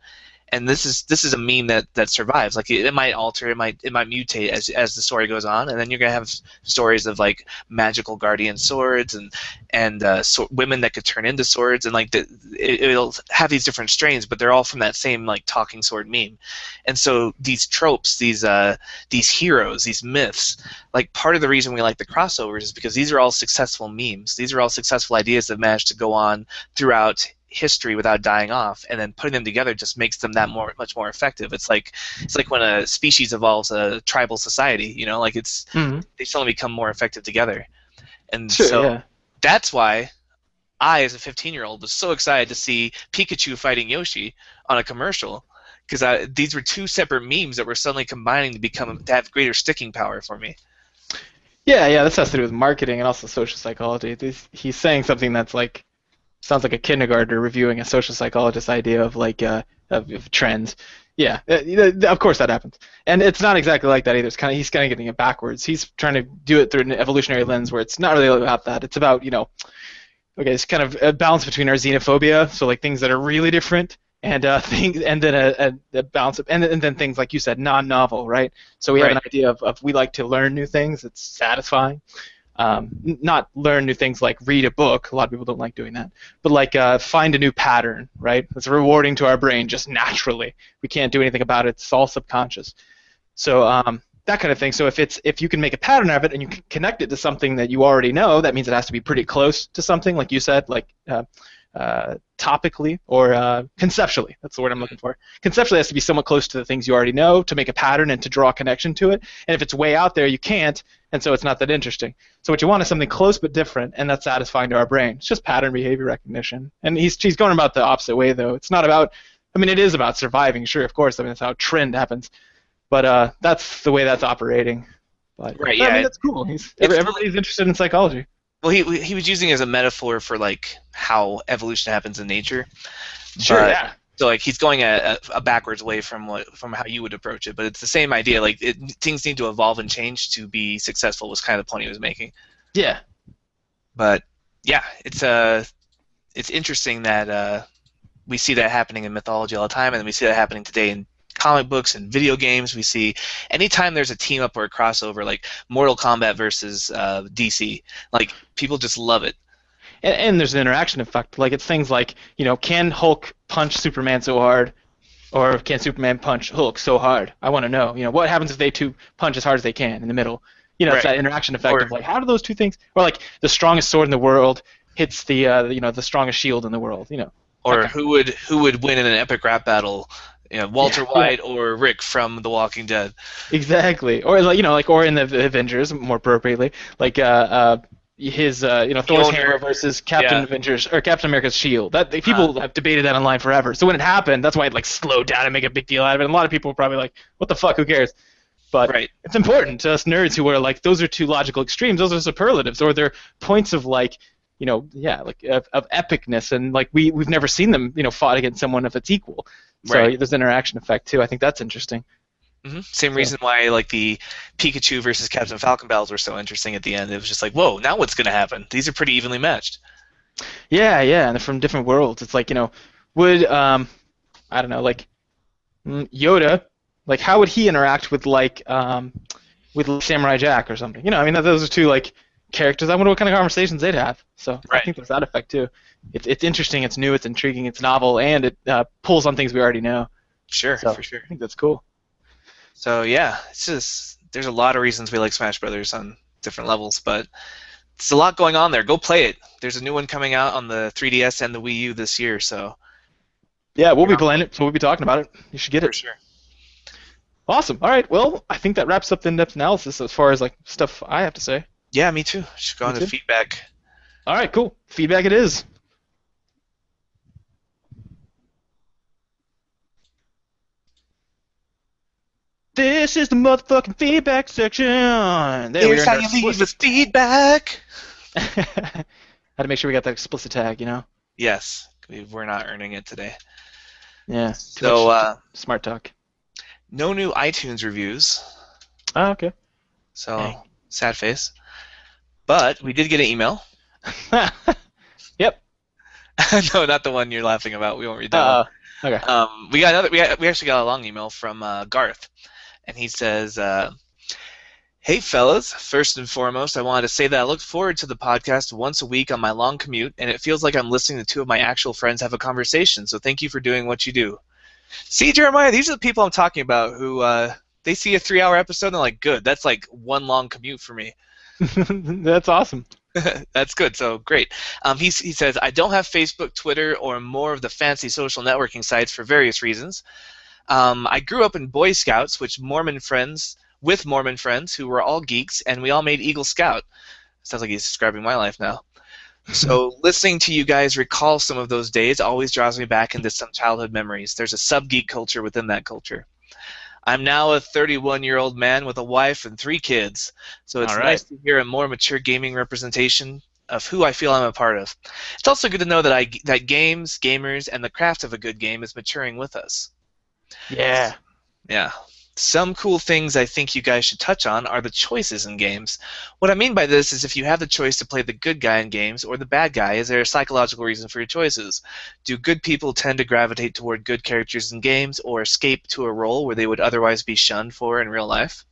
and this is a meme that survives. Like it might alter, it might mutate as the story goes on, and then you're gonna have stories of like magical guardian swords and women that could turn into swords, and like it'll have these different strains, but they're all from that same like talking sword meme. And so these tropes, these heroes, these myths, like part of the reason we like the crossovers is because these are all successful memes. These are all successful ideas that managed to go on throughout history without dying off, and then putting them together just makes them much more effective. It's like when a species evolves a tribal society, like Mhm. they suddenly become more effective together. And Sure, so yeah. that's why I, as a 15-year-old, was so excited to see Pikachu fighting Yoshi on a commercial, because these were two separate memes that were suddenly combining to have greater sticking power for me. Yeah, yeah, this has to do with marketing and also social psychology. He's saying something that's like sounds like a kindergartner reviewing a social psychologist idea of like of trends. Yeah, of course that happens, and it's not exactly like that either. He's kind of getting it backwards. He's trying to do it through an evolutionary lens where it's not really about that. It's about okay, it's kind of a balance between our xenophobia, so like things that are really different, and things, and then a balance of, and then things like you said, non-novel, right? So we have an Right. idea of we like to learn new things. It's satisfying. Not learn new things like read a book. A lot of people don't like doing that, but like find a new pattern, right? It's rewarding to our brain just naturally. We can't do anything about it. It's all subconscious. So that kind of thing. So if you can make a pattern of it and you can connect it to something that you already know, that means it has to be pretty close to something, like you said, like topically or conceptually. That's the word I'm looking for. Conceptually, it has to be somewhat close to the things you already know to make a pattern and to draw a connection to it. And if it's way out there, you can't, and so it's not that interesting. So what you want is something close but different, and that's satisfying to our brain. It's just pattern behavior recognition. And he's going about the opposite way, though. It's not about. I mean, it is about surviving, sure, of course. I mean, that's how trend happens. But that's the way that's operating. But Right. I Yeah. mean, that's cool. It's Everybody's interested in psychology. Well, he was using it as a metaphor for like how evolution happens in nature, Sure, but yeah. so like he's going a backwards way from how you would approach it, but it's the same idea. Like things need to evolve and change to be successful was kind of the point he was making. Yeah. But yeah, it's interesting that we see that happening in mythology all the time, and we see that happening today in comic books and video games. We see anytime there's a team up or a crossover, like Mortal Kombat versus DC, like people just love it. And there's an interaction effect. Like it's things like, can Hulk punch Superman so hard, or can Superman punch Hulk so hard? I want to know. What happens if they two punch as hard as they can in the middle? It's Right. that interaction effect Or of like, how do those two things, or like the strongest sword in the world hits the strongest shield in the world. That or kind of who would win in an epic rap battle? Walter yeah, yeah, White or Rick from The Walking Dead. exactly. Or like or in the Avengers more appropriately, like his Thor's hammer Mjolnir. versus Captain Yeah. Avengers or Captain America's shield. Uh, People have debated that online forever. So when it happened, that's why it like slowed down and make a big deal out of it. And a lot of people were probably like, "What the fuck? Who cares?" But right. it's important to us nerds who are like, those are two logical extremes. Those are superlatives, or they're points of like, yeah, like of epicness, and like we've never seen them, fought against someone of its equal. So Right. there's an interaction effect too. I think that's interesting. Same So reason why like the Pikachu versus Captain Falcon battles were so interesting at the end. It was just like, whoa, now what's gonna happen? These are pretty evenly matched. yeah, yeah, and they're from different worlds. It's like would I don't know, like Yoda, like how would he interact with like, Samurai Jack or something? I mean those are two like characters. I wonder what kind of conversations they'd have. So I Right. think there's that effect too. It's interesting, it's new, it's intriguing, it's novel, and it pulls on things we already know. Sure, So for sure. I think that's cool. So yeah, it's just there's a lot of reasons we like Smash Brothers on different levels, but it's a lot going on there. Go play it. There's a new one coming out on the 3DS and the Wii U this year, so Yeah, we'll get be on playing it, so we'll be talking about it. You should get for it. sure. Awesome. All right. Well, I think that wraps up the in-depth analysis as far as like stuff I have to say. Yeah, me too. Should go Me on to too. feedback. All right. Cool. Feedback it is. This is the motherfucking feedback section. There we Here's earned how our you leave with explicit. feedback. Had to make sure we got that explicit tag. Yes, we're not earning it today. Yeah, too So, much smart talk. no new iTunes reviews. Oh, okay. Dang. So, sad face. But we did get an email. Yep. No, not the one you're laughing about. We won't read that one. Uh, okay. We got another. We actually got a long email from Garth, and he says, "Hey fellas, first and foremost, I wanted to say that I look forward to the podcast once a week on my long commute, and it feels like I'm listening to two of my actual friends have a conversation. So thank you for doing what you do." See, Jeremiah, these are the people I'm talking about who they see a 3-hour episode and they're like, "Good, that's like one long commute for me." That's awesome. That's good. So great. He says, I don't have Facebook, Twitter, or more of the fancy social networking sites for various reasons. I grew up in Boy Scouts, with Mormon friends who were all geeks, and we all made Eagle Scout. Sounds like he's describing my life now. So listening to you guys recall some of those days always draws me back into some childhood memories. There's a sub-geek culture within that culture. I'm now a 31-year-old man with a wife and 3 kids, so All it's right. nice to hear a more mature gaming representation of who I feel I'm a part of. It's also good to know that games, gamers, and the craft of a good game is maturing with us. Yeah. Yeah. Some cool things I think you guys should touch on are the choices in games. What I mean by this is if you have the choice to play the good guy in games or the bad guy, is there a psychological reason for your choices? Do good people tend to gravitate toward good characters in games or escape to a role where they would otherwise be shunned for in real life?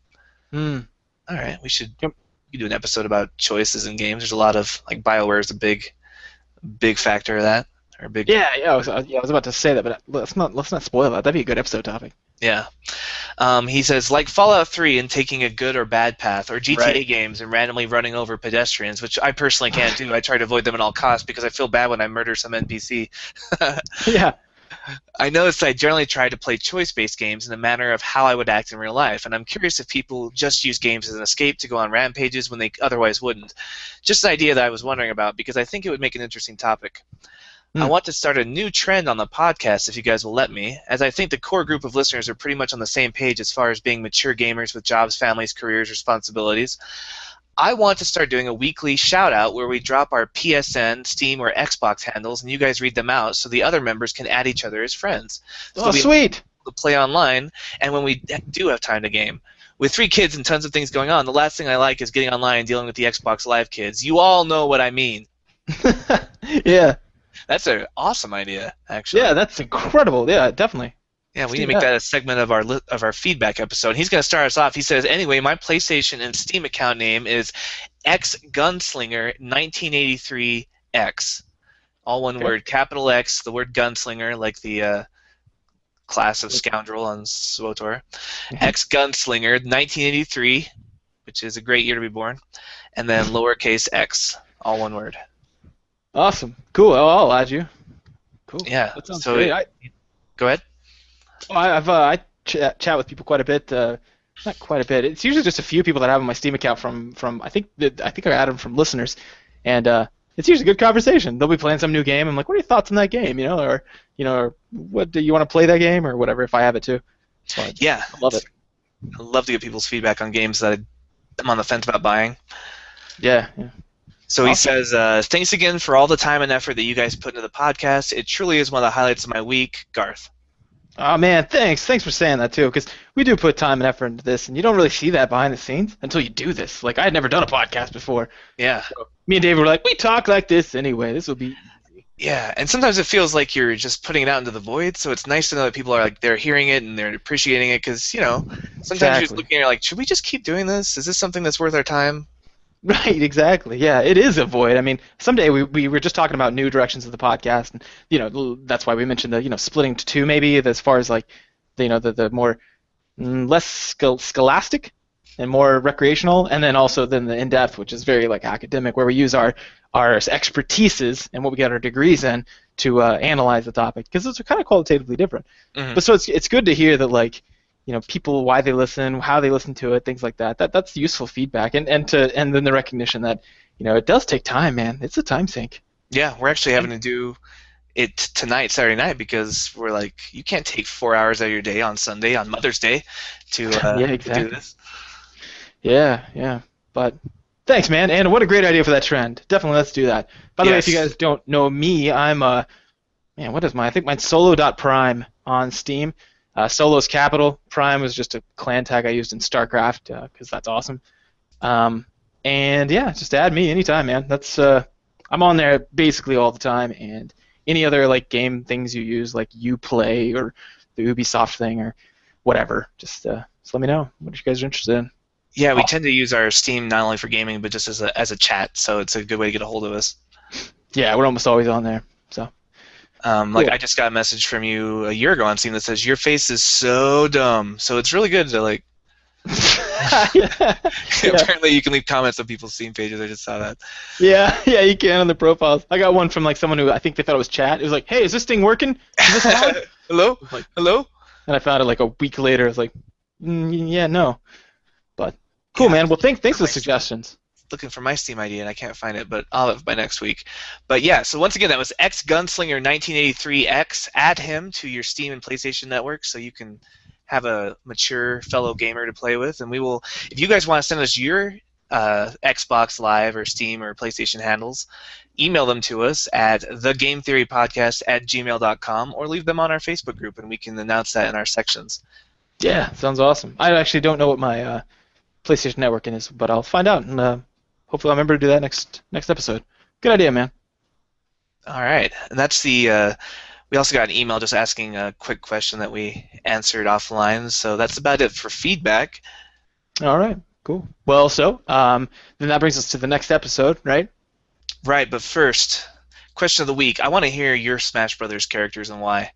Hmm. All right, Yep. we do an episode about choices in games. There's a lot of like BioWare is a big factor of that, or big Yeah, I was about to say that, but let's not spoil that. That'd be a good episode topic. yeah. He says, like Fallout 3 and taking a good or bad path, or Right. GTA games and randomly running over pedestrians, which I personally can't do. I try to avoid them at all costs because I feel bad when I murder some NPC. Yeah. I noticed I generally try to play choice-based games in the manner of how I would act in real life, and I'm curious if people just use games as an escape to go on rampages when they otherwise wouldn't. Just an idea that I was wondering about because I think it would make an interesting topic. I Hmm. want to start a new trend on the podcast if you guys will let me, as I think the core group of listeners are pretty much on the same page as far as being mature gamers with jobs, families, careers, responsibilities. I want to start doing a weekly shout out where we drop our PSN, Steam, or Xbox handles and you guys read them out so the other members can add each other as friends. So Oh, we sweet. to play online and when we do have time to game. With 3 kids and tons of things going on, the last thing I like is getting online and dealing with the Xbox Live kids. You all know what I mean. Yeah. That's an awesome idea, actually. Yeah, that's incredible. Yeah, definitely. Yeah, Let's we need do to make that. that a segment of our feedback episode. He's going to start us off. He says, "Anyway, my PlayStation and Steam account name is X Gunslinger 1983X. All one Okay. word, capital X, the word gunslinger, like the class of scoundrel on SWOTOR. Mhm. X Gunslinger 1983, which is a great year to be born, and then lowercase x, all one word. Awesome. Cool. I'll add you. Cool. Yeah. That sounds So great. go ahead. I chat with people quite a bit. Not quite a bit. It's usually just a few people that I have on my Steam account from I think I added them from listeners, and it's usually a good conversation. They'll be playing some new game. I'm like, what are your thoughts on that game? Or what do you want to play that game or whatever? If I have it too, but Yeah, I love it. I love to get people's feedback on games that I'm on the fence about buying. Yeah. Yeah. So he Awesome. says, thanks again for all the time and effort that you guys put into the podcast. It truly is one of the highlights of my week. Garth. Oh man, thanks. Thanks for saying that too, because we do put time and effort into this, and you don't really see that behind the scenes until you do this. Like I had never done a podcast before. Yeah. So me and David were like, we talk like this anyway. This will be easy. Yeah, and sometimes it feels like you're just putting it out into the void, so it's nice to know that people are like they're hearing it and they're appreciating it because, sometimes you're just Exactly. looking and you're like, should we just keep doing this? Is this something that's worth our time? Right, exactly. Yeah, it is a void. I mean, someday we were just talking about new directions of the podcast, and that's why we mentioned the splitting to two maybe as far as like the more less scholastic and more recreational, and then also then the in depth, which is very like academic, where we use our expertises and what we got our degrees in to analyze the topic because those are kind of qualitatively different. Hmm. But so it's good to hear that like people why they listen, how they listen to it, things like that. That's useful feedback, and then the recognition that it does take time, man. It's a time sink. Yeah, we're actually having to do it tonight, Saturday night, because we're like, you can't take 4 hours out of your day on Sunday, on Mother's Day, to Yeah, to do exactly. this. Yeah, yeah. But Thanks, man. And what a great idea for that trend. Definitely, let's do that. By the way, if you Yes. guys don't know me, I'm man, what is mine? I think mine's solo.prime on Steam. Solo's capital. Prime was just a clan tag I used in StarCraft because that's awesome. Um, and yeah, just add me anytime, man. That's I'm on there basically all the time, and any other like game things you use, like Uplay or the Ubisoft thing or whatever, just let me know what you guys are interested in. Yeah, we Awesome. tend to use our Steam not only for gaming but just as a chat, so it's a good way to get a hold of us. Yeah, we're almost always on there. So Like cool. I just got a message from you a year ago on Steam that says your face is so dumb. So it's really good to like. yeah, yeah, Apparently, you can leave comments on people's Steam pages. I just saw that. yeah. You can on the profiles. I got one from like someone who I think they thought it was chat. It was like, "Hey, is this thing working? Is this valid?" Hello, I was like, hello. and I found it like a week later. I was like, "Yeah, no." But cool, Yeah, I'm man. Well, thanks for for the my Steam, suggestions. looking for my Steam ID and I can't find it, but I'll have it by next week. But yeah, so once again, that was X Gunslinger 1983X. Add him to your Steam and PlayStation network so you can have a mature fellow gamer to play with. And we will, if you guys want to send us your Xbox Live or Steam or PlayStation handles, email them to us at thegametheorypodcast@gmail.com or leave them on our Facebook group and we can announce that in our sections. Yeah, sounds awesome. I actually don't know what my PlayStation Networking is, but I'll find out, and hopefully I'll remember to do that next episode. Good idea, man. All right, and that's the. We also got an email just asking a quick question that we answered offline. So that's about it for feedback. All right, cool. Well, then that brings us to the next episode, right? Right, but first, question of the week. I want to hear your Smash Brothers characters and why.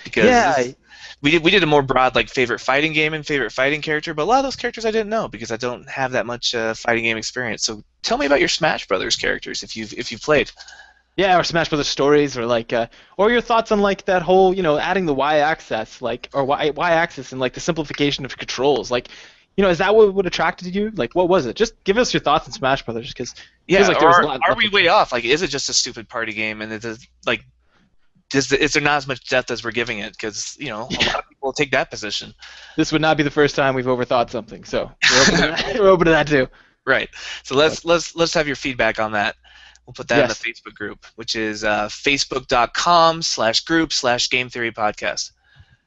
Because Yeah, this, we did a more broad like favorite fighting game and favorite fighting character, but a lot of those characters I didn't know because I don't have that much fighting game experience. So tell me about your Smash Brothers characters if you've played. yeah, or Smash Brothers stories, or like, or your thoughts on like that whole, adding the Y-axis, like, or Y-axis, and like the simplification of controls, like, is that what attracted you? Like, what was it? Just give us your thoughts on Smash Brothers, because it feels Yeah, like or there was a lot are left we unsaid. way off? Like, is it just a stupid party game, and it is like is there not as much depth as we're giving it? Because a lot of people take that position. This would not be the first time we've overthought something, so we're open to that. We're open to that too. Right. So But let's have your feedback on that. We'll put that in the yes, Facebook group, which is facebook.com/group/Game Theory Podcast.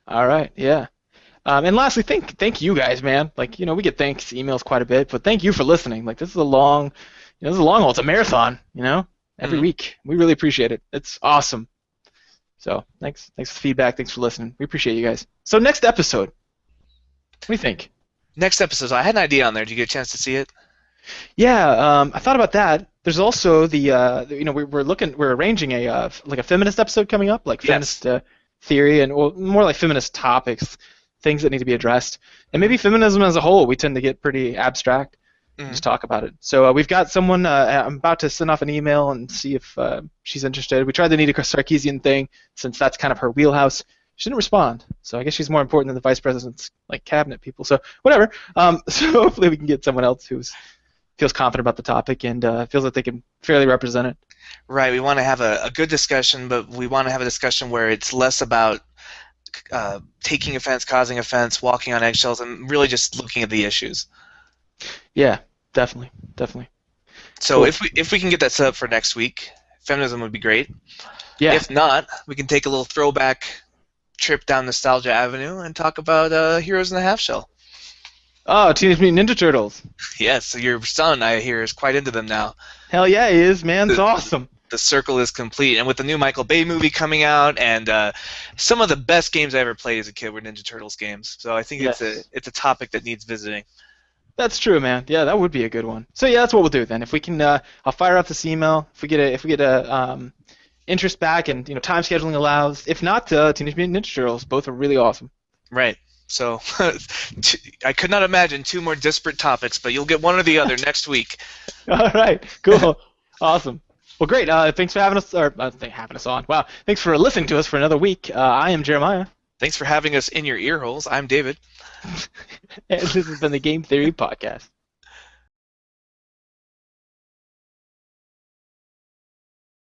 all right, yeah. And lastly, thank you guys, man. Like, we get thanks emails quite a bit, but thank you for listening. Like, this is a long, this is a long haul. It's a marathon, every Hmm. week. We really appreciate it. It's awesome. So thanks for the feedback. Thanks for listening. We appreciate you guys. So next episode, what do you think? Next episode, I had an idea on there. Did you get a chance to see it? Yeah, I thought about that. There's also we're arranging like a feminist episode coming up, like Yes. feminist theory and well, more like feminist topics, things that need to be addressed, and Hmm. maybe feminism as a whole. We tend to get pretty abstract and Hmm. just talk about it. So we've got someone. I'm about to send off an email and see if she's interested. We tried the Nita Sarkeesian thing since that's kind of her wheelhouse. She didn't respond, so I guess she's more important than the vice president's like cabinet people. So whatever. So hopefully we can get someone else who's feels confident about the topic and feels that they can fairly represent it. Right. We want to have a good discussion, but we want to have a discussion where it's less about taking offense, causing offense, walking on eggshells, and really just looking at the issues. Yeah, definitely, definitely. So Cool. if we can get that set up for next week, feminism would be great. Yeah. If not, we can take a little throwback trip down Nostalgia Avenue and talk about Heroes in the Half Shell. Oh, Teenage Mutant Ninja Turtles. Yes, so your son, I hear, is quite into them now. Hell yeah, he is, man. It's The, awesome. the circle is complete, and with the new Michael Bay movie coming out, and some of the best games I ever played as a kid were Ninja Turtles games. So I think Yes, it's a topic that needs visiting. that's true, man. Yeah, that would be a good one. So yeah, that's what we'll do then. If we can, I'll fire up this email. If we get a interest back and time scheduling allows. If not, Teenage Mutant Ninja Turtles. Both are really awesome. Right. So I could not imagine two more disparate topics, but you'll get one or the other next week. All right, cool, awesome. Well, great. Thanks for having us, or having us on. Wow, thanks for listening to us for another week. I am Jeremiah, Thanks for having us in your ear holes. I'm David. and this has been the Game Theory Podcast.